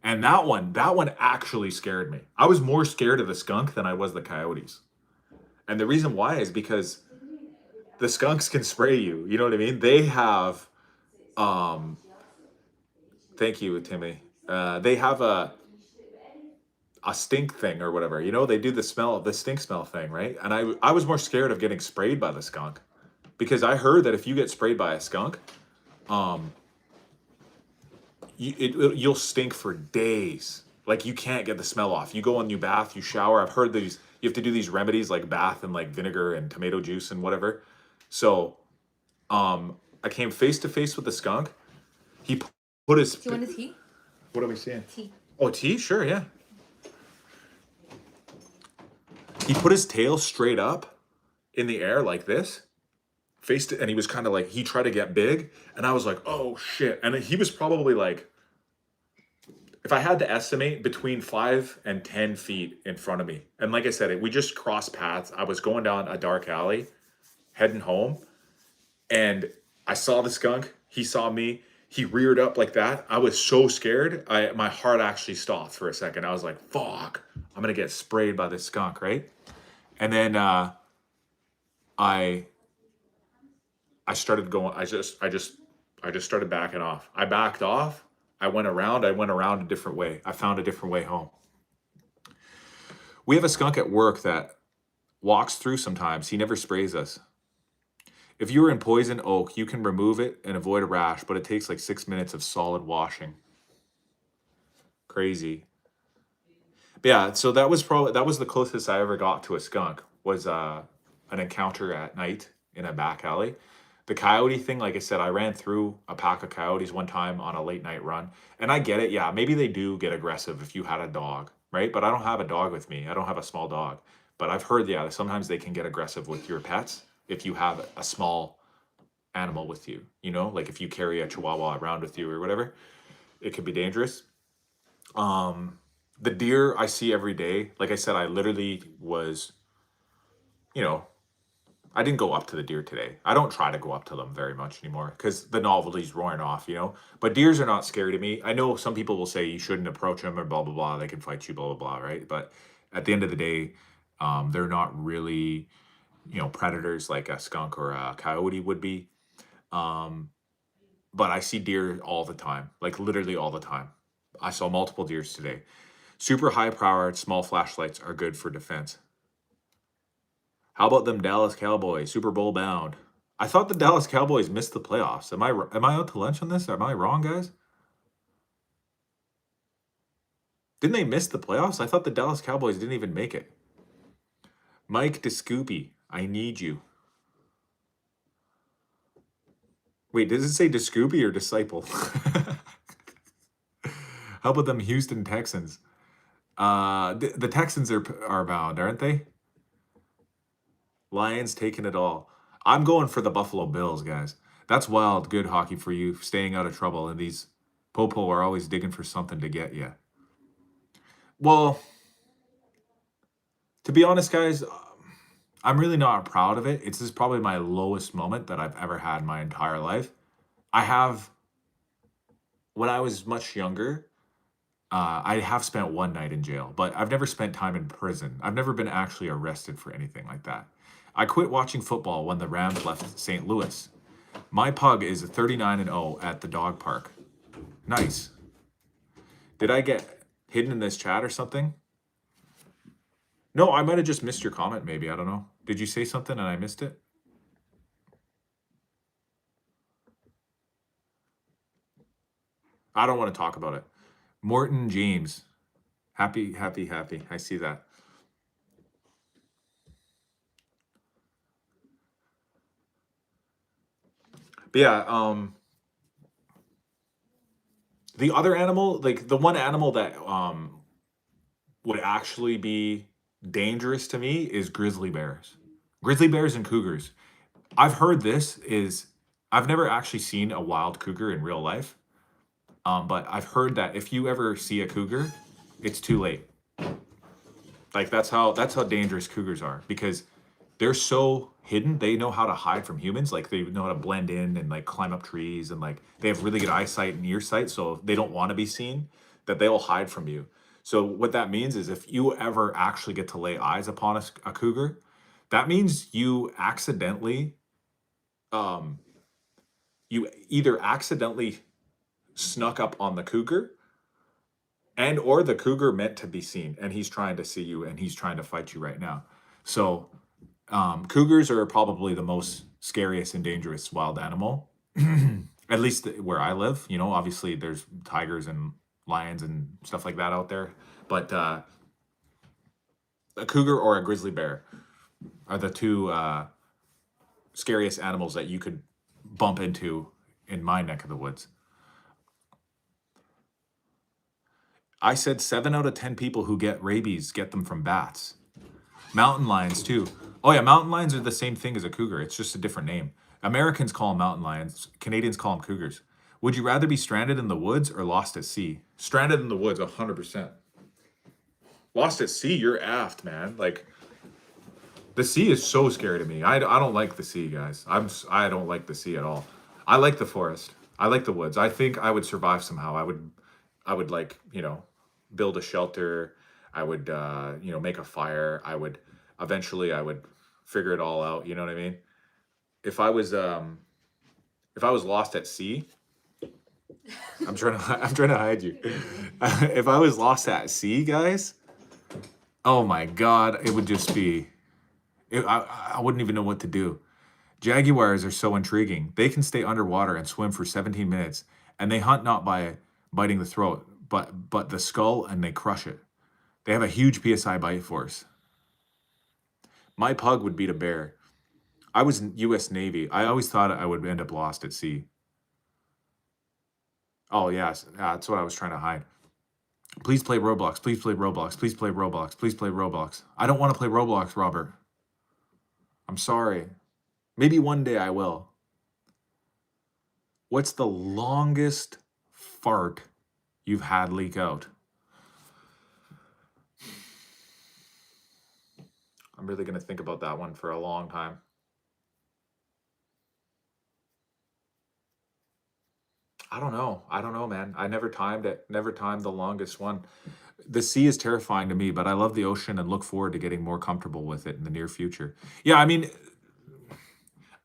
And that one actually scared me. I was more scared of the skunk than I was the coyotes. And the reason why is because the skunks can spray you. You know what I mean? They have, thank you, Timmy. They have a stink thing or whatever. You know, they do the stink smell thing, right? And I was more scared of getting sprayed by the skunk because I heard that if you get sprayed by a skunk, you'll stink for days. Like you can't get the smell off. You go and you bath, you shower. I've heard you have to do these remedies like bath and like vinegar and tomato juice and whatever. So, I came face to face with the skunk. He put his. Do you want a tea? What are we seeing? Tea. Oh, tea? Sure, yeah. He put his tail straight up in the air like this. Faced it, and he was kind of like, he tried to get big, and I was like, oh shit. And he was probably like, if I had to estimate, between 5 and 10 feet in front of me. And like I said, we just crossed paths. I was going down a dark alley, heading home, and I saw the skunk. He saw me. He reared up like that. I was so scared. My heart actually stopped for a second. I was like, fuck, I'm gonna get sprayed by this skunk, right? And then I started going, I just started backing off. I backed off. I went around a different way. I found a different way home. We have a skunk at work that walks through sometimes. He never sprays us. If you were in poison oak, you can remove it and avoid a rash, but it takes like 6 minutes of solid washing. Crazy. But yeah, so that was the closest I ever got to a skunk was an encounter at night in a back alley. The coyote thing, like I said, I ran through a pack of coyotes one time on a late night run. And I get it. Yeah, maybe they do get aggressive if you had a dog, right? But I don't have a dog with me. I don't have a small dog. But I've heard, yeah, sometimes they can get aggressive with your pets if you have a small animal with you, you know? Like if you carry a chihuahua around with you or whatever, it could be dangerous. The deer I see every day, like I said, I literally was, I didn't go up to the deer today. I don't try to go up to them very much anymore because the novelty's roaring off, But deers are not scary to me. I know some people will say you shouldn't approach them or blah, blah, blah. They can fight you, blah, blah, blah, right? But at the end of the day, they're not really, predators like a skunk or a coyote would be. But I see deer all the time, like literally all the time. I saw multiple deers today. Super high-powered small flashlights are good for defense. How about them Dallas Cowboys, Super Bowl bound? I thought the Dallas Cowboys missed the playoffs. Am I out to lunch on this? Am I wrong, guys? Didn't they miss the playoffs? I thought the Dallas Cowboys didn't even make it. Mike DeScoopy, I need you. Wait, does it say DeScoopy or Disciple? How about them Houston Texans? The Texans are bound, aren't they? Lions taking it all. I'm going for the Buffalo Bills, guys. That's wild. Good hockey for you, staying out of trouble. And these Popo are always digging for something to get you. Well, to be honest, guys, I'm really not proud of it. This is probably my lowest moment that I've ever had in my entire life. When I was much younger, I have spent one night in jail, but I've never spent time in prison. I've never been actually arrested for anything like that. I quit watching football when the Rams left St. Louis. My pug is 39-0 at the dog park. Nice. Did I get hidden in this chat or something? No, I might have just missed your comment, maybe. I don't know. Did you say something and I missed it? I don't want to talk about it. Morton James. Happy. I see that. But yeah, the other animal, like the one animal that would actually be dangerous to me is grizzly bears. Grizzly bears and cougars. I've never actually seen a wild cougar in real life. But I've heard that if you ever see a cougar, it's too late. Like that's how dangerous cougars are, because they're so hidden. They know how to hide from humans. Like they know how to blend in and like climb up trees, and like they have really good eyesight and ear sight, so they don't want to be seen, that they will hide from you. So what that means is if you ever actually get to lay eyes upon a cougar, that means you either accidentally snuck up on the cougar, and or the cougar meant to be seen and he's trying to see you and he's trying to fight you right now. So cougars are probably the most scariest and dangerous wild animal, at least where I live. You know, obviously there's tigers and lions and stuff like that out there, but a cougar or a grizzly bear are the two scariest animals that you could bump into in my neck of the woods. I said 7 out of 10 people who get rabies get them from bats. Mountain lions too. Oh yeah, mountain lions are the same thing as a cougar. It's just a different name. Americans call them mountain lions. Canadians call them cougars. Would you rather be stranded in the woods or lost at sea? Stranded in the woods, 100%. Lost at sea, you're aft, man. Like, the sea is so scary to me. I don't like the sea, guys. I don't like the sea at all. I like the forest. I like the woods. I think I would survive somehow. I would like, build a shelter. I would, make a fire. I would figure it all out. You know what I mean? If I was lost at sea, I'm trying to hide you. If I was lost at sea, guys, oh my God, it would just be, I wouldn't even know what to do. Jaguars are so intriguing. They can stay underwater and swim for 17 minutes, and they hunt not by biting the throat, but the skull, and they crush it. They have a huge PSI bite force. My pug would beat a bear. I was in U.S. Navy. I always thought I would end up lost at sea. Oh, yes. That's what I was trying to hide. Please play Roblox. Please play Roblox. Please play Roblox. Please play Roblox. I don't want to play Roblox, Robert. I'm sorry. Maybe one day I will. What's the longest fart you've had leak out? I'm really going to think about that one for a long time. I don't know, man. I never timed it. Never timed the longest one. The sea is terrifying to me, but I love the ocean and look forward to getting more comfortable with it in the near future. Yeah, I mean,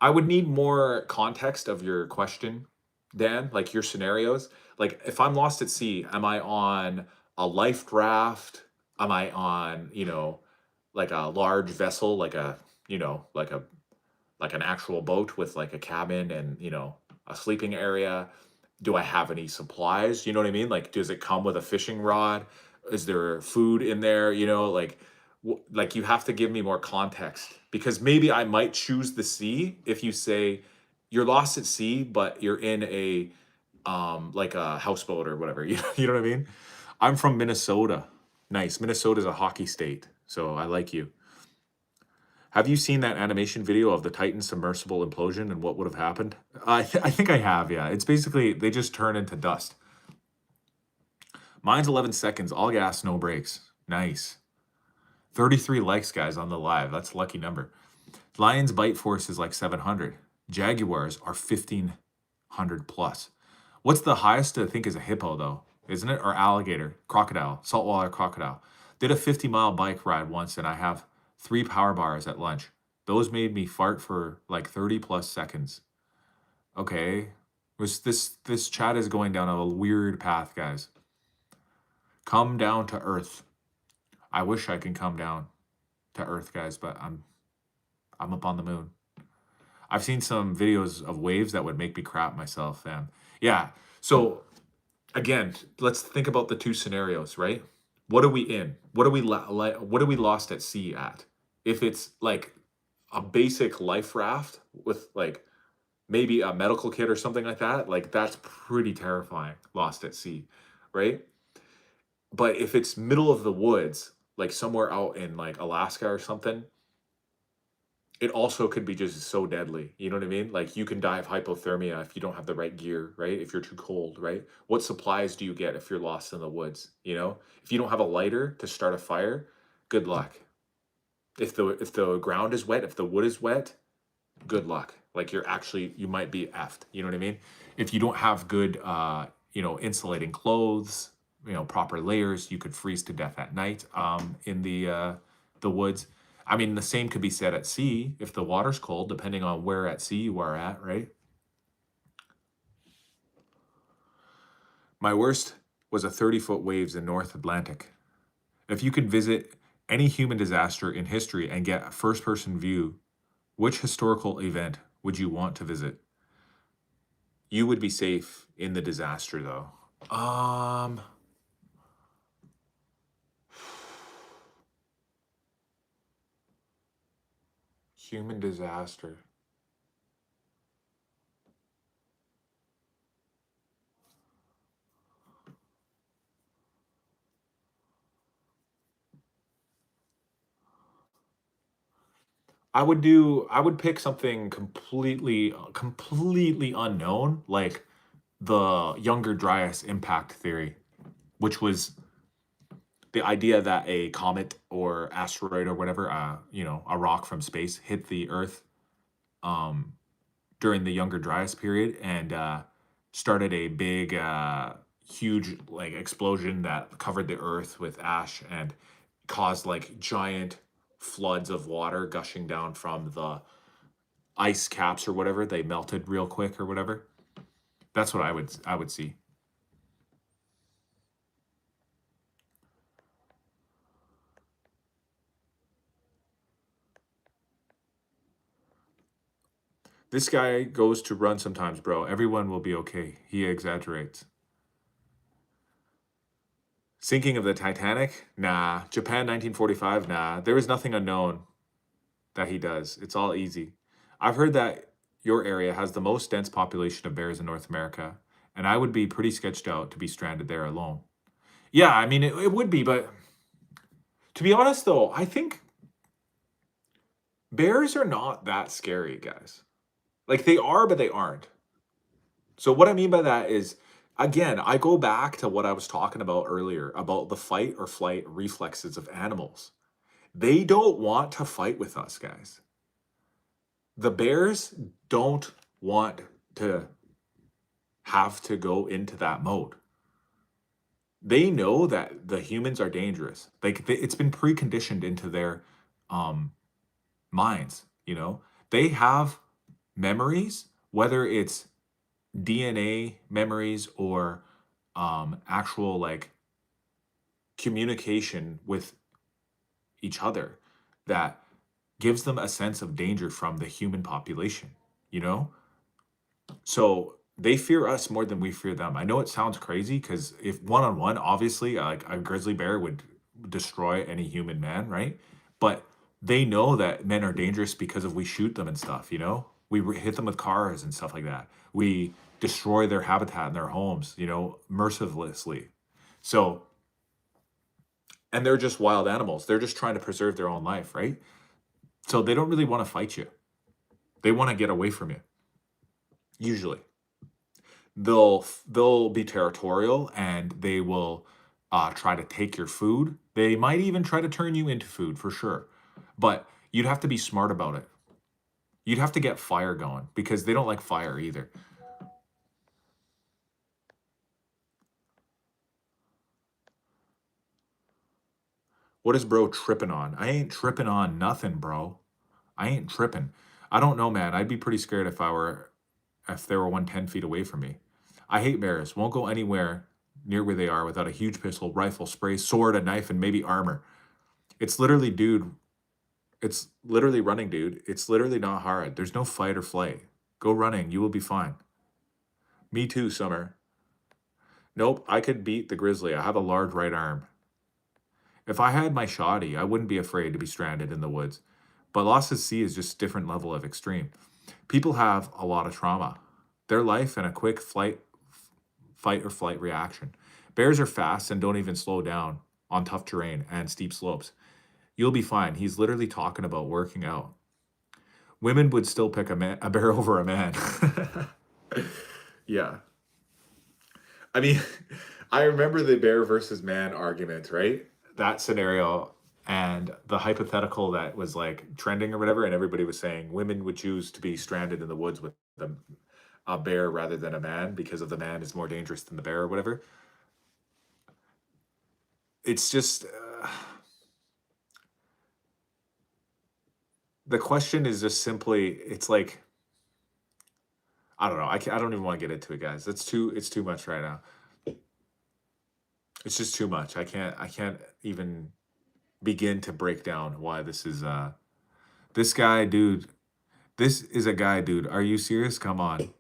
I would need more context of your question, Dan, like your scenarios. Like if I'm lost at sea, am I on a life raft? Am I on, like a large vessel, like a like an actual boat with like a cabin and, you know, a sleeping area? Do I have any supplies? You know what I mean? Like, does it come with a fishing rod? Is there food in there? You know, like, like you have to give me more context, because maybe I might choose the sea if you say you're lost at sea, but you're in a like a houseboat or whatever. You know what I mean? I'm from Minnesota. Nice. Minnesota's a hockey state, so I like you. Have you seen that animation video of the Titan submersible implosion and what would have happened? I think I have, yeah. It's basically they just turn into dust. Mine's 11 seconds, all gas, no brakes. Nice. 33 likes, guys, on the live. That's a lucky number. Lions bite force is like 700. Jaguars are 1,500 plus. What's the highest I think is a hippo, though, isn't it? Or alligator, crocodile, saltwater crocodile. Did a 50-mile bike ride once, and I have 3 power bars at lunch. Those made me fart for like 30 plus seconds. Okay. This chat is going down a weird path, guys. Come down to earth. I wish I can come down to earth, guys, but I'm up on the moon. I've seen some videos of waves that would make me crap myself, fam. Yeah. So again, let's think about the two scenarios, right? What are we in? What are we what are we lost at sea at? If it's like a basic life raft with like maybe a medical kit or something like that's pretty terrifying, lost at sea, right? But if it's middle of the woods, like somewhere out in like Alaska or something, it also could be just so deadly. You know what I mean? Like you can die of hypothermia if you don't have the right gear, right? If you're too cold, right? What supplies do you get if you're lost in the woods? You know, if you don't have a lighter to start a fire, good luck. If the ground is wet, if the wood is wet, good luck. Like you might be effed. You know what I mean? If you don't have good, insulating clothes, proper layers, you could freeze to death at night in the woods. I mean, the same could be said at sea if the water's cold, depending on where at sea you are at, right? My worst was a 30-foot waves in North Atlantic. If you could visit any human disaster in history and get a first-person view, which historical event would you want to visit? You would be safe in the disaster, though. Human disaster. I would pick something completely unknown, like the Younger Dryas impact theory, which was the idea that a comet or asteroid or whatever, a rock from space hit the Earth um, during the Younger Dryas period and started a big, huge like explosion that covered the Earth with ash and caused like giant floods of water gushing down from the ice caps or whatever. They melted real quick or whatever. That's what I would see. This guy goes to run sometimes, bro. Everyone will be okay. He exaggerates. Sinking of the Titanic? Nah. Japan 1945? Nah. There is nothing unknown that he does. It's all easy. I've heard that your area has the most dense population of bears in North America, and I would be pretty sketched out to be stranded there alone. Yeah, I mean, it would be, but to be honest, though, I think bears are not that scary, guys. Like, they are, but they aren't. So what I mean by that is, again, I go back to what I was talking about earlier about the fight or flight reflexes of animals. They don't want to fight with us, guys. The bears don't want to have to go into that mode. They know that the humans are dangerous. Like it's been preconditioned into their minds, They have memories, whether it's DNA memories or actual like communication with each other, that gives them a sense of danger from the human population, you know? So they fear us more than we fear them. I know it sounds crazy because if one on one, obviously, like a grizzly bear would destroy any human man, right? But they know that men are dangerous because of we shoot them and stuff, you know? Hit them with cars and stuff like that. We destroy their habitat and their homes, you know, mercilessly. So, and they're just wild animals. They're just trying to preserve their own life, right? So they don't really want to fight you. They want to get away from you. Usually, they'll be territorial and they will try to take your food. They might even try to turn you into food for sure. But you'd have to be smart about it. You'd have to get fire going because they don't like fire either. What is bro tripping on? I ain't tripping on nothing, bro. I ain't tripping. I don't know, man. I'd be pretty scared if they were 110 feet away from me. I hate bears. Won't go anywhere near where they are without a huge pistol, rifle, spray, sword, a knife, and maybe armor. It's literally, dude. It's literally running, dude. It's literally not hard. There's no fight or flight. Go running. You will be fine. Me too, Summer. Nope, I could beat the grizzly. I have a large right arm. If I had my shoddy, I wouldn't be afraid to be stranded in the woods. But loss at sea is just a different level of extreme. People have a lot of trauma. Their life and a quick fight or flight reaction. Bears are fast and don't even slow down on tough terrain and steep slopes. You'll be fine. He's literally talking about working out. Women would still pick a bear over a man. Yeah. I mean, I remember the bear versus man argument, right? That scenario and the hypothetical that was like trending or whatever, and everybody was saying women would choose to be stranded in the woods with a bear rather than a man because of the man is more dangerous than the bear or whatever. It's just the question is just simply, it's like, I don't know. I don't even want to get into it, guys. It's too much right now. It's just too much. I can't even begin to break down why this is this guy, dude. This is a guy, dude. Are you serious? Come on.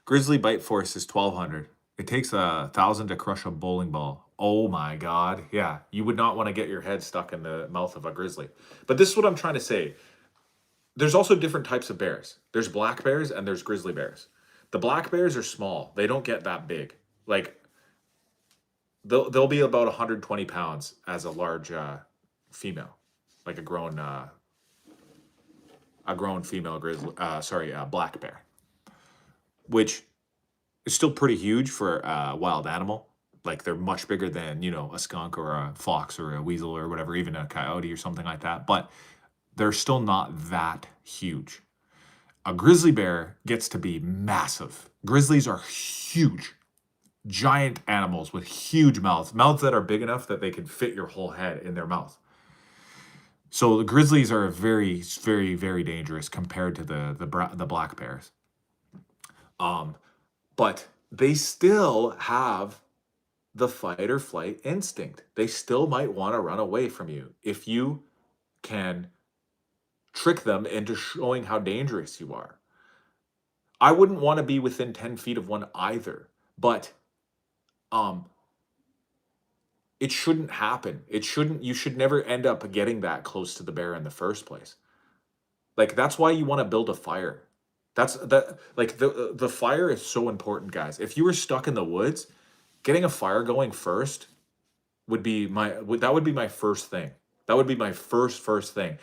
Grizzly bite force is 1,200. It takes 1,000 to crush a bowling ball. Oh my God. Yeah, you would not want to get your head stuck in the mouth of a grizzly. But this is what I'm trying to say. There's also different types of bears. There's black bears and there's grizzly bears. The black bears are small. They don't get that big. Like, they'll be about 120 pounds as a large female, like a grown female grizzly. Black bear, which is still pretty huge for a wild animal. Like, they're much bigger than, you know, a skunk or a fox or a weasel or whatever, even a coyote or something like that. But they're still not that huge. A grizzly bear gets to be massive. Grizzlies are huge, giant animals with huge mouths that are big enough that they can fit your whole head in their mouth. So the grizzlies are very, very, very dangerous compared to the black bears. But they still have the fight or flight instinct. They still might want to run away from you if you can trick them into showing how dangerous you are. I wouldn't want to be within 10 feet of one either, but it shouldn't happen. You should never end up getting that close to the bear in the first place. Like, that's why you want to build a fire. The fire is so important, guys. If you were stuck in the woods, getting a fire going first would be my first thing. That would be my first thing.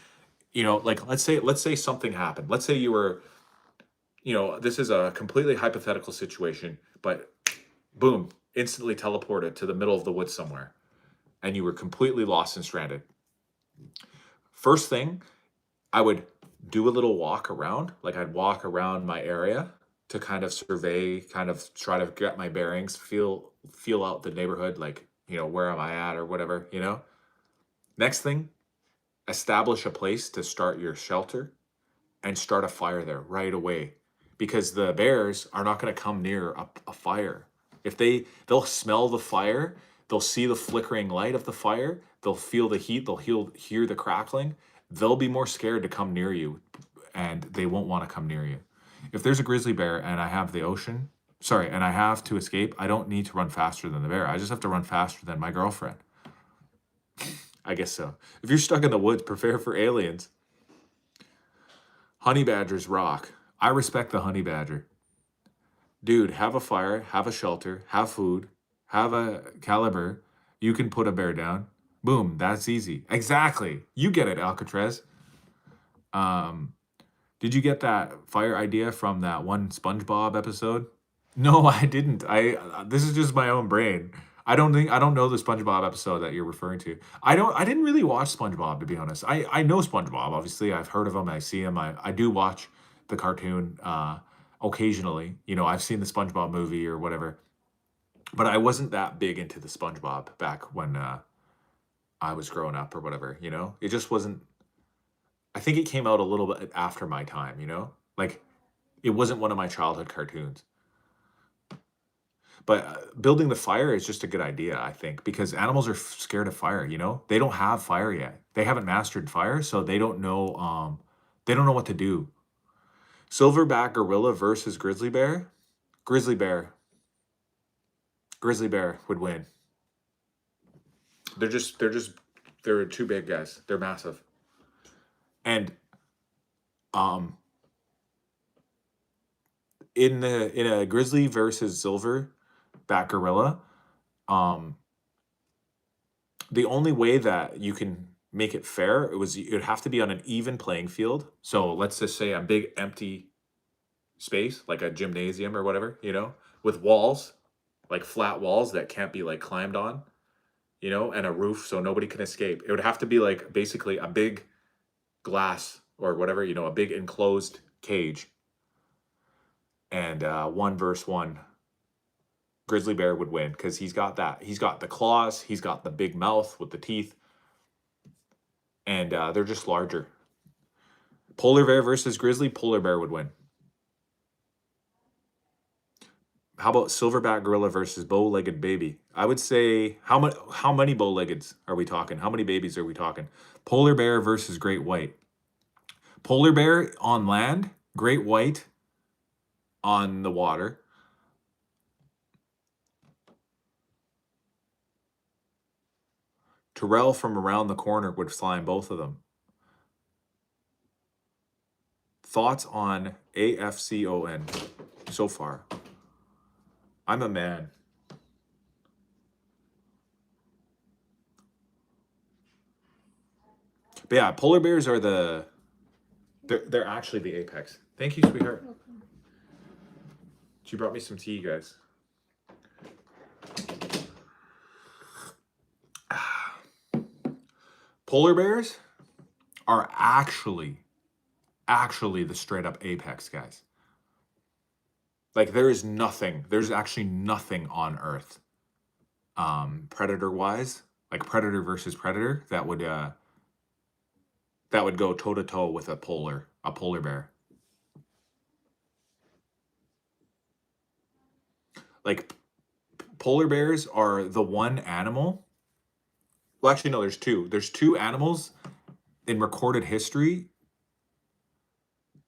You know, like, let's say something happened. Let's say you were, you know, this is a completely hypothetical situation, but boom, instantly teleported to the middle of the woods somewhere, and you were completely lost and stranded. First thing, I would do a little walk around. Like, I'd walk around my area to kind of survey, kind of try to get my bearings, feel out the neighborhood, like, you know, where am I at or whatever, you know. Next thing, establish a place to start your shelter and start a fire there right away, because the bears are not going to come near a fire. If they'll smell the fire, they'll see the flickering light of the fire, they'll feel the heat, hear the crackling, they'll be more scared to come near you, and they won't want to come near you. If there's a grizzly bear and I have and I have to escape, I don't need to run faster than the bear. I just have to run faster than my girlfriend. I guess so. If you're stuck in the woods, prepare for aliens. Honey badgers rock. I respect the honey badger. Dude, have a fire, have a shelter, have food, have a caliber. You can put a bear down. Boom, that's easy. Exactly. You get it, Alcatraz. Did you get that fire idea from that one SpongeBob episode? No, I didn't. This is just my own brain. I don't know the SpongeBob episode that you're referring to. I didn't really watch SpongeBob, to be honest. I know SpongeBob, obviously. I've heard of him, I see him. I do watch the cartoon occasionally. You know, I've seen the SpongeBob movie or whatever. But I wasn't that big into the SpongeBob back when I was growing up or whatever, you know? It just wasn't. I think it came out a little bit after my time, you know? Like, it wasn't one of my childhood cartoons. But building the fire is just a good idea, I think, because animals are scared of fire, you know? They don't have fire yet. They haven't mastered fire, so they don't know what to do. Silverback gorilla versus grizzly bear? Grizzly bear. Grizzly bear would win. They're too big, guys. They're massive. And in a grizzly versus silverback gorilla, the only way that you can make it fair, it would have to be on an even playing field. So let's just say a big empty space, like a gymnasium or whatever, you know, with walls, like flat walls that can't be like climbed on, you know, and a roof so nobody can escape. It would have to be like basically a big glass or whatever, you know, a big enclosed cage. And 1 versus 1, grizzly bear would win because he's got the claws, he's got the big mouth with the teeth, and they're just larger. Polar bear versus grizzly, polar bear would win. How about silverback gorilla versus bow-legged baby? I would say, how many bow-leggeds are we talking? How many babies are we talking? Polar bear versus great white. Polar bear on land, great white on the water. Terrell from around the corner would slime both of them. Thoughts on AFCON so far? I'm a man. But yeah, polar bears are they're actually the apex. Thank you, sweetheart. She brought me some tea, guys. Polar bears are actually the straight up apex, guys. Like there's actually nothing on Earth, predator wise, like predator versus predator, that would go toe to toe with a polar bear. Like polar bears are the one animal. Well, actually, no, there's two. There's two animals in recorded history,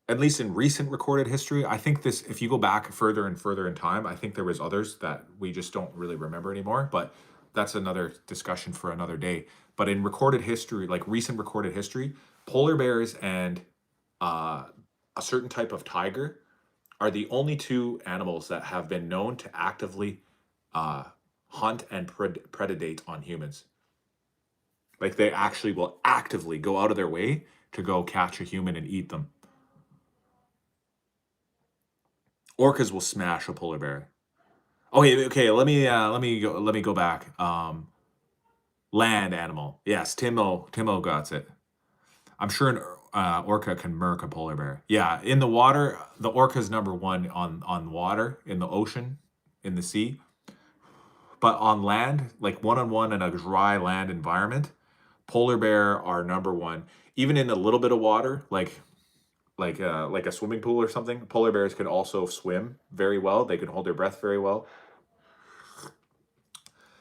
at least in recent recorded history. I think if you go back further and further in time, I think there was others that we just don't really remember anymore, but that's another discussion for another day. But in recorded history, like recent recorded history, polar bears and a certain type of tiger are the only two animals that have been known to actively hunt and predate on humans. Like they actually will actively go out of their way to go catch a human and eat them. Orcas will smash a polar bear. Okay. Let me go back. Land animal. Yes, Timo got it. I'm sure an orca can murk a polar bear. Yeah, in the water, the orca's number one on water, in the ocean, in the sea. But on land, like one-on-one in a dry land environment, polar bear are number one. Even in a little bit of water, like a swimming pool or something, polar bears can also swim very well. They can hold their breath very well.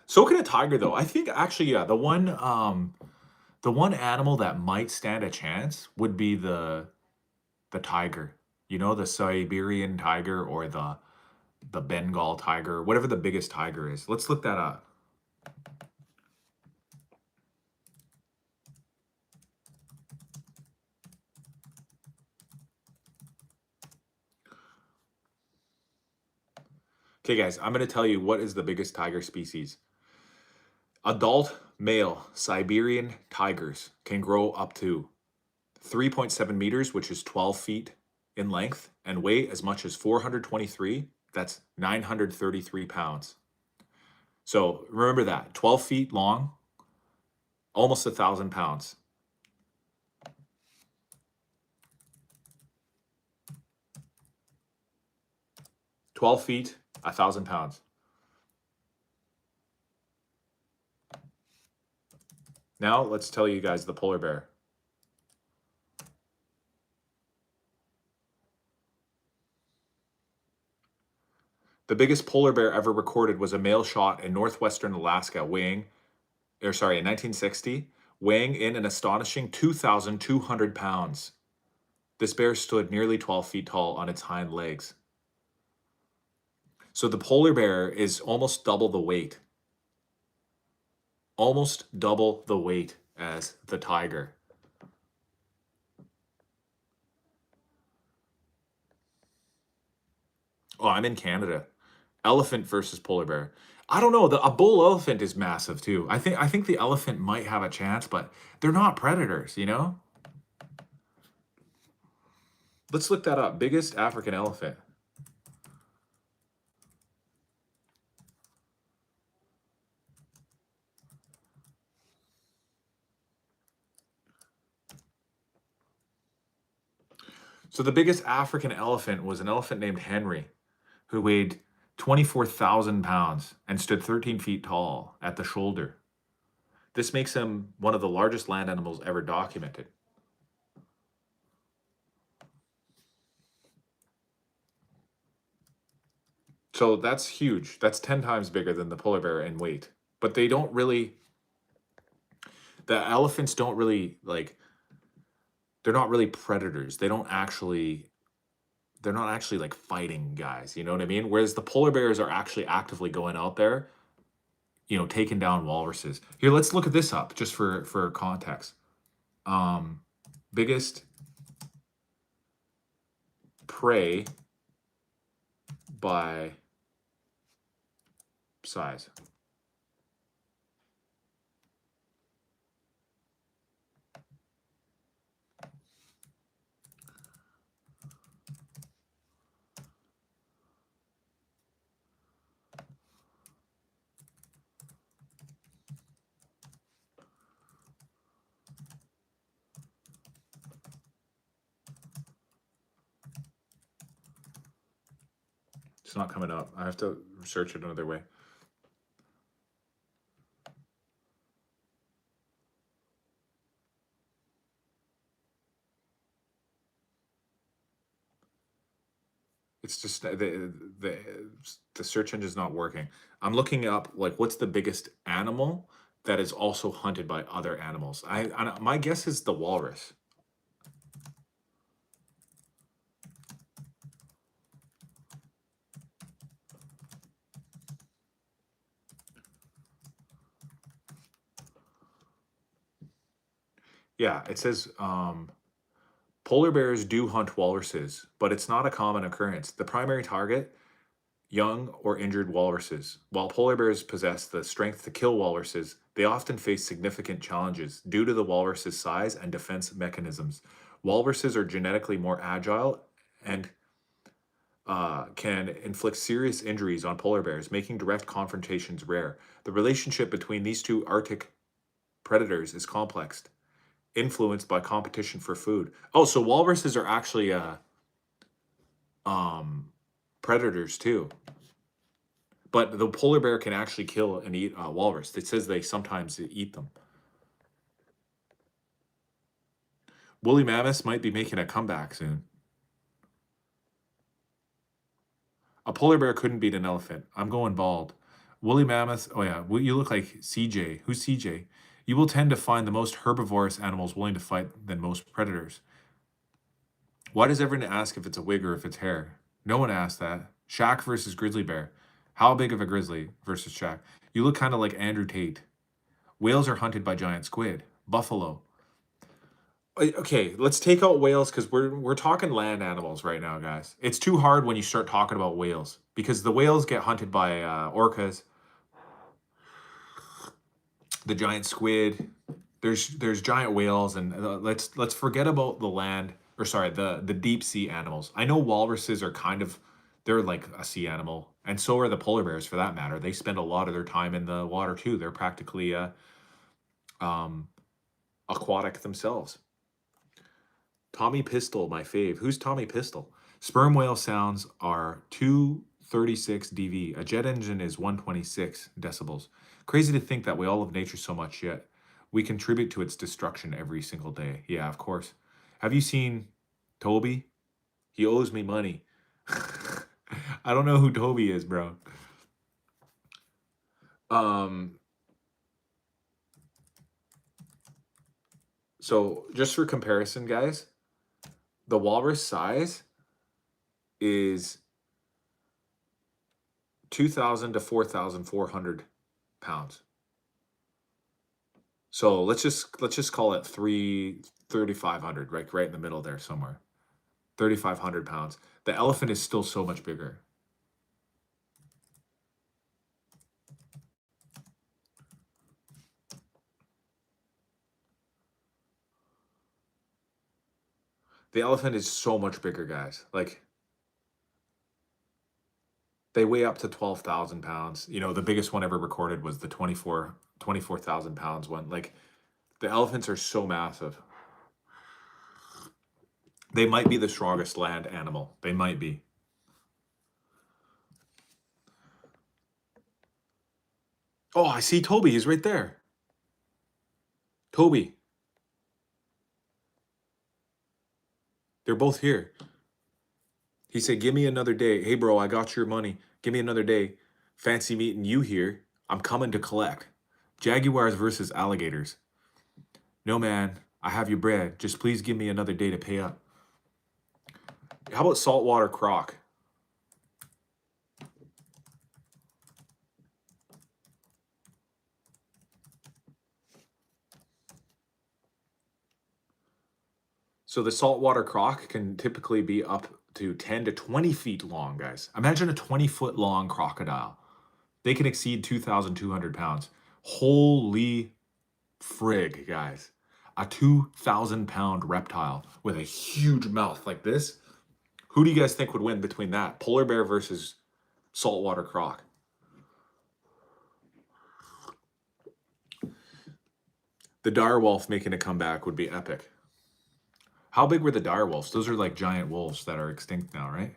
So can a tiger, though. I think actually, yeah, the one animal that might stand a chance would be the tiger. You know, the Siberian tiger or the Bengal tiger, whatever the biggest tiger is. Let's look that up. Okay, guys, I'm going to tell you what is the biggest tiger species. Adult male Siberian tigers can grow up to 3.7 meters, which is 12 feet in length, and weigh as much as 423. That's 933 pounds. So remember that 12 feet long, almost 1,000 pounds. 12 feet, 1,000 pounds. Now let's tell you guys the polar bear. The biggest polar bear ever recorded was a male shot in northwestern Alaska, in 1960, weighing in an astonishing 2,200 pounds. This bear stood nearly 12 feet tall on its hind legs. So the polar bear is almost double the weight. Almost double the weight as the tiger. Oh, I'm in Canada. Elephant versus polar bear. I don't know. A bull elephant is massive too. I think the elephant might have a chance, but they're not predators, you know? Let's look that up. Biggest African elephant. So the biggest African elephant was an elephant named Henry, who weighed 24,000 pounds and stood 13 feet tall at the shoulder. This makes him one of the largest land animals ever documented. So that's huge. That's 10 times bigger than the polar bear in weight. But they don't really, the elephants don't really they're not really predators. They're not actually like fighting guys. You know what I mean? Whereas the polar bears are actually actively going out there, you know, taking down walruses. Here, let's look at this up just for context. Biggest prey by size. It's not coming up. I have to search it another way. It's just the search engine is not working. I'm looking up like what's the biggest animal that is also hunted by other animals. My guess is the walrus. Yeah, it says polar bears do hunt walruses, but it's not a common occurrence. The primary target, young or injured walruses. While polar bears possess the strength to kill walruses, they often face significant challenges due to the walrus's size and defense mechanisms. Walruses are genetically more agile and can inflict serious injuries on polar bears, making direct confrontations rare. The relationship between these two Arctic predators is complex, influenced by competition for food. Oh, so walruses are actually predators too. But the polar bear can actually kill and eat a walrus. It says they sometimes eat them. Woolly mammoths might be making a comeback soon. A polar bear couldn't beat an elephant. I'm going bald. Woolly mammoths. Oh yeah, you look like CJ. Who's CJ? You will tend to find the most herbivorous animals willing to fight than most predators. Why does everyone ask if it's a wig or if it's hair? No one asked that. Shaq versus grizzly bear. How big of a grizzly versus Shaq? You look kind of like Andrew Tate. Whales are hunted by giant squid. Buffalo. Okay, let's take out whales because we're talking land animals right now, guys. It's too hard when you start talking about whales because the whales get hunted by orcas, the giant squid. There's giant whales, and let's forget about the land, or sorry, the deep sea animals. I know walruses are they're like a sea animal, and so are the polar bears for that matter. They spend a lot of their time in the water too. They're practically um, aquatic themselves. Tommy Pistol, my fave. Who's Tommy Pistol? Sperm whale sounds are 236 dB. A jet engine is 126 decibels. Crazy to think that we all love nature so much, yet we contribute to its destruction every single day. Yeah, of course. Have you seen Toby? He owes me money. I don't know who Toby is, bro. So just for comparison, guys, the walrus size is 2,000 to 4,400 pounds. So let's just call it 3,500, right in the middle there somewhere. 3,500 pounds. The elephant is still so much bigger. The elephant is so much bigger, guys. Like, they weigh up to 12,000 pounds. You know, the biggest one ever recorded was the 24,000 pounds one. Like, the elephants are so massive. They might be the strongest land animal. They might be. Oh, I see Toby. He's right there. Toby. They're both here. He said, give me another day. Hey, bro, I got your money. Give me another day. Fancy meeting you here. I'm coming to collect. Jaguars versus alligators. No, man, I have your bread. Just please give me another day to pay up. How about saltwater croc? So the saltwater croc can typically be up to 10 to 20 feet long, guys. Imagine a 20-foot long crocodile. They can exceed 2,200 pounds. Holy frig, guys. A 2,000-pound reptile with a huge mouth like this. Who do you guys think would win between that? Polar bear versus saltwater croc. The direwolf making a comeback would be epic. How big were the direwolves? Those are like giant wolves that are extinct now, right?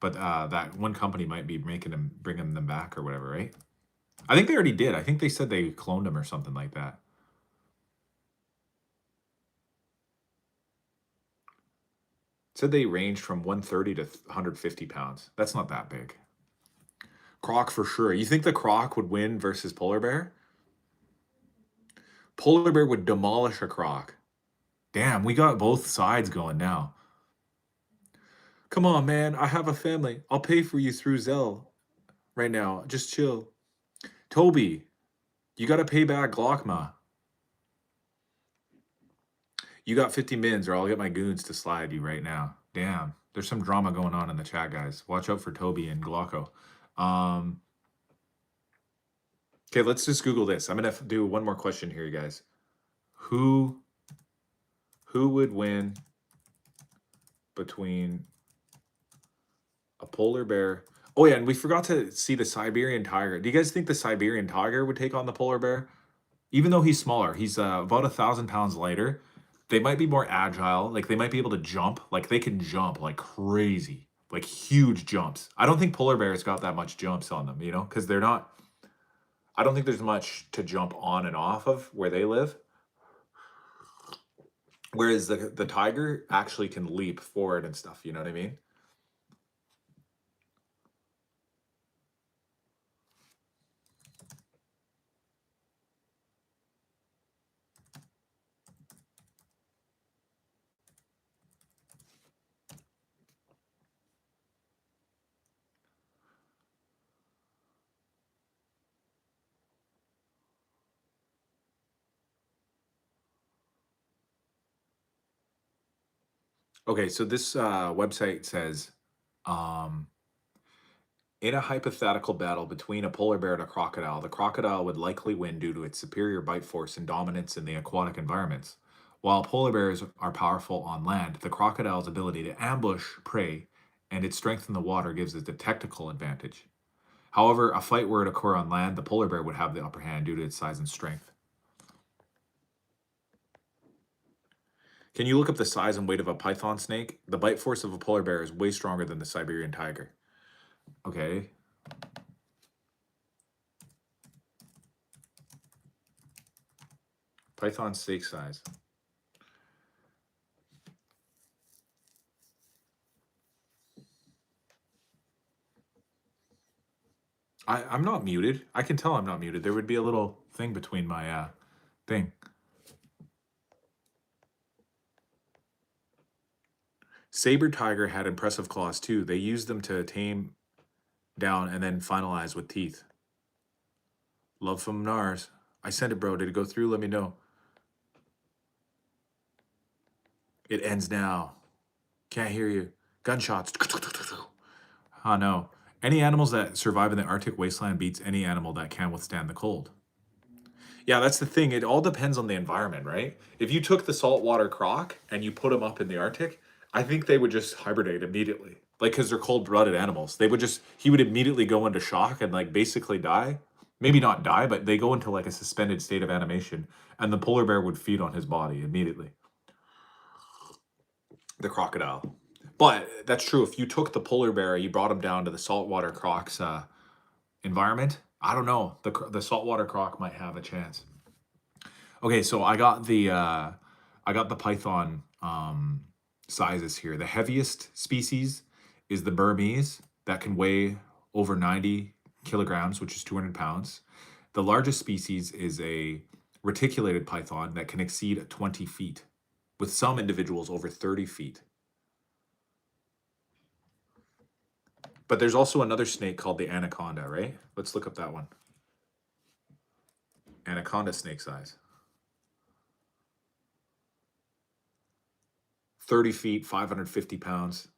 But that one company might be bringing them back or whatever, right? I think they already did. I think they said they cloned them or something like that. It said they ranged from 130 to 150 pounds. That's not that big. Croc for sure. You think the croc would win versus polar bear? Polar bear would demolish a croc. Damn, we got both sides going now. Come on, man. I have a family. I'll pay for you through Zelle right now. Just chill. Toby, you got to pay back Glockma. You got 50 mins or I'll get my goons to slide you right now. Damn, there's some drama going on in the chat, guys. Watch out for Toby and Glocko. Okay, let's just Google this. I'm going to do one more question here, you guys. Who would win between a polar bear? Oh, yeah, and we forgot to see the Siberian tiger. Do you guys think the Siberian tiger would take on the polar bear? Even though he's smaller, he's about 1,000 pounds lighter. They might be more agile. Like, they might be able to jump. Like, they can jump like crazy. Like, huge jumps. I don't think polar bears got that much jumps on them, you know? Because they're not... I don't think there's much to jump on and off of where they live. Whereas the tiger actually can leap forward and stuff, you know what I mean? Okay, so this website says, um, in a hypothetical battle between a polar bear and a crocodile, the crocodile would likely win due to its superior bite force and dominance in the aquatic environments. While polar bears are powerful on land, the crocodile's ability to ambush prey and its strength in the water gives it a tactical advantage. However, a fight were to occur on land, the polar bear would have the upper hand due to its size and strength. Can you look up the size and weight of a python snake? The bite force of a polar bear is way stronger than the Siberian tiger. Okay. Python snake size. I'm not muted. I can tell I'm not muted. There would be a little thing between my thing. Saber tiger had impressive claws too. They used them to tame down and then finalize with teeth. Love from Nars. I sent it, bro. Did it go through? Let me know. It ends now. Can't hear you. Gunshots. Oh no. Any animals that survive in the Arctic wasteland beats any animal that can withstand the cold. Yeah, that's the thing. It all depends on the environment, right? If you took the saltwater croc and you put them up in the Arctic, I think they would just hibernate immediately. Like, because they're cold-blooded animals. He would immediately go into shock and, like, basically die. Maybe not die, but they go into, like, a suspended state of animation. And the polar bear would feed on his body immediately. The crocodile. But that's true. If you took the polar bear, you brought him down to the saltwater croc's environment, I don't know. The saltwater croc might have a chance. Okay, so I got the python sizes here. The heaviest species is the Burmese that can weigh over 90 kilograms, which is 200 pounds. The largest species is a reticulated python that can exceed 20 feet, with some individuals over 30 feet. But there's also another snake called the anaconda, right? Let's look up that one. Anaconda snake size. 30 feet, 550 pounds.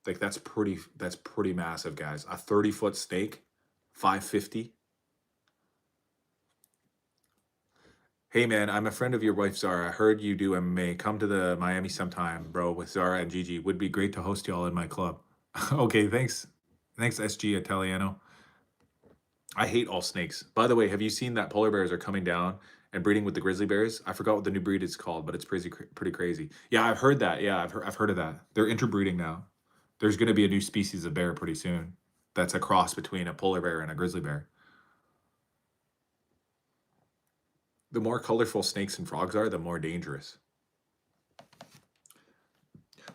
Like that's pretty massive, guys. A 30-foot snake, 550. Hey man, I'm a friend of your wife Zara. I heard you do MMA. Come to the Miami sometime, bro, with Zara and Gigi. Would be great to host y'all in my club. Okay, thanks. Thanks, SG Italiano. I hate all snakes. By the way, have you seen that polar bears are coming down and breeding with the grizzly bears? I forgot what the new breed is called, but it's pretty crazy. Yeah, I've heard that. Yeah, I've heard of that. They're interbreeding now. There's going to be a new species of bear pretty soon. That's a cross between a polar bear and a grizzly bear. The more colorful snakes and frogs are, the more dangerous.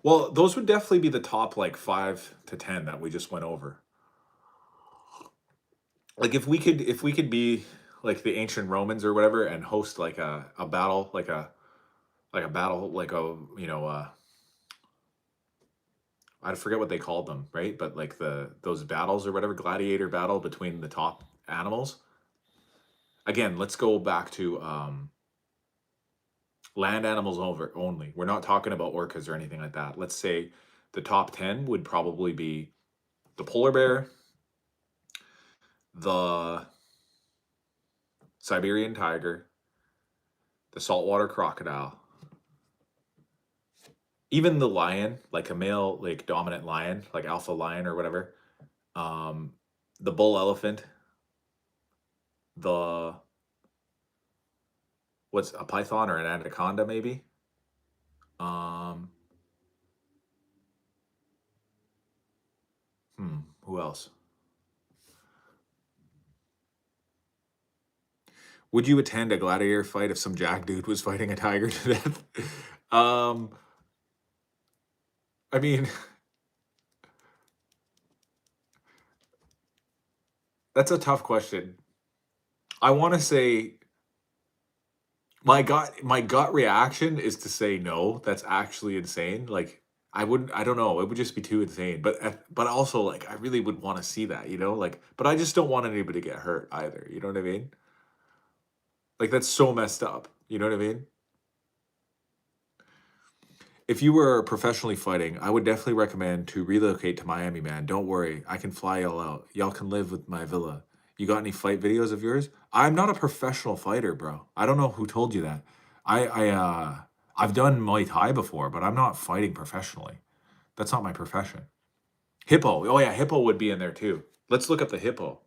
Well, those would definitely be the top like 5 to 10 that we just went over. Like if we could be like the ancient Romans or whatever and host like a battle, like a battle, like a, you know, I forget what they called them, right? But like those battles or whatever, gladiator battle between the top animals. Again, let's go back to land animals only. We're not talking about orcas or anything like that. Let's say the top 10 would probably be the polar bear, the Siberian tiger, the saltwater crocodile, even the lion, like a male, like dominant lion, like alpha lion or whatever, the bull elephant, what's a python or an anaconda maybe? Who else? Would you attend a gladiator fight if some jack dude was fighting a tiger to death? I mean, that's a tough question. I want to say my gut reaction is to say no. That's actually insane. Like I don't know. It would just be too insane. But also like I really would want to see that, you know? Like but I just don't want anybody to get hurt either. You know what I mean? Like that's so messed up. You know what I mean? If you were professionally fighting, I would definitely recommend to relocate to Miami, man. Don't worry, I can fly y'all out. Y'all can live with my villa. You got any fight videos of yours? I'm not a professional fighter, bro. I don't know who told you that. I've done Muay Thai before, but I'm not fighting professionally. That's not my profession. Hippo. Oh yeah, hippo would be in there too. Let's look up the hippo.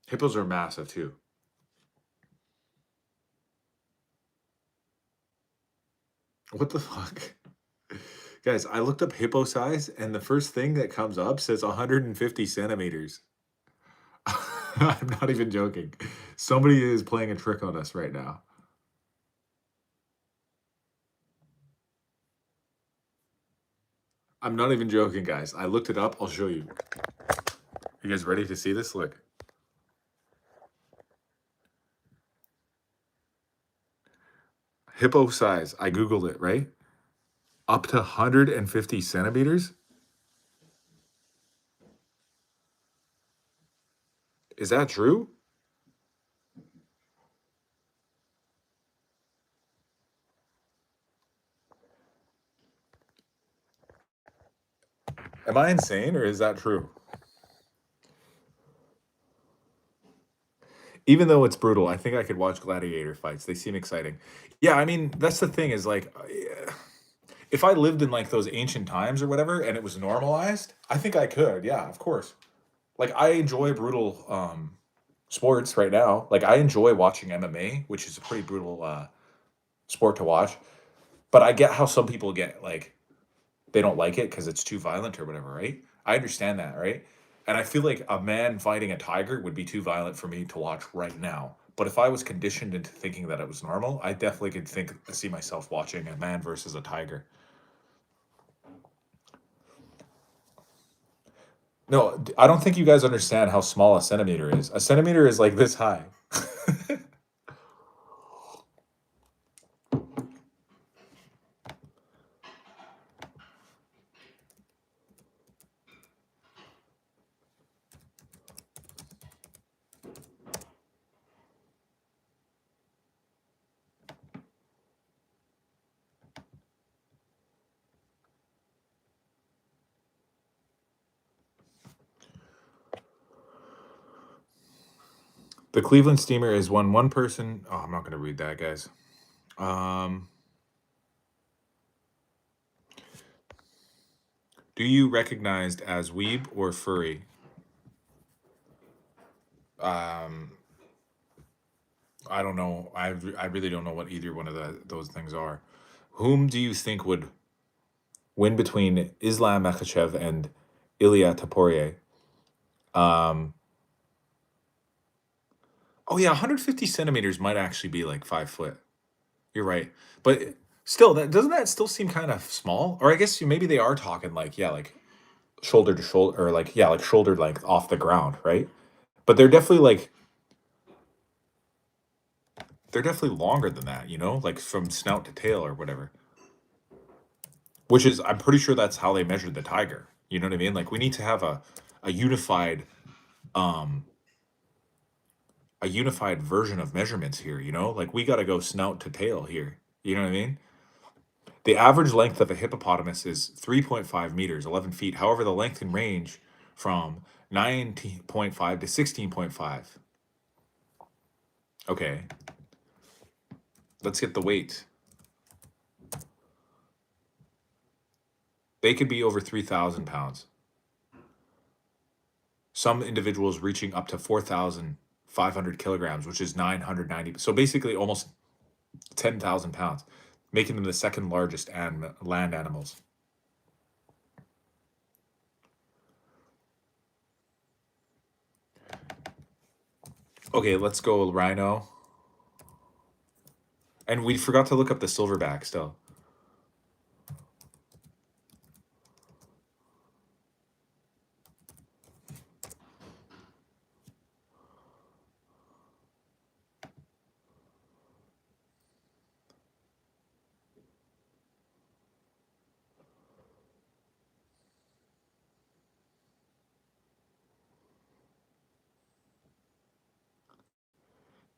Hippos are massive too. What the fuck? Guys, I looked up hippo size and the first thing that comes up says 150 centimeters. I'm not even joking. Somebody is playing a trick on us right now. I'm not even joking, guys. I looked it up. I'll show you. You guys ready to see this? Look. Hippo size. I Googled it, right? Up to 150 centimeters? Is that true? Am I insane or is that true? Even though it's brutal, I think I could watch gladiator fights. They seem exciting. Yeah, I mean, that's the thing is like, if I lived in like those ancient times or whatever and it was normalized, I think I could. Yeah, of course. Like I enjoy brutal sports right now. Like I enjoy watching MMA, which is a pretty brutal sport to watch. But I get how some people get like they don't like it because it's too violent or whatever, right? I understand that, right? And I feel like a man fighting a tiger would be too violent for me to watch right now. But if I was conditioned into thinking that it was normal, I definitely could see myself watching a man versus a tiger. No, I don't think you guys understand how small a centimeter is. A centimeter is like this high. The Cleveland Steamer is one person. Oh, I'm not going to read that, guys. Do you recognized as weeb or furry? Um, I don't know. I really don't know what either one of those things are. Whom do you think would win between Islam Makhachev and Ilya Taporie? Um, oh yeah, 150 centimeters might actually be like 5 foot. You're right, but still, that doesn't that still seem kind of small? Or I guess maybe they are talking like yeah, like shoulder to shoulder, or like yeah, like shoulder length off the ground, right? But they're definitely longer than that, you know, like from snout to tail or whatever. Which is, I'm pretty sure that's how they measured the tiger. You know what I mean? Like we need to have a unified um a unified version of measurements here, you know? Like we got to go snout to tail here. You know what I mean? The average length of a hippopotamus is 3.5 meters, 11 feet. However, the length can range from 19.5 to 16.5. Okay, let's get the weight. They could be over 3,000 pounds. Some individuals reaching up to 4,500 kilograms, which is 990. So basically almost 10,000 pounds, making them the second largest land animals. Okay, let's go rhino. And we forgot to look up the silverback still.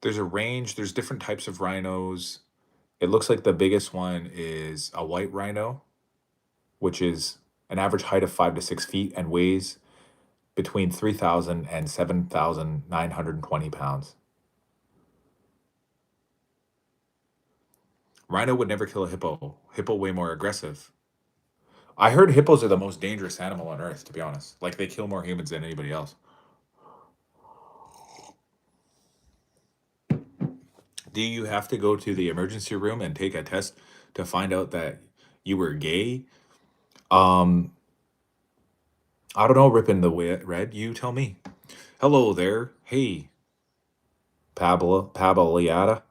There's a range. There's different types of rhinos. It looks like the biggest one is a white rhino, which is an average height of 5 to 6 feet and weighs between 3,000 and 7,920 pounds. Rhino would never kill a hippo. Hippo way more aggressive. I heard hippos are the most dangerous animal on earth, to be honest. Like they kill more humans than anybody else. Do you have to go to the emergency room and take a test to find out that you were gay? Um, I don't know, ripping the red. You tell me. Hello there. Hey, Pabaliata.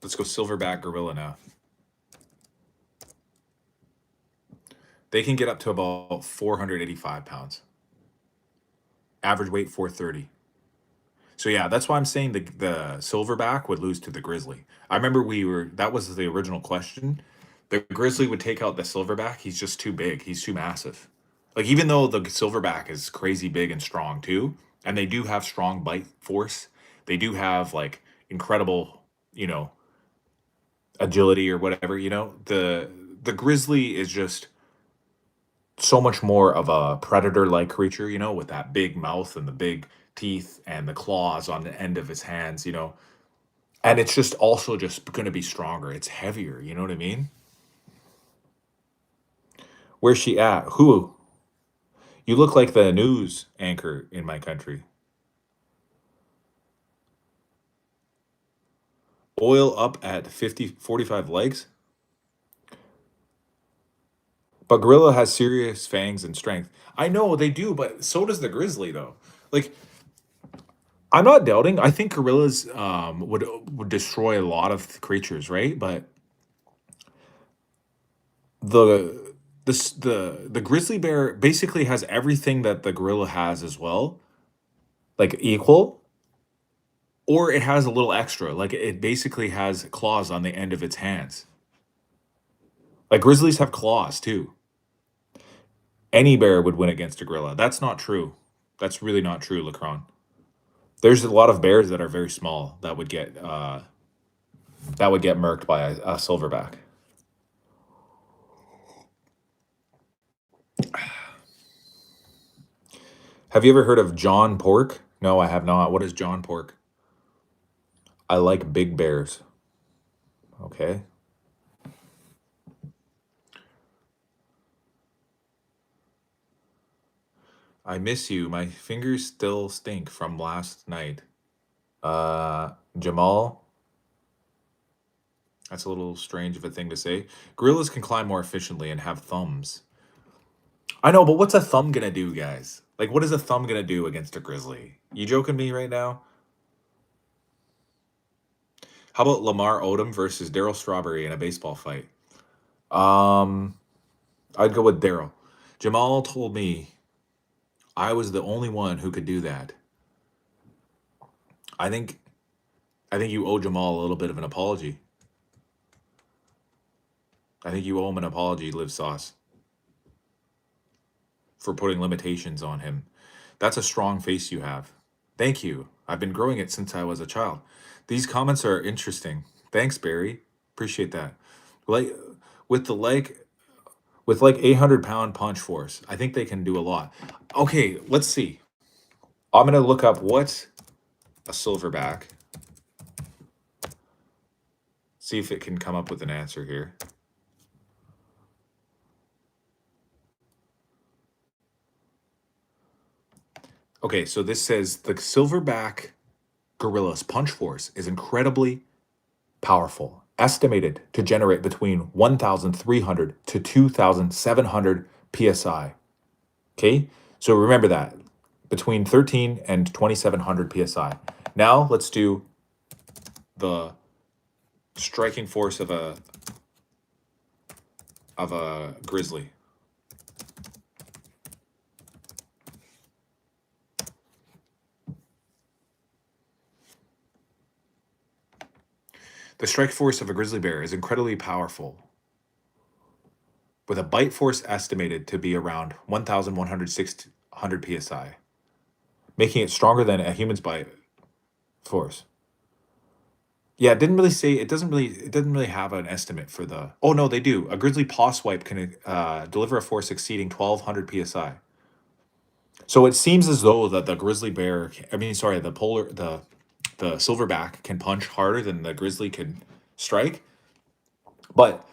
Let's go silverback gorilla now. They can get up to about 485 pounds. Average weight 430. So yeah, that's why I'm saying the silverback would lose to the grizzly. I remember that was the original question. The grizzly would take out the silverback. He's just too big. He's too massive. Like even though the silverback is crazy big and strong too, and they do have strong bite force, they do have like incredible, agility or whatever, the grizzly is just so much more of a predator-like creature, with that big mouth and the big teeth and the claws on the end of his hands, and it's just also just going to be stronger. It's heavier, you know what I mean? Where's she at? Who? You look like the news anchor in my country. Oil up at 45 likes. But gorilla has serious fangs and strength. I know they do, but so does the grizzly though. Like I'm not doubting. I think gorillas would destroy a lot of creatures, right? But the the grizzly bear basically has everything that the gorilla has as well, like equal, or it has a little extra. Like it basically has claws on the end of its hands. Like grizzlies have claws too. Any bear would win against a gorilla. That's not true. That's really not true, Lacron. There's a lot of bears that are very small that would get murked by a silverback. Have you ever heard of John Pork? No, I have not. What is John Pork? I like big bears. Okay. I miss you. My fingers still stink from last night. Jamal. That's a little strange of a thing to say. Gorillas can climb more efficiently and have thumbs. I know, but what's a thumb gonna do, guys? Like, what is a thumb gonna do against a grizzly? You joking me right now? How about Lamar Odom versus Daryl Strawberry in a baseball fight? I'd go with Daryl. Jamal told me I was the only one who could do that. I think you owe Jamal a little bit of an apology. I think you owe him an apology, Liv Sauce, for putting limitations on him. That's a strong face you have. Thank you. I've been growing it since I was a child. These comments are interesting. Thanks, Barry. Appreciate that. Like with 800-pound punch force, I think they can do a lot. Okay, let's see. I'm gonna look up what's a silverback. See if it can come up with an answer here. Okay, so this says the silverback gorilla's punch force is incredibly powerful, estimated to generate between 1,300 to 2,700 psi. Okay, so remember that, between 13 and 2,700 psi. Now let's do the striking force of a grizzly. The strike force of a grizzly bear is incredibly powerful, with a bite force estimated to be around 1,100 psi, making it stronger than a human's bite force. Yeah, it didn't really say. It doesn't really have an estimate for the. Oh no, they do. A grizzly paw swipe can deliver a force exceeding 1,200 psi. So it seems as though that the grizzly bear, I mean, sorry, the silverback can punch harder than the grizzly can strike, but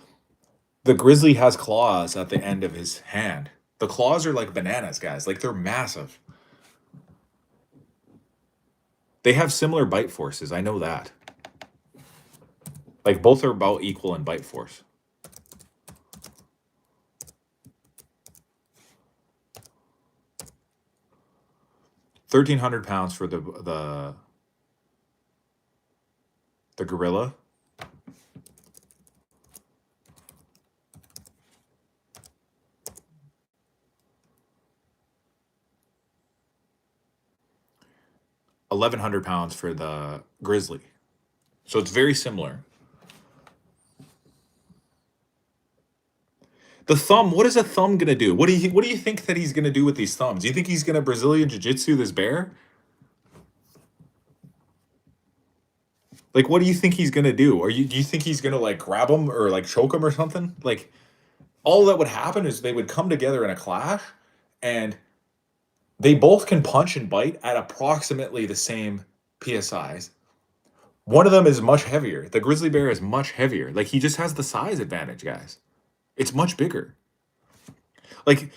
the grizzly has claws at the end of his hand. The claws are like bananas, guys. Like they're massive. They have similar bite forces. I know that. Like both are about equal in bite force. £1,300 for the gorilla. £1,100 for the grizzly. So it's very similar. The thumb, what is a thumb gonna do? What do you think that he's gonna do with these thumbs? Do you think he's gonna Brazilian jiu-jitsu this bear? Like, what do you think he's gonna do? Do you think he's gonna like grab him or like choke him or something? Like, all that would happen is they would come together in a clash, and they both can punch and bite at approximately the same PSIs. One of them is much heavier. The grizzly bear is much heavier. Like, he just has the size advantage, guys. It's much bigger. Like,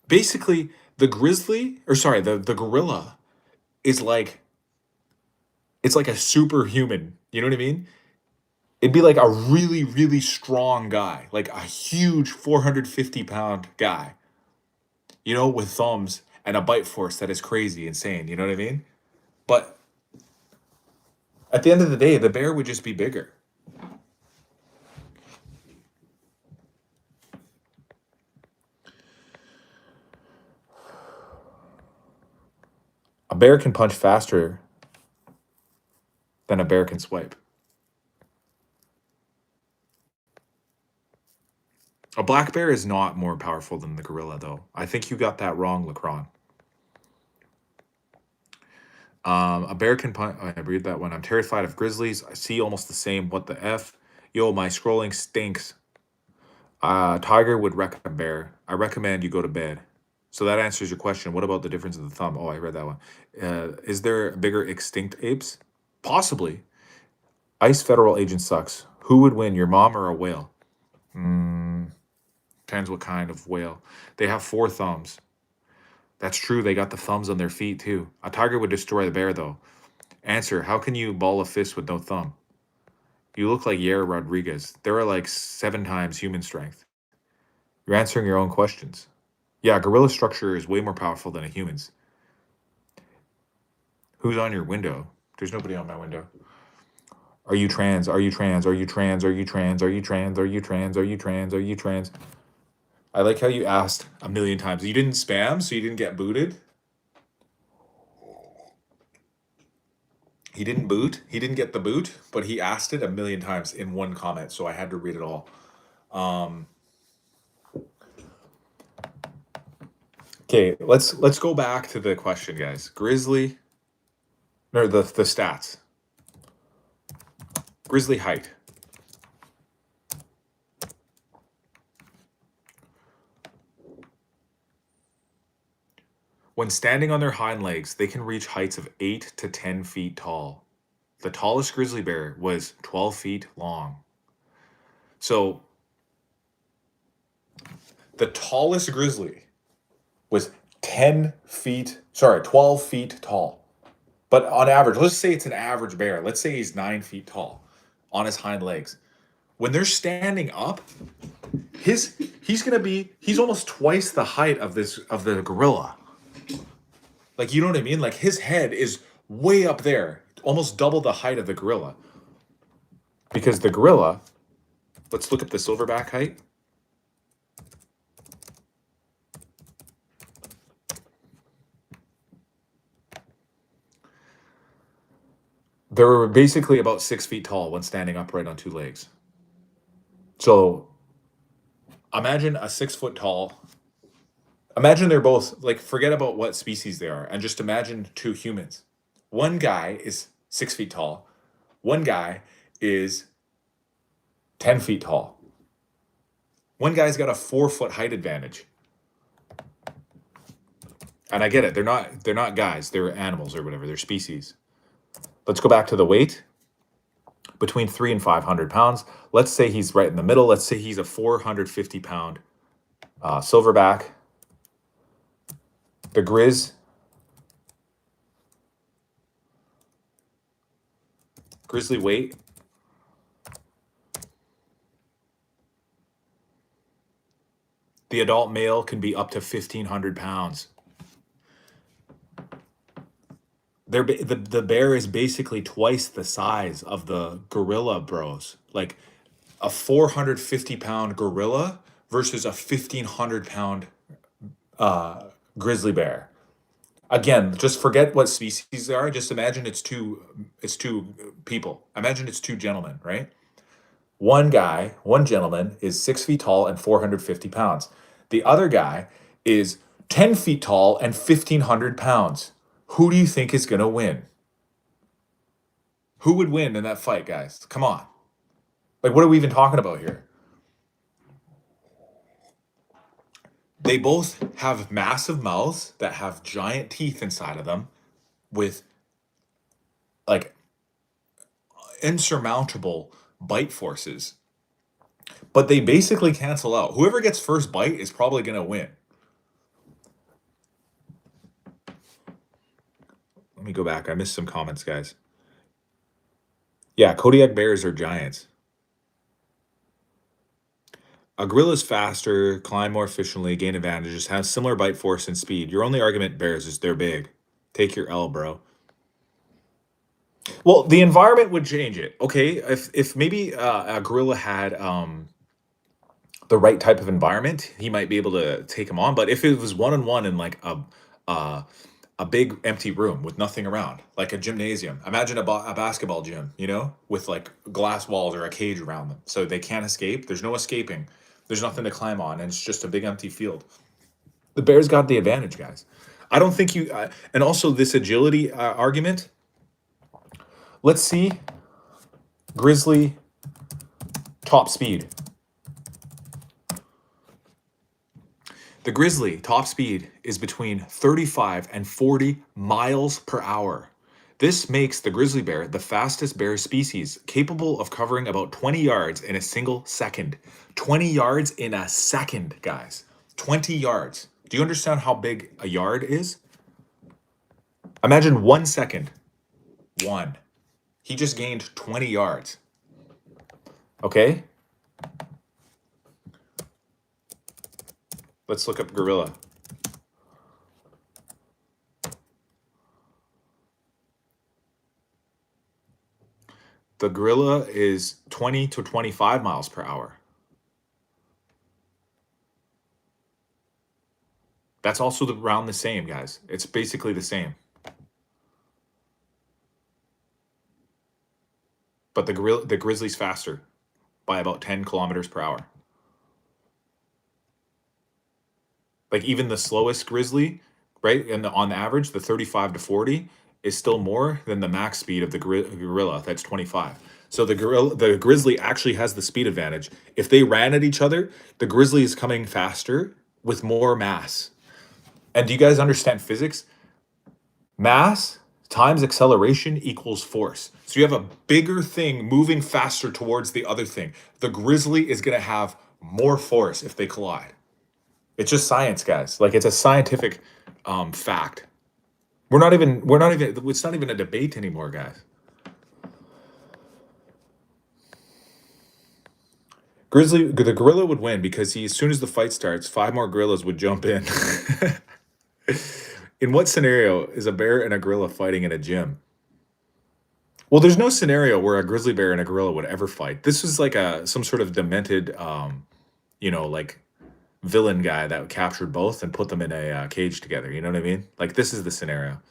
basically, the gorilla is like, it's like a superhuman. You know what I mean? It'd be like a really, really strong guy, like a huge 450-pound guy, you know, with thumbs and a bite force that is crazy, insane. You know what I mean? But at the end of the day, the bear would just be bigger. A bear can punch faster than a bear can swipe. A black bear is not more powerful than the gorilla, though. I think you got that wrong, Lacron. A bear can punch. I read that one. I'm terrified of grizzlies. I see almost the same. What the F? Yo, my scrolling stinks. Tiger would wreck a bear. I recommend you go to bed. So that answers your question. What about the difference of the thumb? Oh, I read that one. Is there bigger extinct apes? Possibly. ICE federal agent sucks. Who would win, your mom or a whale? Depends what kind of whale. They have 4 thumbs. That's true. They got the thumbs on their feet, too. A tiger would destroy the bear, though. Answer, how can you ball a fist with no thumb? You look like Yair Rodriguez. There are like 7 times human strength. You're answering your own questions. Yeah, gorilla structure is way more powerful than a human's. Who's on your window? There's nobody on my window. Are you trans? Are you trans? Are you trans? Are you trans? Are you trans? Are you trans? Are you trans? Are you trans? I like how you asked a million times. You didn't spam, so you didn't get booted. He didn't boot. He didn't get the boot, but he asked it a million times in one comment, so I had to read it all. Okay, let's go back to the question, guys. Grizzly, no, the stats. Grizzly height. When standing on their hind legs, they can reach heights of 8 to 10 feet tall. The tallest grizzly bear was 12 feet long. So the tallest grizzly was 12 feet tall. But on average, let's say it's an average bear. Let's say he's 9 feet tall on his hind legs. When they're standing up, he's almost twice the height of the gorilla. Like, you know what I mean? Like, his head is way up there, almost double the height of the gorilla. Because the gorilla, let's look up the silverback height. They're basically about 6 feet tall when standing upright on 2 legs. So imagine a 6 foot tall. Imagine they're both like, forget about what species they are, and just imagine two humans. One guy is 6 feet tall. One guy is 10 feet tall. One guy's got a 4 foot height advantage. And I get it. They're not guys. They're animals or whatever. They're species. Let's go back to the weight. Between 300 and 500 pounds. Let's say he's right in the middle. Let's say he's a 450-pound silverback. The grizzly weight. The adult male can be up to 1,500 pounds. The bear is basically twice the size of the gorilla bros. Like a 450-pound gorilla versus a 1,500-pound grizzly bear. Again, just forget what species they are. Just imagine it's two people. Imagine it's two gentlemen, right? One gentleman is 6 feet tall and 450 pounds. The other guy is 10 feet tall and 1,500 pounds. Who do you think is going to win? Who would win in that fight, guys? Come on. Like, what are we even talking about here? They both have massive mouths that have giant teeth inside of them with like insurmountable bite forces. But they basically cancel out. Whoever gets first bite is probably going to win. Let me go back. I missed some comments, guys. Yeah, Kodiak bears are giants. A gorilla's faster, climb more efficiently, gain advantages, have similar bite force and speed. Your only argument, bears, is they're big. Take your L, bro. Well, the environment would change it. Okay, if maybe a gorilla had the right type of environment, he might be able to take him on. But if it was one-on-one in like a big empty room with nothing around, like a gymnasium. Imagine a basketball gym, with like glass walls or a cage around them, so they can't escape. There's no escaping. There's nothing to climb on, and it's just a big empty field. The bears got the advantage, guys. I don't think you. And also this agility argument. Let's see. Grizzly top speed. The grizzly top speed is between 35 and 40 miles per hour. This makes the grizzly bear the fastest bear species, capable of covering about 20 yards in a single second. 20 yards in a second, guys. 20 yards. Do you understand how big a yard is? Imagine 1 second. One. He just gained 20 yards. Okay? Let's look up gorilla. The gorilla is 20 to 25 miles per hour. That's also around the same, guys. It's basically the same. But the grizzly's faster by about 10 kilometers per hour. Like even the slowest grizzly, right? And on the average, the 35 to 40 is still more than the max speed of the gorilla. That's 25. So the grizzly actually has the speed advantage. If they ran at each other, the grizzly is coming faster with more mass. And do you guys understand physics? Mass times acceleration equals force. So you have a bigger thing moving faster towards the other thing. The grizzly is going to have more force if they collide. It's just science, guys. Like, it's a scientific fact. It's not even a debate anymore, guys. The gorilla would win because as soon as the fight starts, 5 more gorillas would jump in. In what scenario is a bear and a gorilla fighting in a gym? Well, there's no scenario where a grizzly bear and a gorilla would ever fight. This is like some sort of demented, like villain guy that captured both and put them in a cage together. You know what I mean? Like, this is the scenario.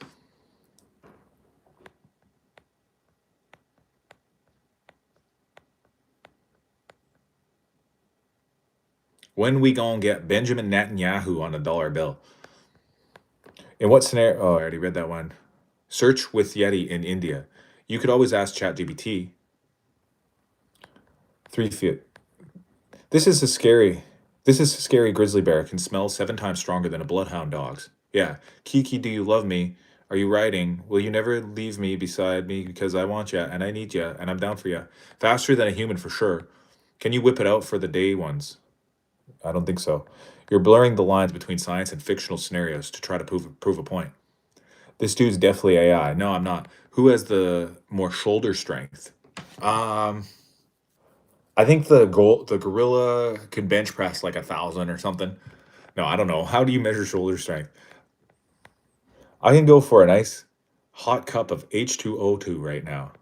When we gonna get Benjamin Netanyahu on a dollar bill? In what scenario? Oh, I already read that one. Search with Yeti in India. You could always ask ChatGPT. 3 feet. This is a scary. This is a scary grizzly bear. Can smell 7 times stronger than a bloodhound dog's. Yeah. Kiki, do you love me? Are you riding? Will you never leave me beside me because I want ya and I need ya and I'm down for ya. Faster than a human for sure. Can you whip it out for the day ones? I don't think so. You're blurring the lines between science and fictional scenarios to try to prove a point. This dude's definitely AI. No, I'm not. Who has the more shoulder strength? Um, I think the gorilla can bench press like 1,000 or something. No, I don't know. How do you measure shoulder strength? I can go for a nice hot cup of H2O2 right now.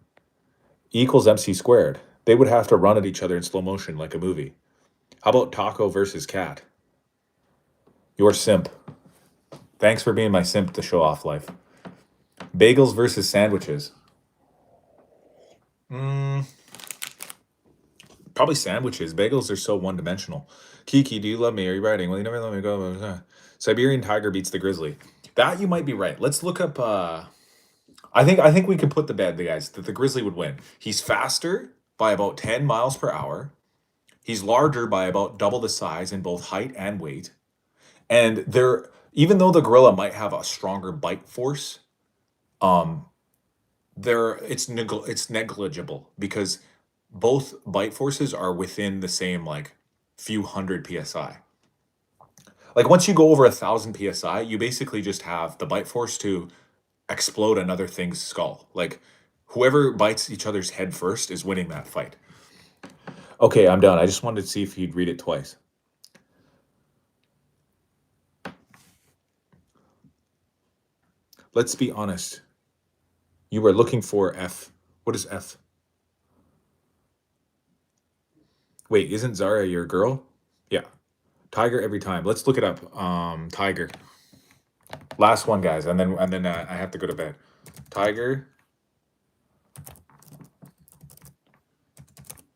E equals MC squared. They would have to run at each other in slow motion like a movie. How about taco versus cat? Your simp. Thanks for being my simp to show off life. Bagels versus sandwiches. Probably sandwiches. Bagels are so one-dimensional. Kiki, do you love me? Are you riding? Well, you never let me go. Siberian tiger beats the grizzly. That you might be right. Let's look up. I think we could put the bed, the guys, that the grizzly would win. He's faster by about 10 miles per hour. He's larger by about double the size in both height and weight. And even though the gorilla might have a stronger bite force, um, it's negligible because both bite forces are within the same like few hundred psi. Like once you go over 1,000 psi, you basically just have the bite force to explode another thing's skull. Like whoever bites each other's head first is winning that fight. Okay, I'm done. I just wanted to see if he'd read it twice. Let's be honest. You were looking for F. What is F? Wait, isn't Zara your girl? Yeah. Tiger every time. Let's look it up. Tiger. Last one, guys, and then I have to go to bed. Tiger.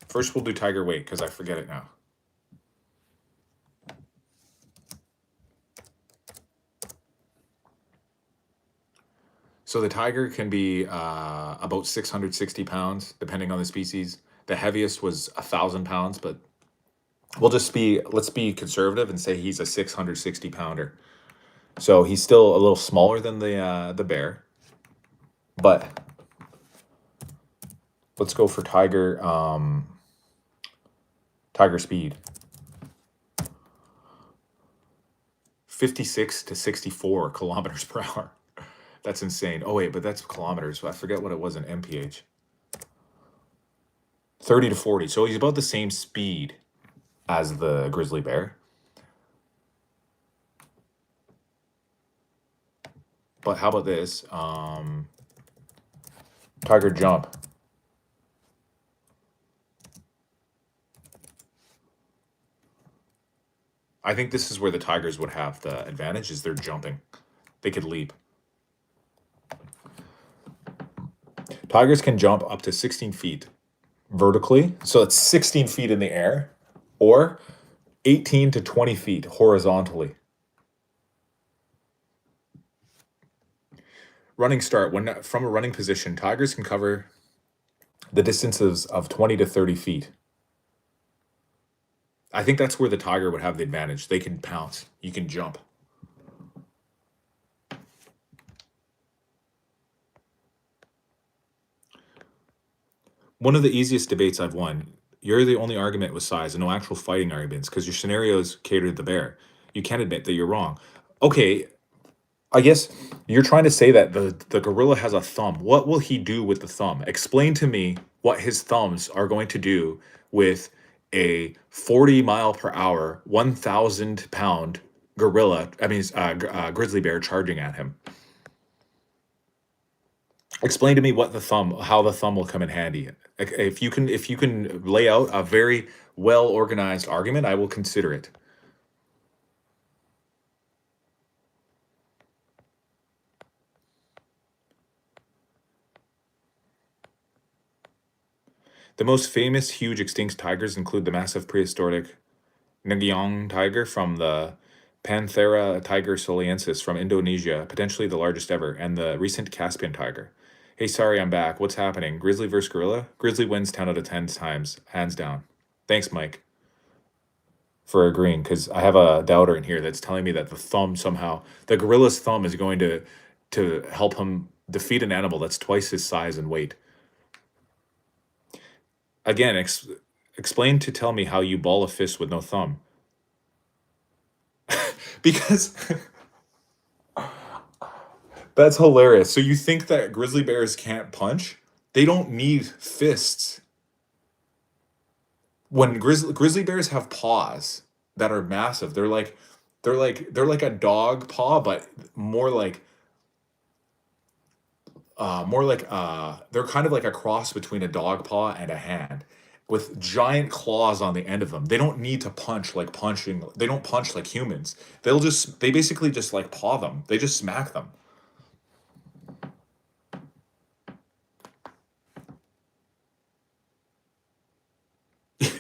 First, we'll do tiger weight because I forget it now. So the tiger can be about 660 pounds, depending on the species. The heaviest was 1,000 pounds, but let's be conservative and say he's a 660 pounder. So he's still a little smaller than the bear, but let's go for tiger speed. 56 to 64 kilometers per hour. That's insane. Oh wait, but that's kilometers. I forget what it was in mph. 30 to 40. So he's about the same speed as the grizzly bear. But how about this? Tiger jump. I think this is where the tigers would have the advantage, is they're jumping. They could leap. Tigers can jump up to 16 feet vertically. So it's 16 feet in the air, or 18 to 20 feet horizontally. Running start. When from a running position, tigers can cover the distances of 20 to 30 feet. I think that's where the tiger would have the advantage. They can pounce. You can jump. One of the easiest debates I've won. You're the only argument with size and no actual fighting arguments because your scenarios cater to the bear. You can't admit that you're wrong. Okay, I guess you're trying to say that the gorilla has a thumb. What will he do with the thumb? Explain to me what his thumbs are going to do with a 40 mile per hour, 1,000 pound gorilla, grizzly bear charging at him. Explain to me how the thumb will come in handy. If you can lay out a very well organized argument, I will consider it. The most famous huge extinct tigers include the massive prehistoric Ngyong tiger from the Panthera tiger soliensis from Indonesia, potentially the largest ever, and the recent Caspian tiger. Hey, sorry, I'm back. What's happening? Grizzly versus gorilla? Grizzly wins 10 out of 10 times, hands down. Thanks, Mike, for agreeing, because I have a doubter in here that's telling me that the thumb somehow, the gorilla's thumb is going to help him defeat an animal that's twice his size and weight. Again, explain to tell me how you ball a fist with no thumb. Because that's hilarious. So you think that grizzly bears can't punch? They don't need fists. When grizzly bears have paws that are massive, they're like a dog paw, but they're kind of like a cross between a dog paw and a hand with giant claws on the end of them. They don't need to punch like punching. They don't punch like humans. They basically just like paw them. They just smack them.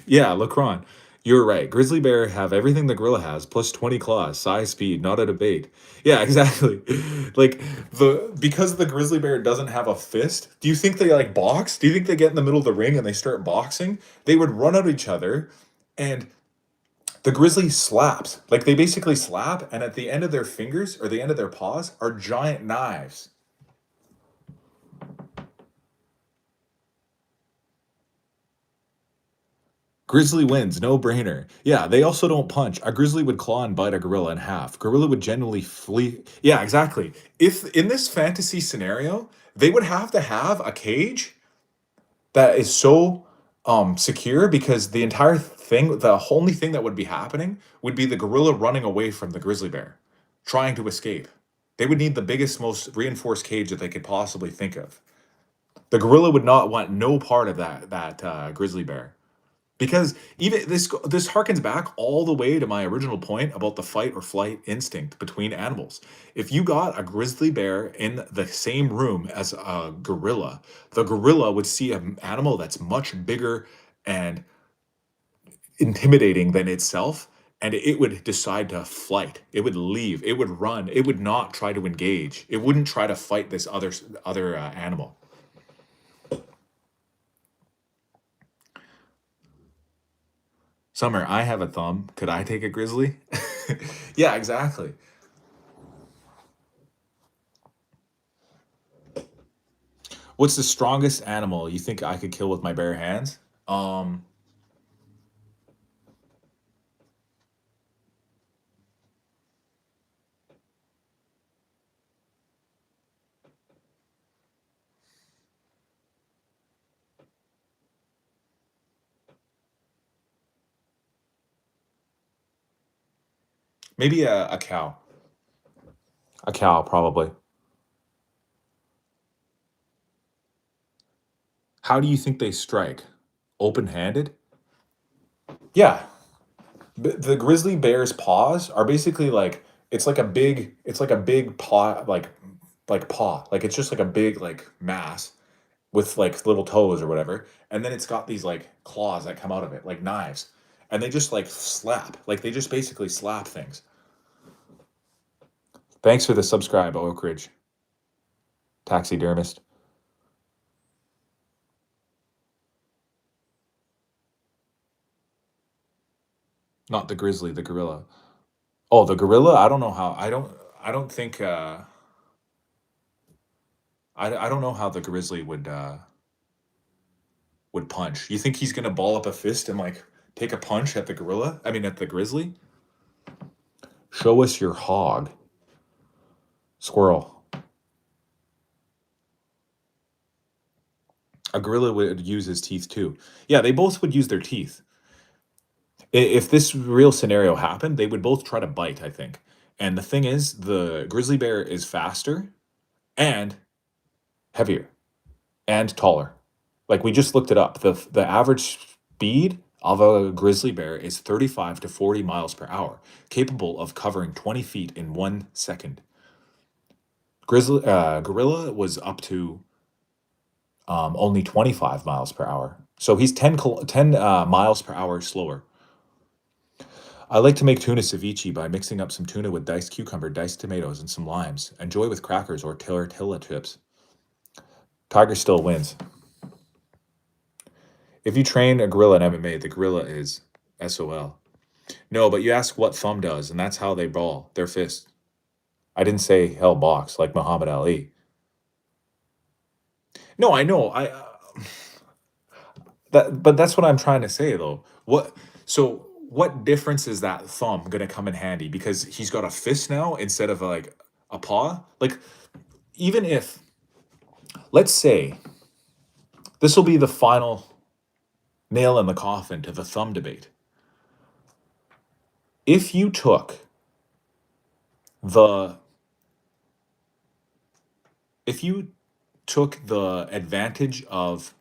Yeah, Lacron, you're right. Grizzly bear have everything the gorilla has, plus 20 claws, size, speed, not a debate. Yeah, exactly. Like because the grizzly bear doesn't have a fist, do you think they like box? Do you think they get in the middle of the ring and they start boxing? They would run at each other, and the grizzly slaps. Like they basically slap, and at the end of their fingers or the end of their paws are giant knives. Grizzly wins, no brainer. Yeah, they also don't punch. A grizzly would claw and bite a gorilla in half. Gorilla would generally flee. Yeah, exactly. If in this fantasy scenario, they would have to have a cage that is so secure, because the entire thing, the only thing that would be happening would be the gorilla running away from the grizzly bear, trying to escape. They would need the biggest, most reinforced cage that they could possibly think of. The gorilla would not want no part of that grizzly bear. Because even this harkens back all the way to my original point about the fight or flight instinct between animals. If you got a grizzly bear in the same room as a gorilla, the gorilla would see an animal that's much bigger and intimidating than itself, and it would decide to flight. It would leave. It would run. It would not try to engage. It wouldn't try to fight this other animal. Summer, I have a thumb. Could I take a grizzly? Yeah, exactly. What's the strongest animal you think I could kill with my bare hands? Maybe a cow. A cow, probably. How do you think they strike? Open-handed? Yeah. The grizzly bear's paws are basically like it's like a big paw, like paw. Like it's just like a big like mass with like little toes or whatever. And then it's got these like claws that come out of it, like knives. And they just like slap. Like they just basically slap things. Thanks for the subscribe, Oak Ridge taxidermist. Not the grizzly, the gorilla. Oh, the gorilla? I don't know how. I don't think I don't know how the grizzly would punch. You think he's gonna ball up a fist and like take a punch at the gorilla? I mean at the grizzly? Show us your hog. Squirrel. A gorilla would use his teeth too. Yeah, they both would use their teeth. If this real scenario happened, they would both try to bite, I think. And the thing is, the grizzly bear is faster and heavier and taller. Like we just looked it up. The average speed of a grizzly bear is 35 to 40 miles per hour, capable of covering 20 feet in 1 second. Gorilla was up to only 25 miles per hour. So he's 10 miles per hour slower. I like to make tuna ceviche by mixing up some tuna with diced cucumber, diced tomatoes, and some limes. Enjoy with crackers or tortilla chips. Tiger still wins. If you train a gorilla in MMA, the gorilla is SOL. No, but you ask what thumb does, and that's how they ball their fist. I didn't say hell box like Muhammad Ali. No, I know. But that's what I'm trying to say though. What difference is that thumb gonna come in handy? Because he's got a fist now instead of like a paw? Like, even if, let's say, this will be the final nail in the coffin to the thumb debate. If you took the advantage of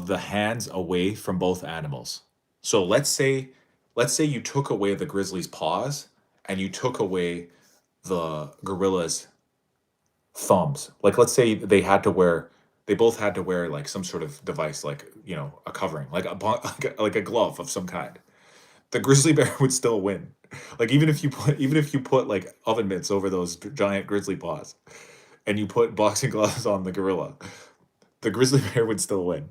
the hands away from both animals. So let's say you took away the grizzly's paws and you took away the gorilla's thumbs. Like, let's say they both had to wear like some sort of device, like, a covering, like like a glove of some kind. The grizzly bear would still win. Like, even if you put like oven mitts over those giant grizzly paws and you put boxing gloves on the gorilla, the grizzly bear would still win.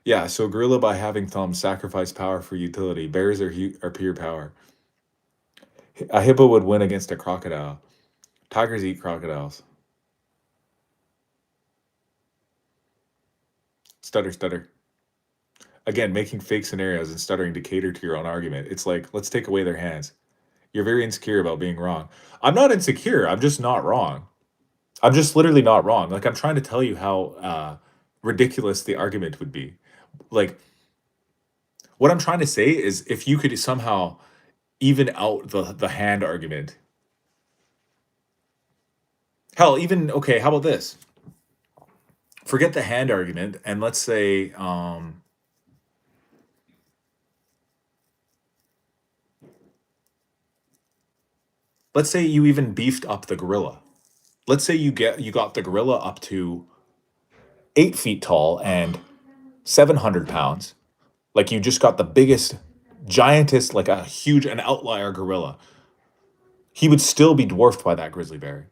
Yeah, so gorilla by having thumbs sacrifice power for utility. Bears are pure power. A hippo would win against a crocodile. Tigers eat crocodiles. Stutter, stutter. Again, making fake scenarios and stuttering to cater to your own argument. It's like, let's take away their hands. You're very insecure about being wrong. I'm not insecure. I'm just not wrong. I'm just literally not wrong. Like, I'm trying to tell you how ridiculous the argument would be. Like, what I'm trying to say is, if you could somehow even out the hand argument. Hell, even, okay, how about this? Forget the hand argument, and let's say, you even beefed up the gorilla. Let's say you got the gorilla up to 8 feet tall and 700 pounds. Like, you just got the biggest, giantest, like an outlier gorilla. He would still be dwarfed by that grizzly bear,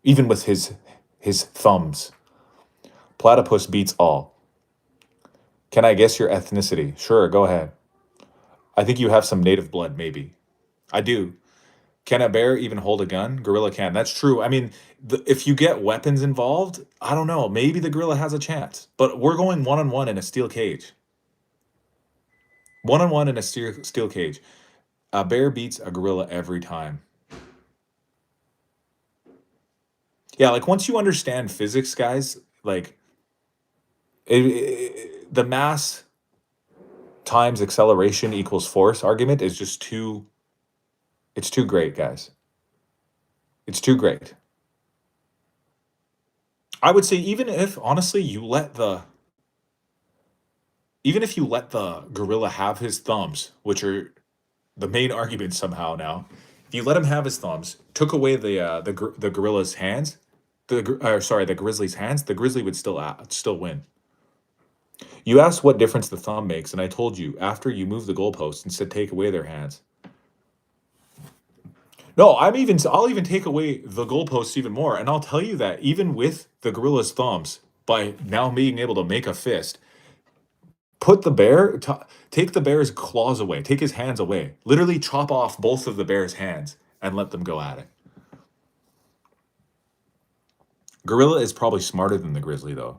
even with his thumbs. Platypus beats all. Can I guess your ethnicity? Sure, go ahead. I think you have some native blood, maybe. I do. Can a bear even hold a gun? Gorilla can. That's true. I mean, if you get weapons involved, I don't know. Maybe the gorilla has a chance. But we're going one-on-one in a steel cage. One-on-one in a steel cage. A bear beats a gorilla every time. Yeah, like, once you understand physics, guys, like, the mass times acceleration equals force argument is just it's too great, guys. It's too great. I would say, even if honestly even if you let the gorilla have his thumbs, which are the main argument somehow now, if you let him have his thumbs, took away the gorilla's hands, the grizzly's hands, the grizzly would still win. You asked what difference the thumb makes, and I told you, after you move the goalpost, instead take away their hands. No, I'll even take away the goalposts even more, and I'll tell you that even with the gorilla's thumbs, by now being able to make a fist, take the bear's claws away, take his hands away, literally chop off both of the bear's hands and let them go at it. Gorilla is probably smarter than the grizzly, though.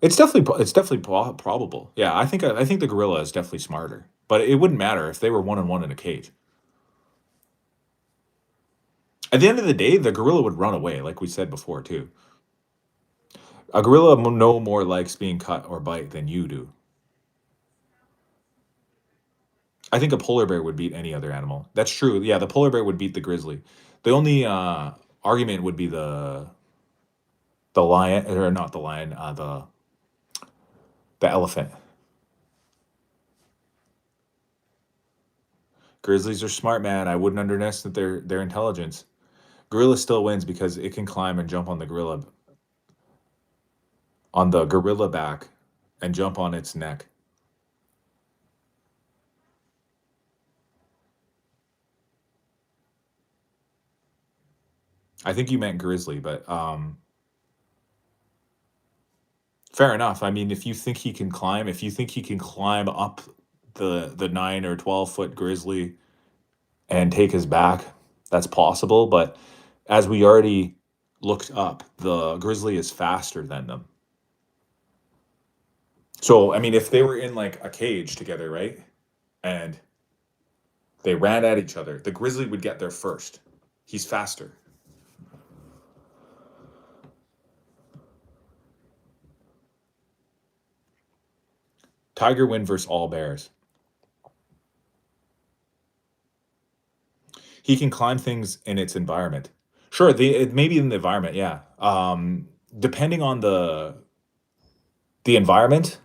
It's definitely probable. Yeah, I think the gorilla is definitely smarter, but it wouldn't matter if they were one-on-one in a cage. At the end of the day, the gorilla would run away, like we said before, too. A gorilla no more likes being cut or bite than you do. I think a polar bear would beat any other animal. That's true. Yeah, the polar bear would beat the grizzly. The only argument would be the lion, or not the lion, the elephant. Grizzlies are smart, man. I wouldn't underestimate their intelligence. Gorilla still wins because it can climb and jump on the gorilla back and jump on its neck. I think you meant grizzly, but fair enough. I mean, if you think he can climb, if you think he can climb up the 9 or 12 foot grizzly and take his back, that's possible. But as we already looked up, the grizzly is faster than them. So I mean, if they were in like a cage together, right, and they ran at each other, the grizzly would get there first. He's faster. Tiger win versus all bears. He can climb things in its environment. Sure, maybe in the environment, yeah. Depending on the environment,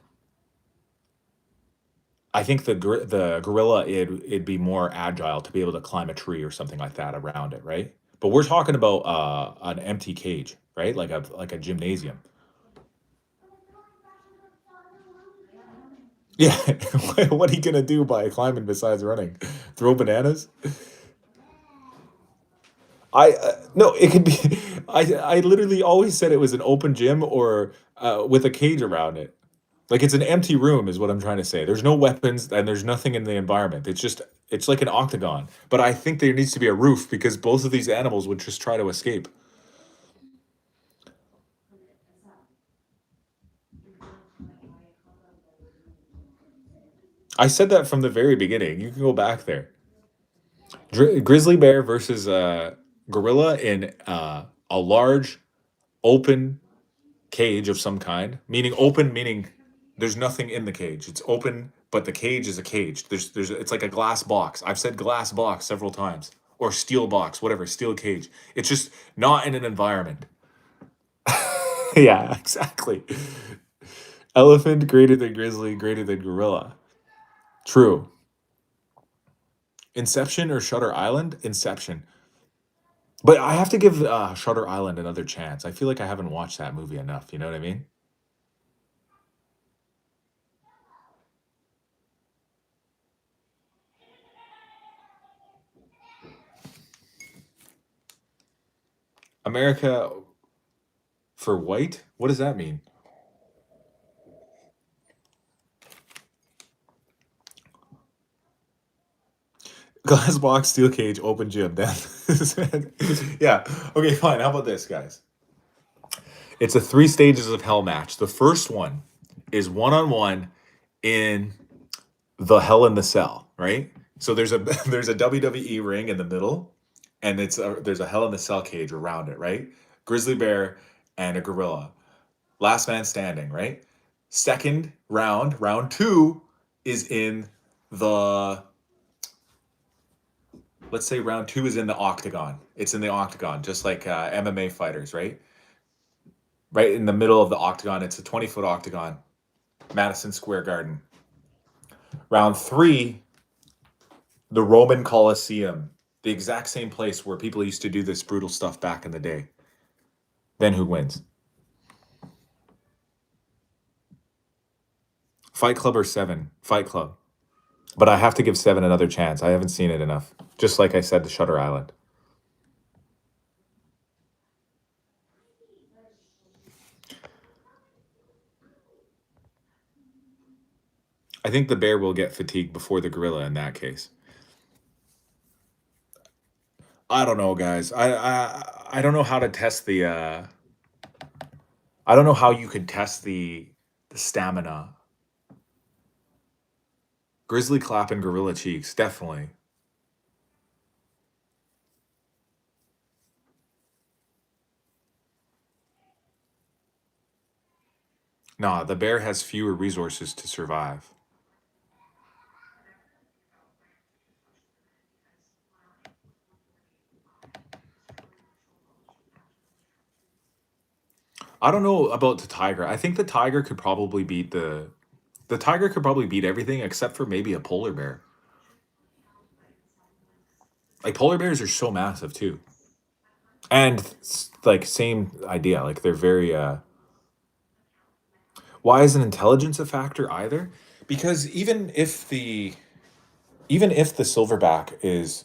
I think the gorilla it'd be more agile to be able to climb a tree or something like that around it, right? But we're talking about an empty cage, right? Like a gymnasium. Yeah, what are you gonna do by climbing besides running? Throw bananas? I no, it could be. I literally always said it was an open gym or with a cage around it. Like it's an empty room, is what I'm trying to say. There's no weapons and there's nothing in the environment. It's like an octagon. But I think there needs to be a roof because both of these animals would just try to escape. I said that from the very beginning. You can go back there. Grizzly bear versus gorilla in a large open cage of some kind, meaning open, meaning there's nothing in the cage. It's open, but the cage is a cage. It's like a glass box. I've said glass box several times, or steel box, whatever, steel cage. It's just not in an environment. Yeah, exactly. Elephant greater than grizzly, greater than gorilla. True. Inception or Shutter Island? Inception. But I have to give Shutter Island another chance. I feel like I haven't watched that movie enough. You know what I mean? America for white? What does that mean? Glass box, steel cage, open gym. Yeah. Okay, fine. How about this, guys? It's a 3 stages of hell match. The first one is one-on-one in the Hell in the Cell, right? So there's a there's a WWE ring in the middle, and there's a Hell in the Cell cage around it, right? Grizzly bear and a gorilla. Last man standing, right? Second round, round two, is in the let's say round two is in the octagon. It's in the octagon, just like MMA fighters, right? Right in the middle of the octagon. It's a 20-foot octagon, Madison Square Garden. Round three, the Roman Colosseum, the exact same place where people used to do this brutal stuff back in the day. Then who wins? Fight Club or Seven? Fight Club. But I have to give Seven another chance. I haven't seen it enough. Just like I said to Shutter Island. I think the bear will get fatigued before the gorilla in that case. I don't know, guys. I don't know how to test the I don't know how you could test the stamina. Grizzly clap and gorilla cheeks, definitely. Nah, the bear has fewer resources to survive. I don't know about the tiger. I think the tiger could probably beat the tiger could probably beat everything except for maybe a polar bear. Like polar bears are so massive too. And like same idea, like they're very why isn't intelligence a factor either? Because even if the silverback is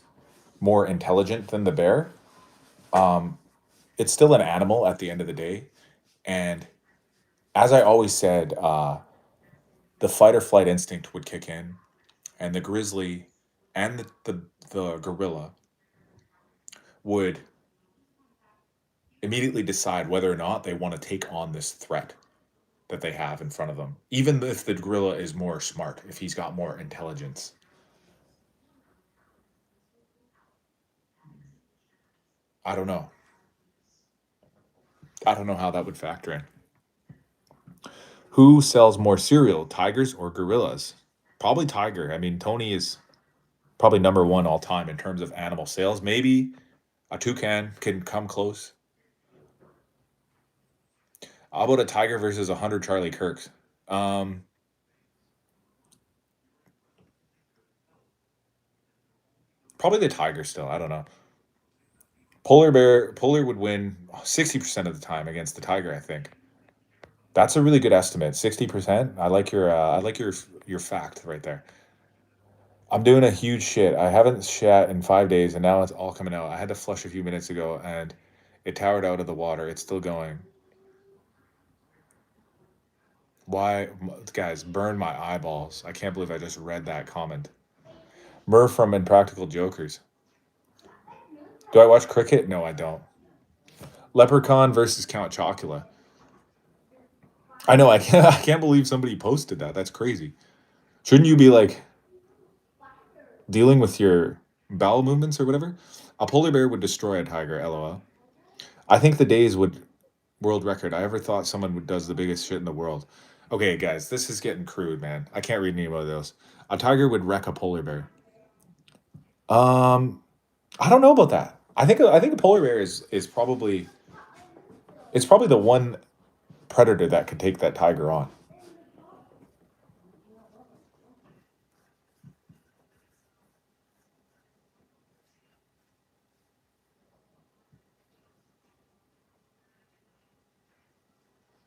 more intelligent than the bear, it's still an animal at the end of the day. And as I always said, the fight or flight instinct would kick in, and the grizzly and the gorilla would immediately decide whether or not they want to take on this threat that they have in front of them, even if the gorilla is more smart, if he's got more intelligence. I don't know. I don't know how that would factor in. Who sells more cereal, tigers or gorillas? Probably tiger. I mean, Tony is probably number one all time in terms of animal sales. Maybe a toucan can come close. How about a tiger versus 100 Charlie Kirks? Um, Probably the tiger still. I don't know. Polar would win 60% of the time against the tiger, I think. That's a really good estimate. 60%. I like your fact right there. I'm doing a huge shit. I haven't shat in 5 days and now it's all coming out. I had to flush a few minutes ago and it towered out of the water. It's still going. Why, guys, burn my eyeballs. I can't believe I just read that comment. Murph from Impractical Jokers. Do I watch cricket? No, I don't. Leprechaun versus Count Chocula. I know, I can't believe somebody posted that. That's crazy. Shouldn't you be like dealing with your bowel movements or whatever? A polar bear would destroy a tiger, lol. I think the days would world record. I ever thought someone would does the biggest shit in the world. Okay, guys, this is getting crude, man. I can't read any of those. A tiger would wreck a polar bear. Um, I don't know about that. I think a polar bear is probably it's probably the one predator that could take that tiger on.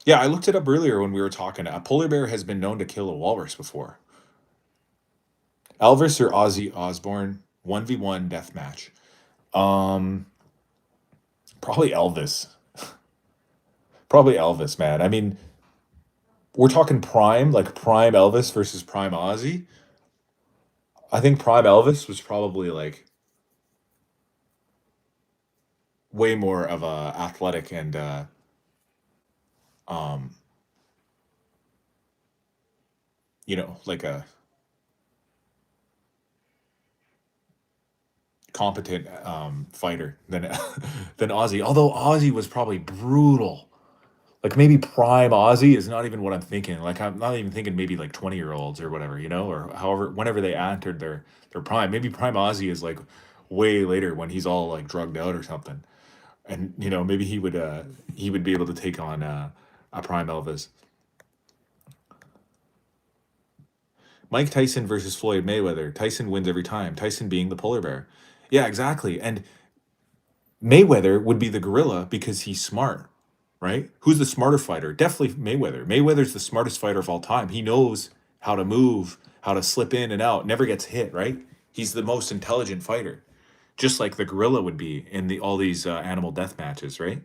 Yeah, I looked it up earlier when we were talking. A polar bear has been known to kill a walrus before. Elvis or Ozzy Osbourne, 1v1 death match. Um, Probably Elvis. Probably Elvis, man. I mean, we're talking prime, like prime Elvis versus prime Ozzy. I think prime Elvis was probably like way more of a athletic and um, like a competent fighter than than Ozzy. Although Ozzy was probably brutal. Like maybe prime Ozzy is not even what I'm thinking. Like I'm not even thinking maybe like 20-year-olds or whatever, or however whenever they entered their prime. Maybe prime Ozzy is like way later when he's all like drugged out or something. And maybe he would be able to take on a prime Elvis. Mike Tyson versus Floyd Mayweather. Tyson wins every time. Tyson being the polar bear. Yeah, exactly. And Mayweather would be the gorilla because he's smart, right? Who's the smarter fighter? Definitely Mayweather. Mayweather's the smartest fighter of all time. He knows how to move, how to slip in and out, never gets hit, right? He's the most intelligent fighter, just like the gorilla would be in all these animal death matches, right?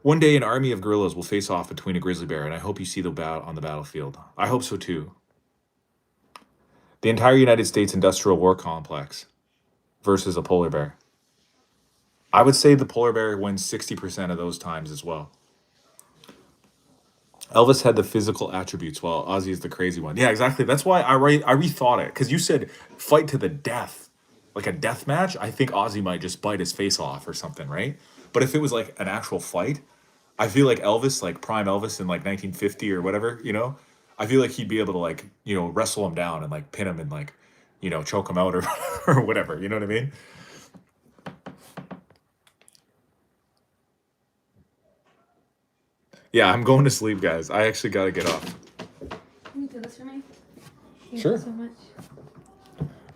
One day, an army of gorillas will face off between a grizzly bear, and I hope you see the bout on the battlefield. I hope so too. The entire United States industrial war complex versus a polar bear. I would say the polar bear wins 60% of those times as well. Elvis had the physical attributes while Ozzy is the crazy one. Yeah, exactly. That's why I rethought it because you said fight to the death, like a death match. I think Ozzy might just bite his face off or something, right? But if it was like an actual fight, I feel like Elvis, like prime Elvis in like 1950 or whatever, I feel like he'd be able to like wrestle him down and like pin him and like choke him out or or whatever. You know what I mean? Yeah, I'm going to sleep, guys. I actually got to get off. Can you do this for me? Thank Sure. you so much.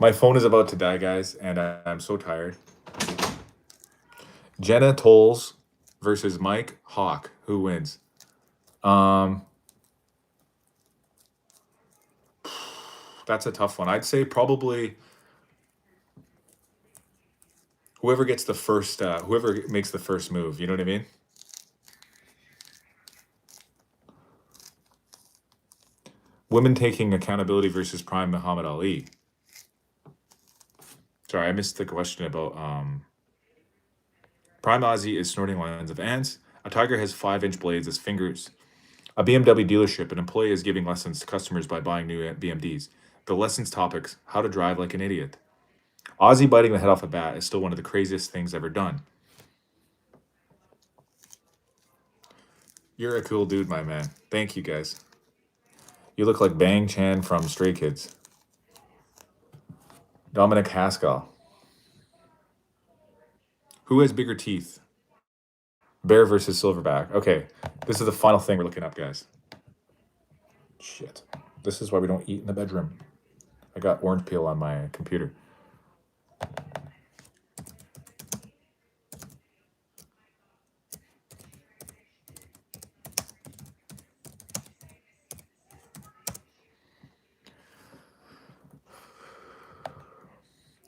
My phone is about to die, guys, and I'm so tired. Jenna Tolles versus Mike Hawk. Who wins? That's a tough one. I'd say probably whoever gets the first, whoever makes the first move. You know what I mean? Women taking accountability versus Prime Muhammad Ali. Sorry, I missed the question about Prime Ozzy is snorting lines of ants. A tiger has 5-inch blades as fingers. A BMW dealership, an employee is giving lessons to customers by buying new BMDs. The lessons topics: how to drive like an idiot. Ozzy biting the head off a bat is still one of the craziest things ever done. You're a cool dude, my man. Thank you, guys. You look like Bang Chan from Stray Kids. Dominic Haskell. Who has bigger teeth? Bear versus Silverback. Okay, this is the final thing we're looking up, guys. Shit. This is why we don't eat in the bedroom. I got orange peel on my computer.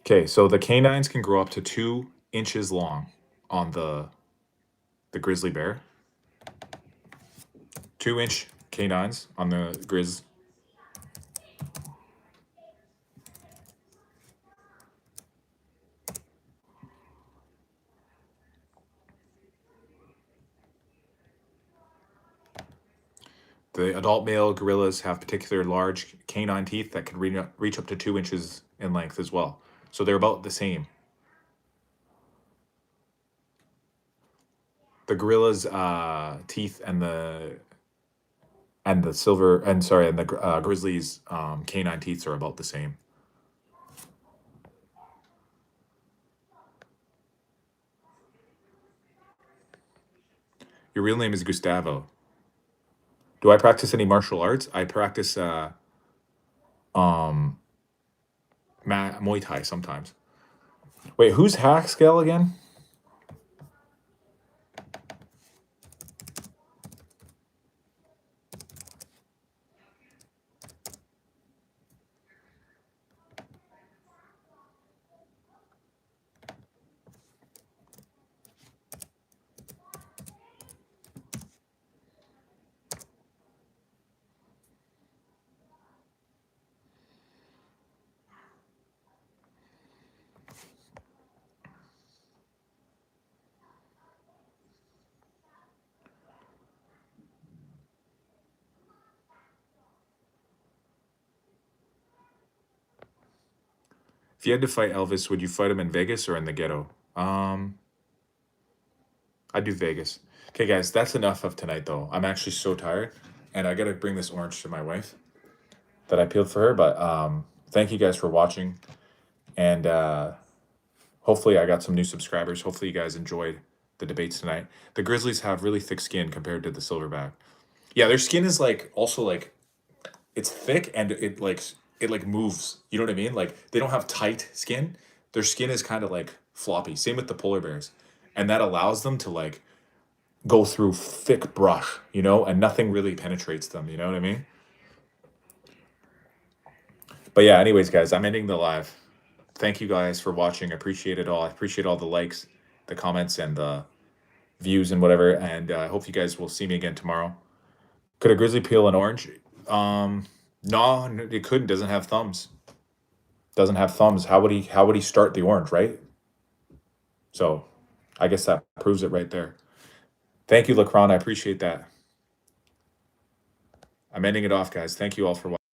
Okay, so the canines can grow up to 2 inches long on the grizzly bear. 2-inch canines on the grizz. The adult male gorillas have particular large canine teeth that can reach up to 2 inches in length as well. So they're about the same. The gorilla's teeth and the grizzly's canine teeth are about the same. Your real name is Gustavo. Do I practice any martial arts? I practice Muay Thai sometimes. Wait, who's Haskell again? If you had to fight Elvis, would you fight him in Vegas or in the ghetto? I'd do Vegas. Okay, guys, that's enough of tonight, though. I'm actually so tired, and I gotta bring this orange to my wife that I peeled for her. But thank you guys for watching, and hopefully I got some new subscribers. Hopefully you guys enjoyed the debates tonight. The Grizzlies have really thick skin compared to the Silverback. Yeah, their skin is it's thick and it moves. You know what I mean? Like they don't have tight skin. Their skin is kind of like floppy. Same with the polar bears. And that allows them to go through thick brush, and nothing really penetrates them, you know what I mean? But yeah, anyways, guys, I'm ending the live. Thank you guys for watching. I appreciate it all. I appreciate all the likes, the comments, and the views and whatever. And I hope you guys will see me again tomorrow. Could a grizzly peel an orange? No, it couldn't. Doesn't have thumbs. Doesn't have thumbs. How would he start the orange, right? So I guess that proves it right there. Thank you, Lacron. I appreciate that. I'm ending it off, guys. Thank you all for watching.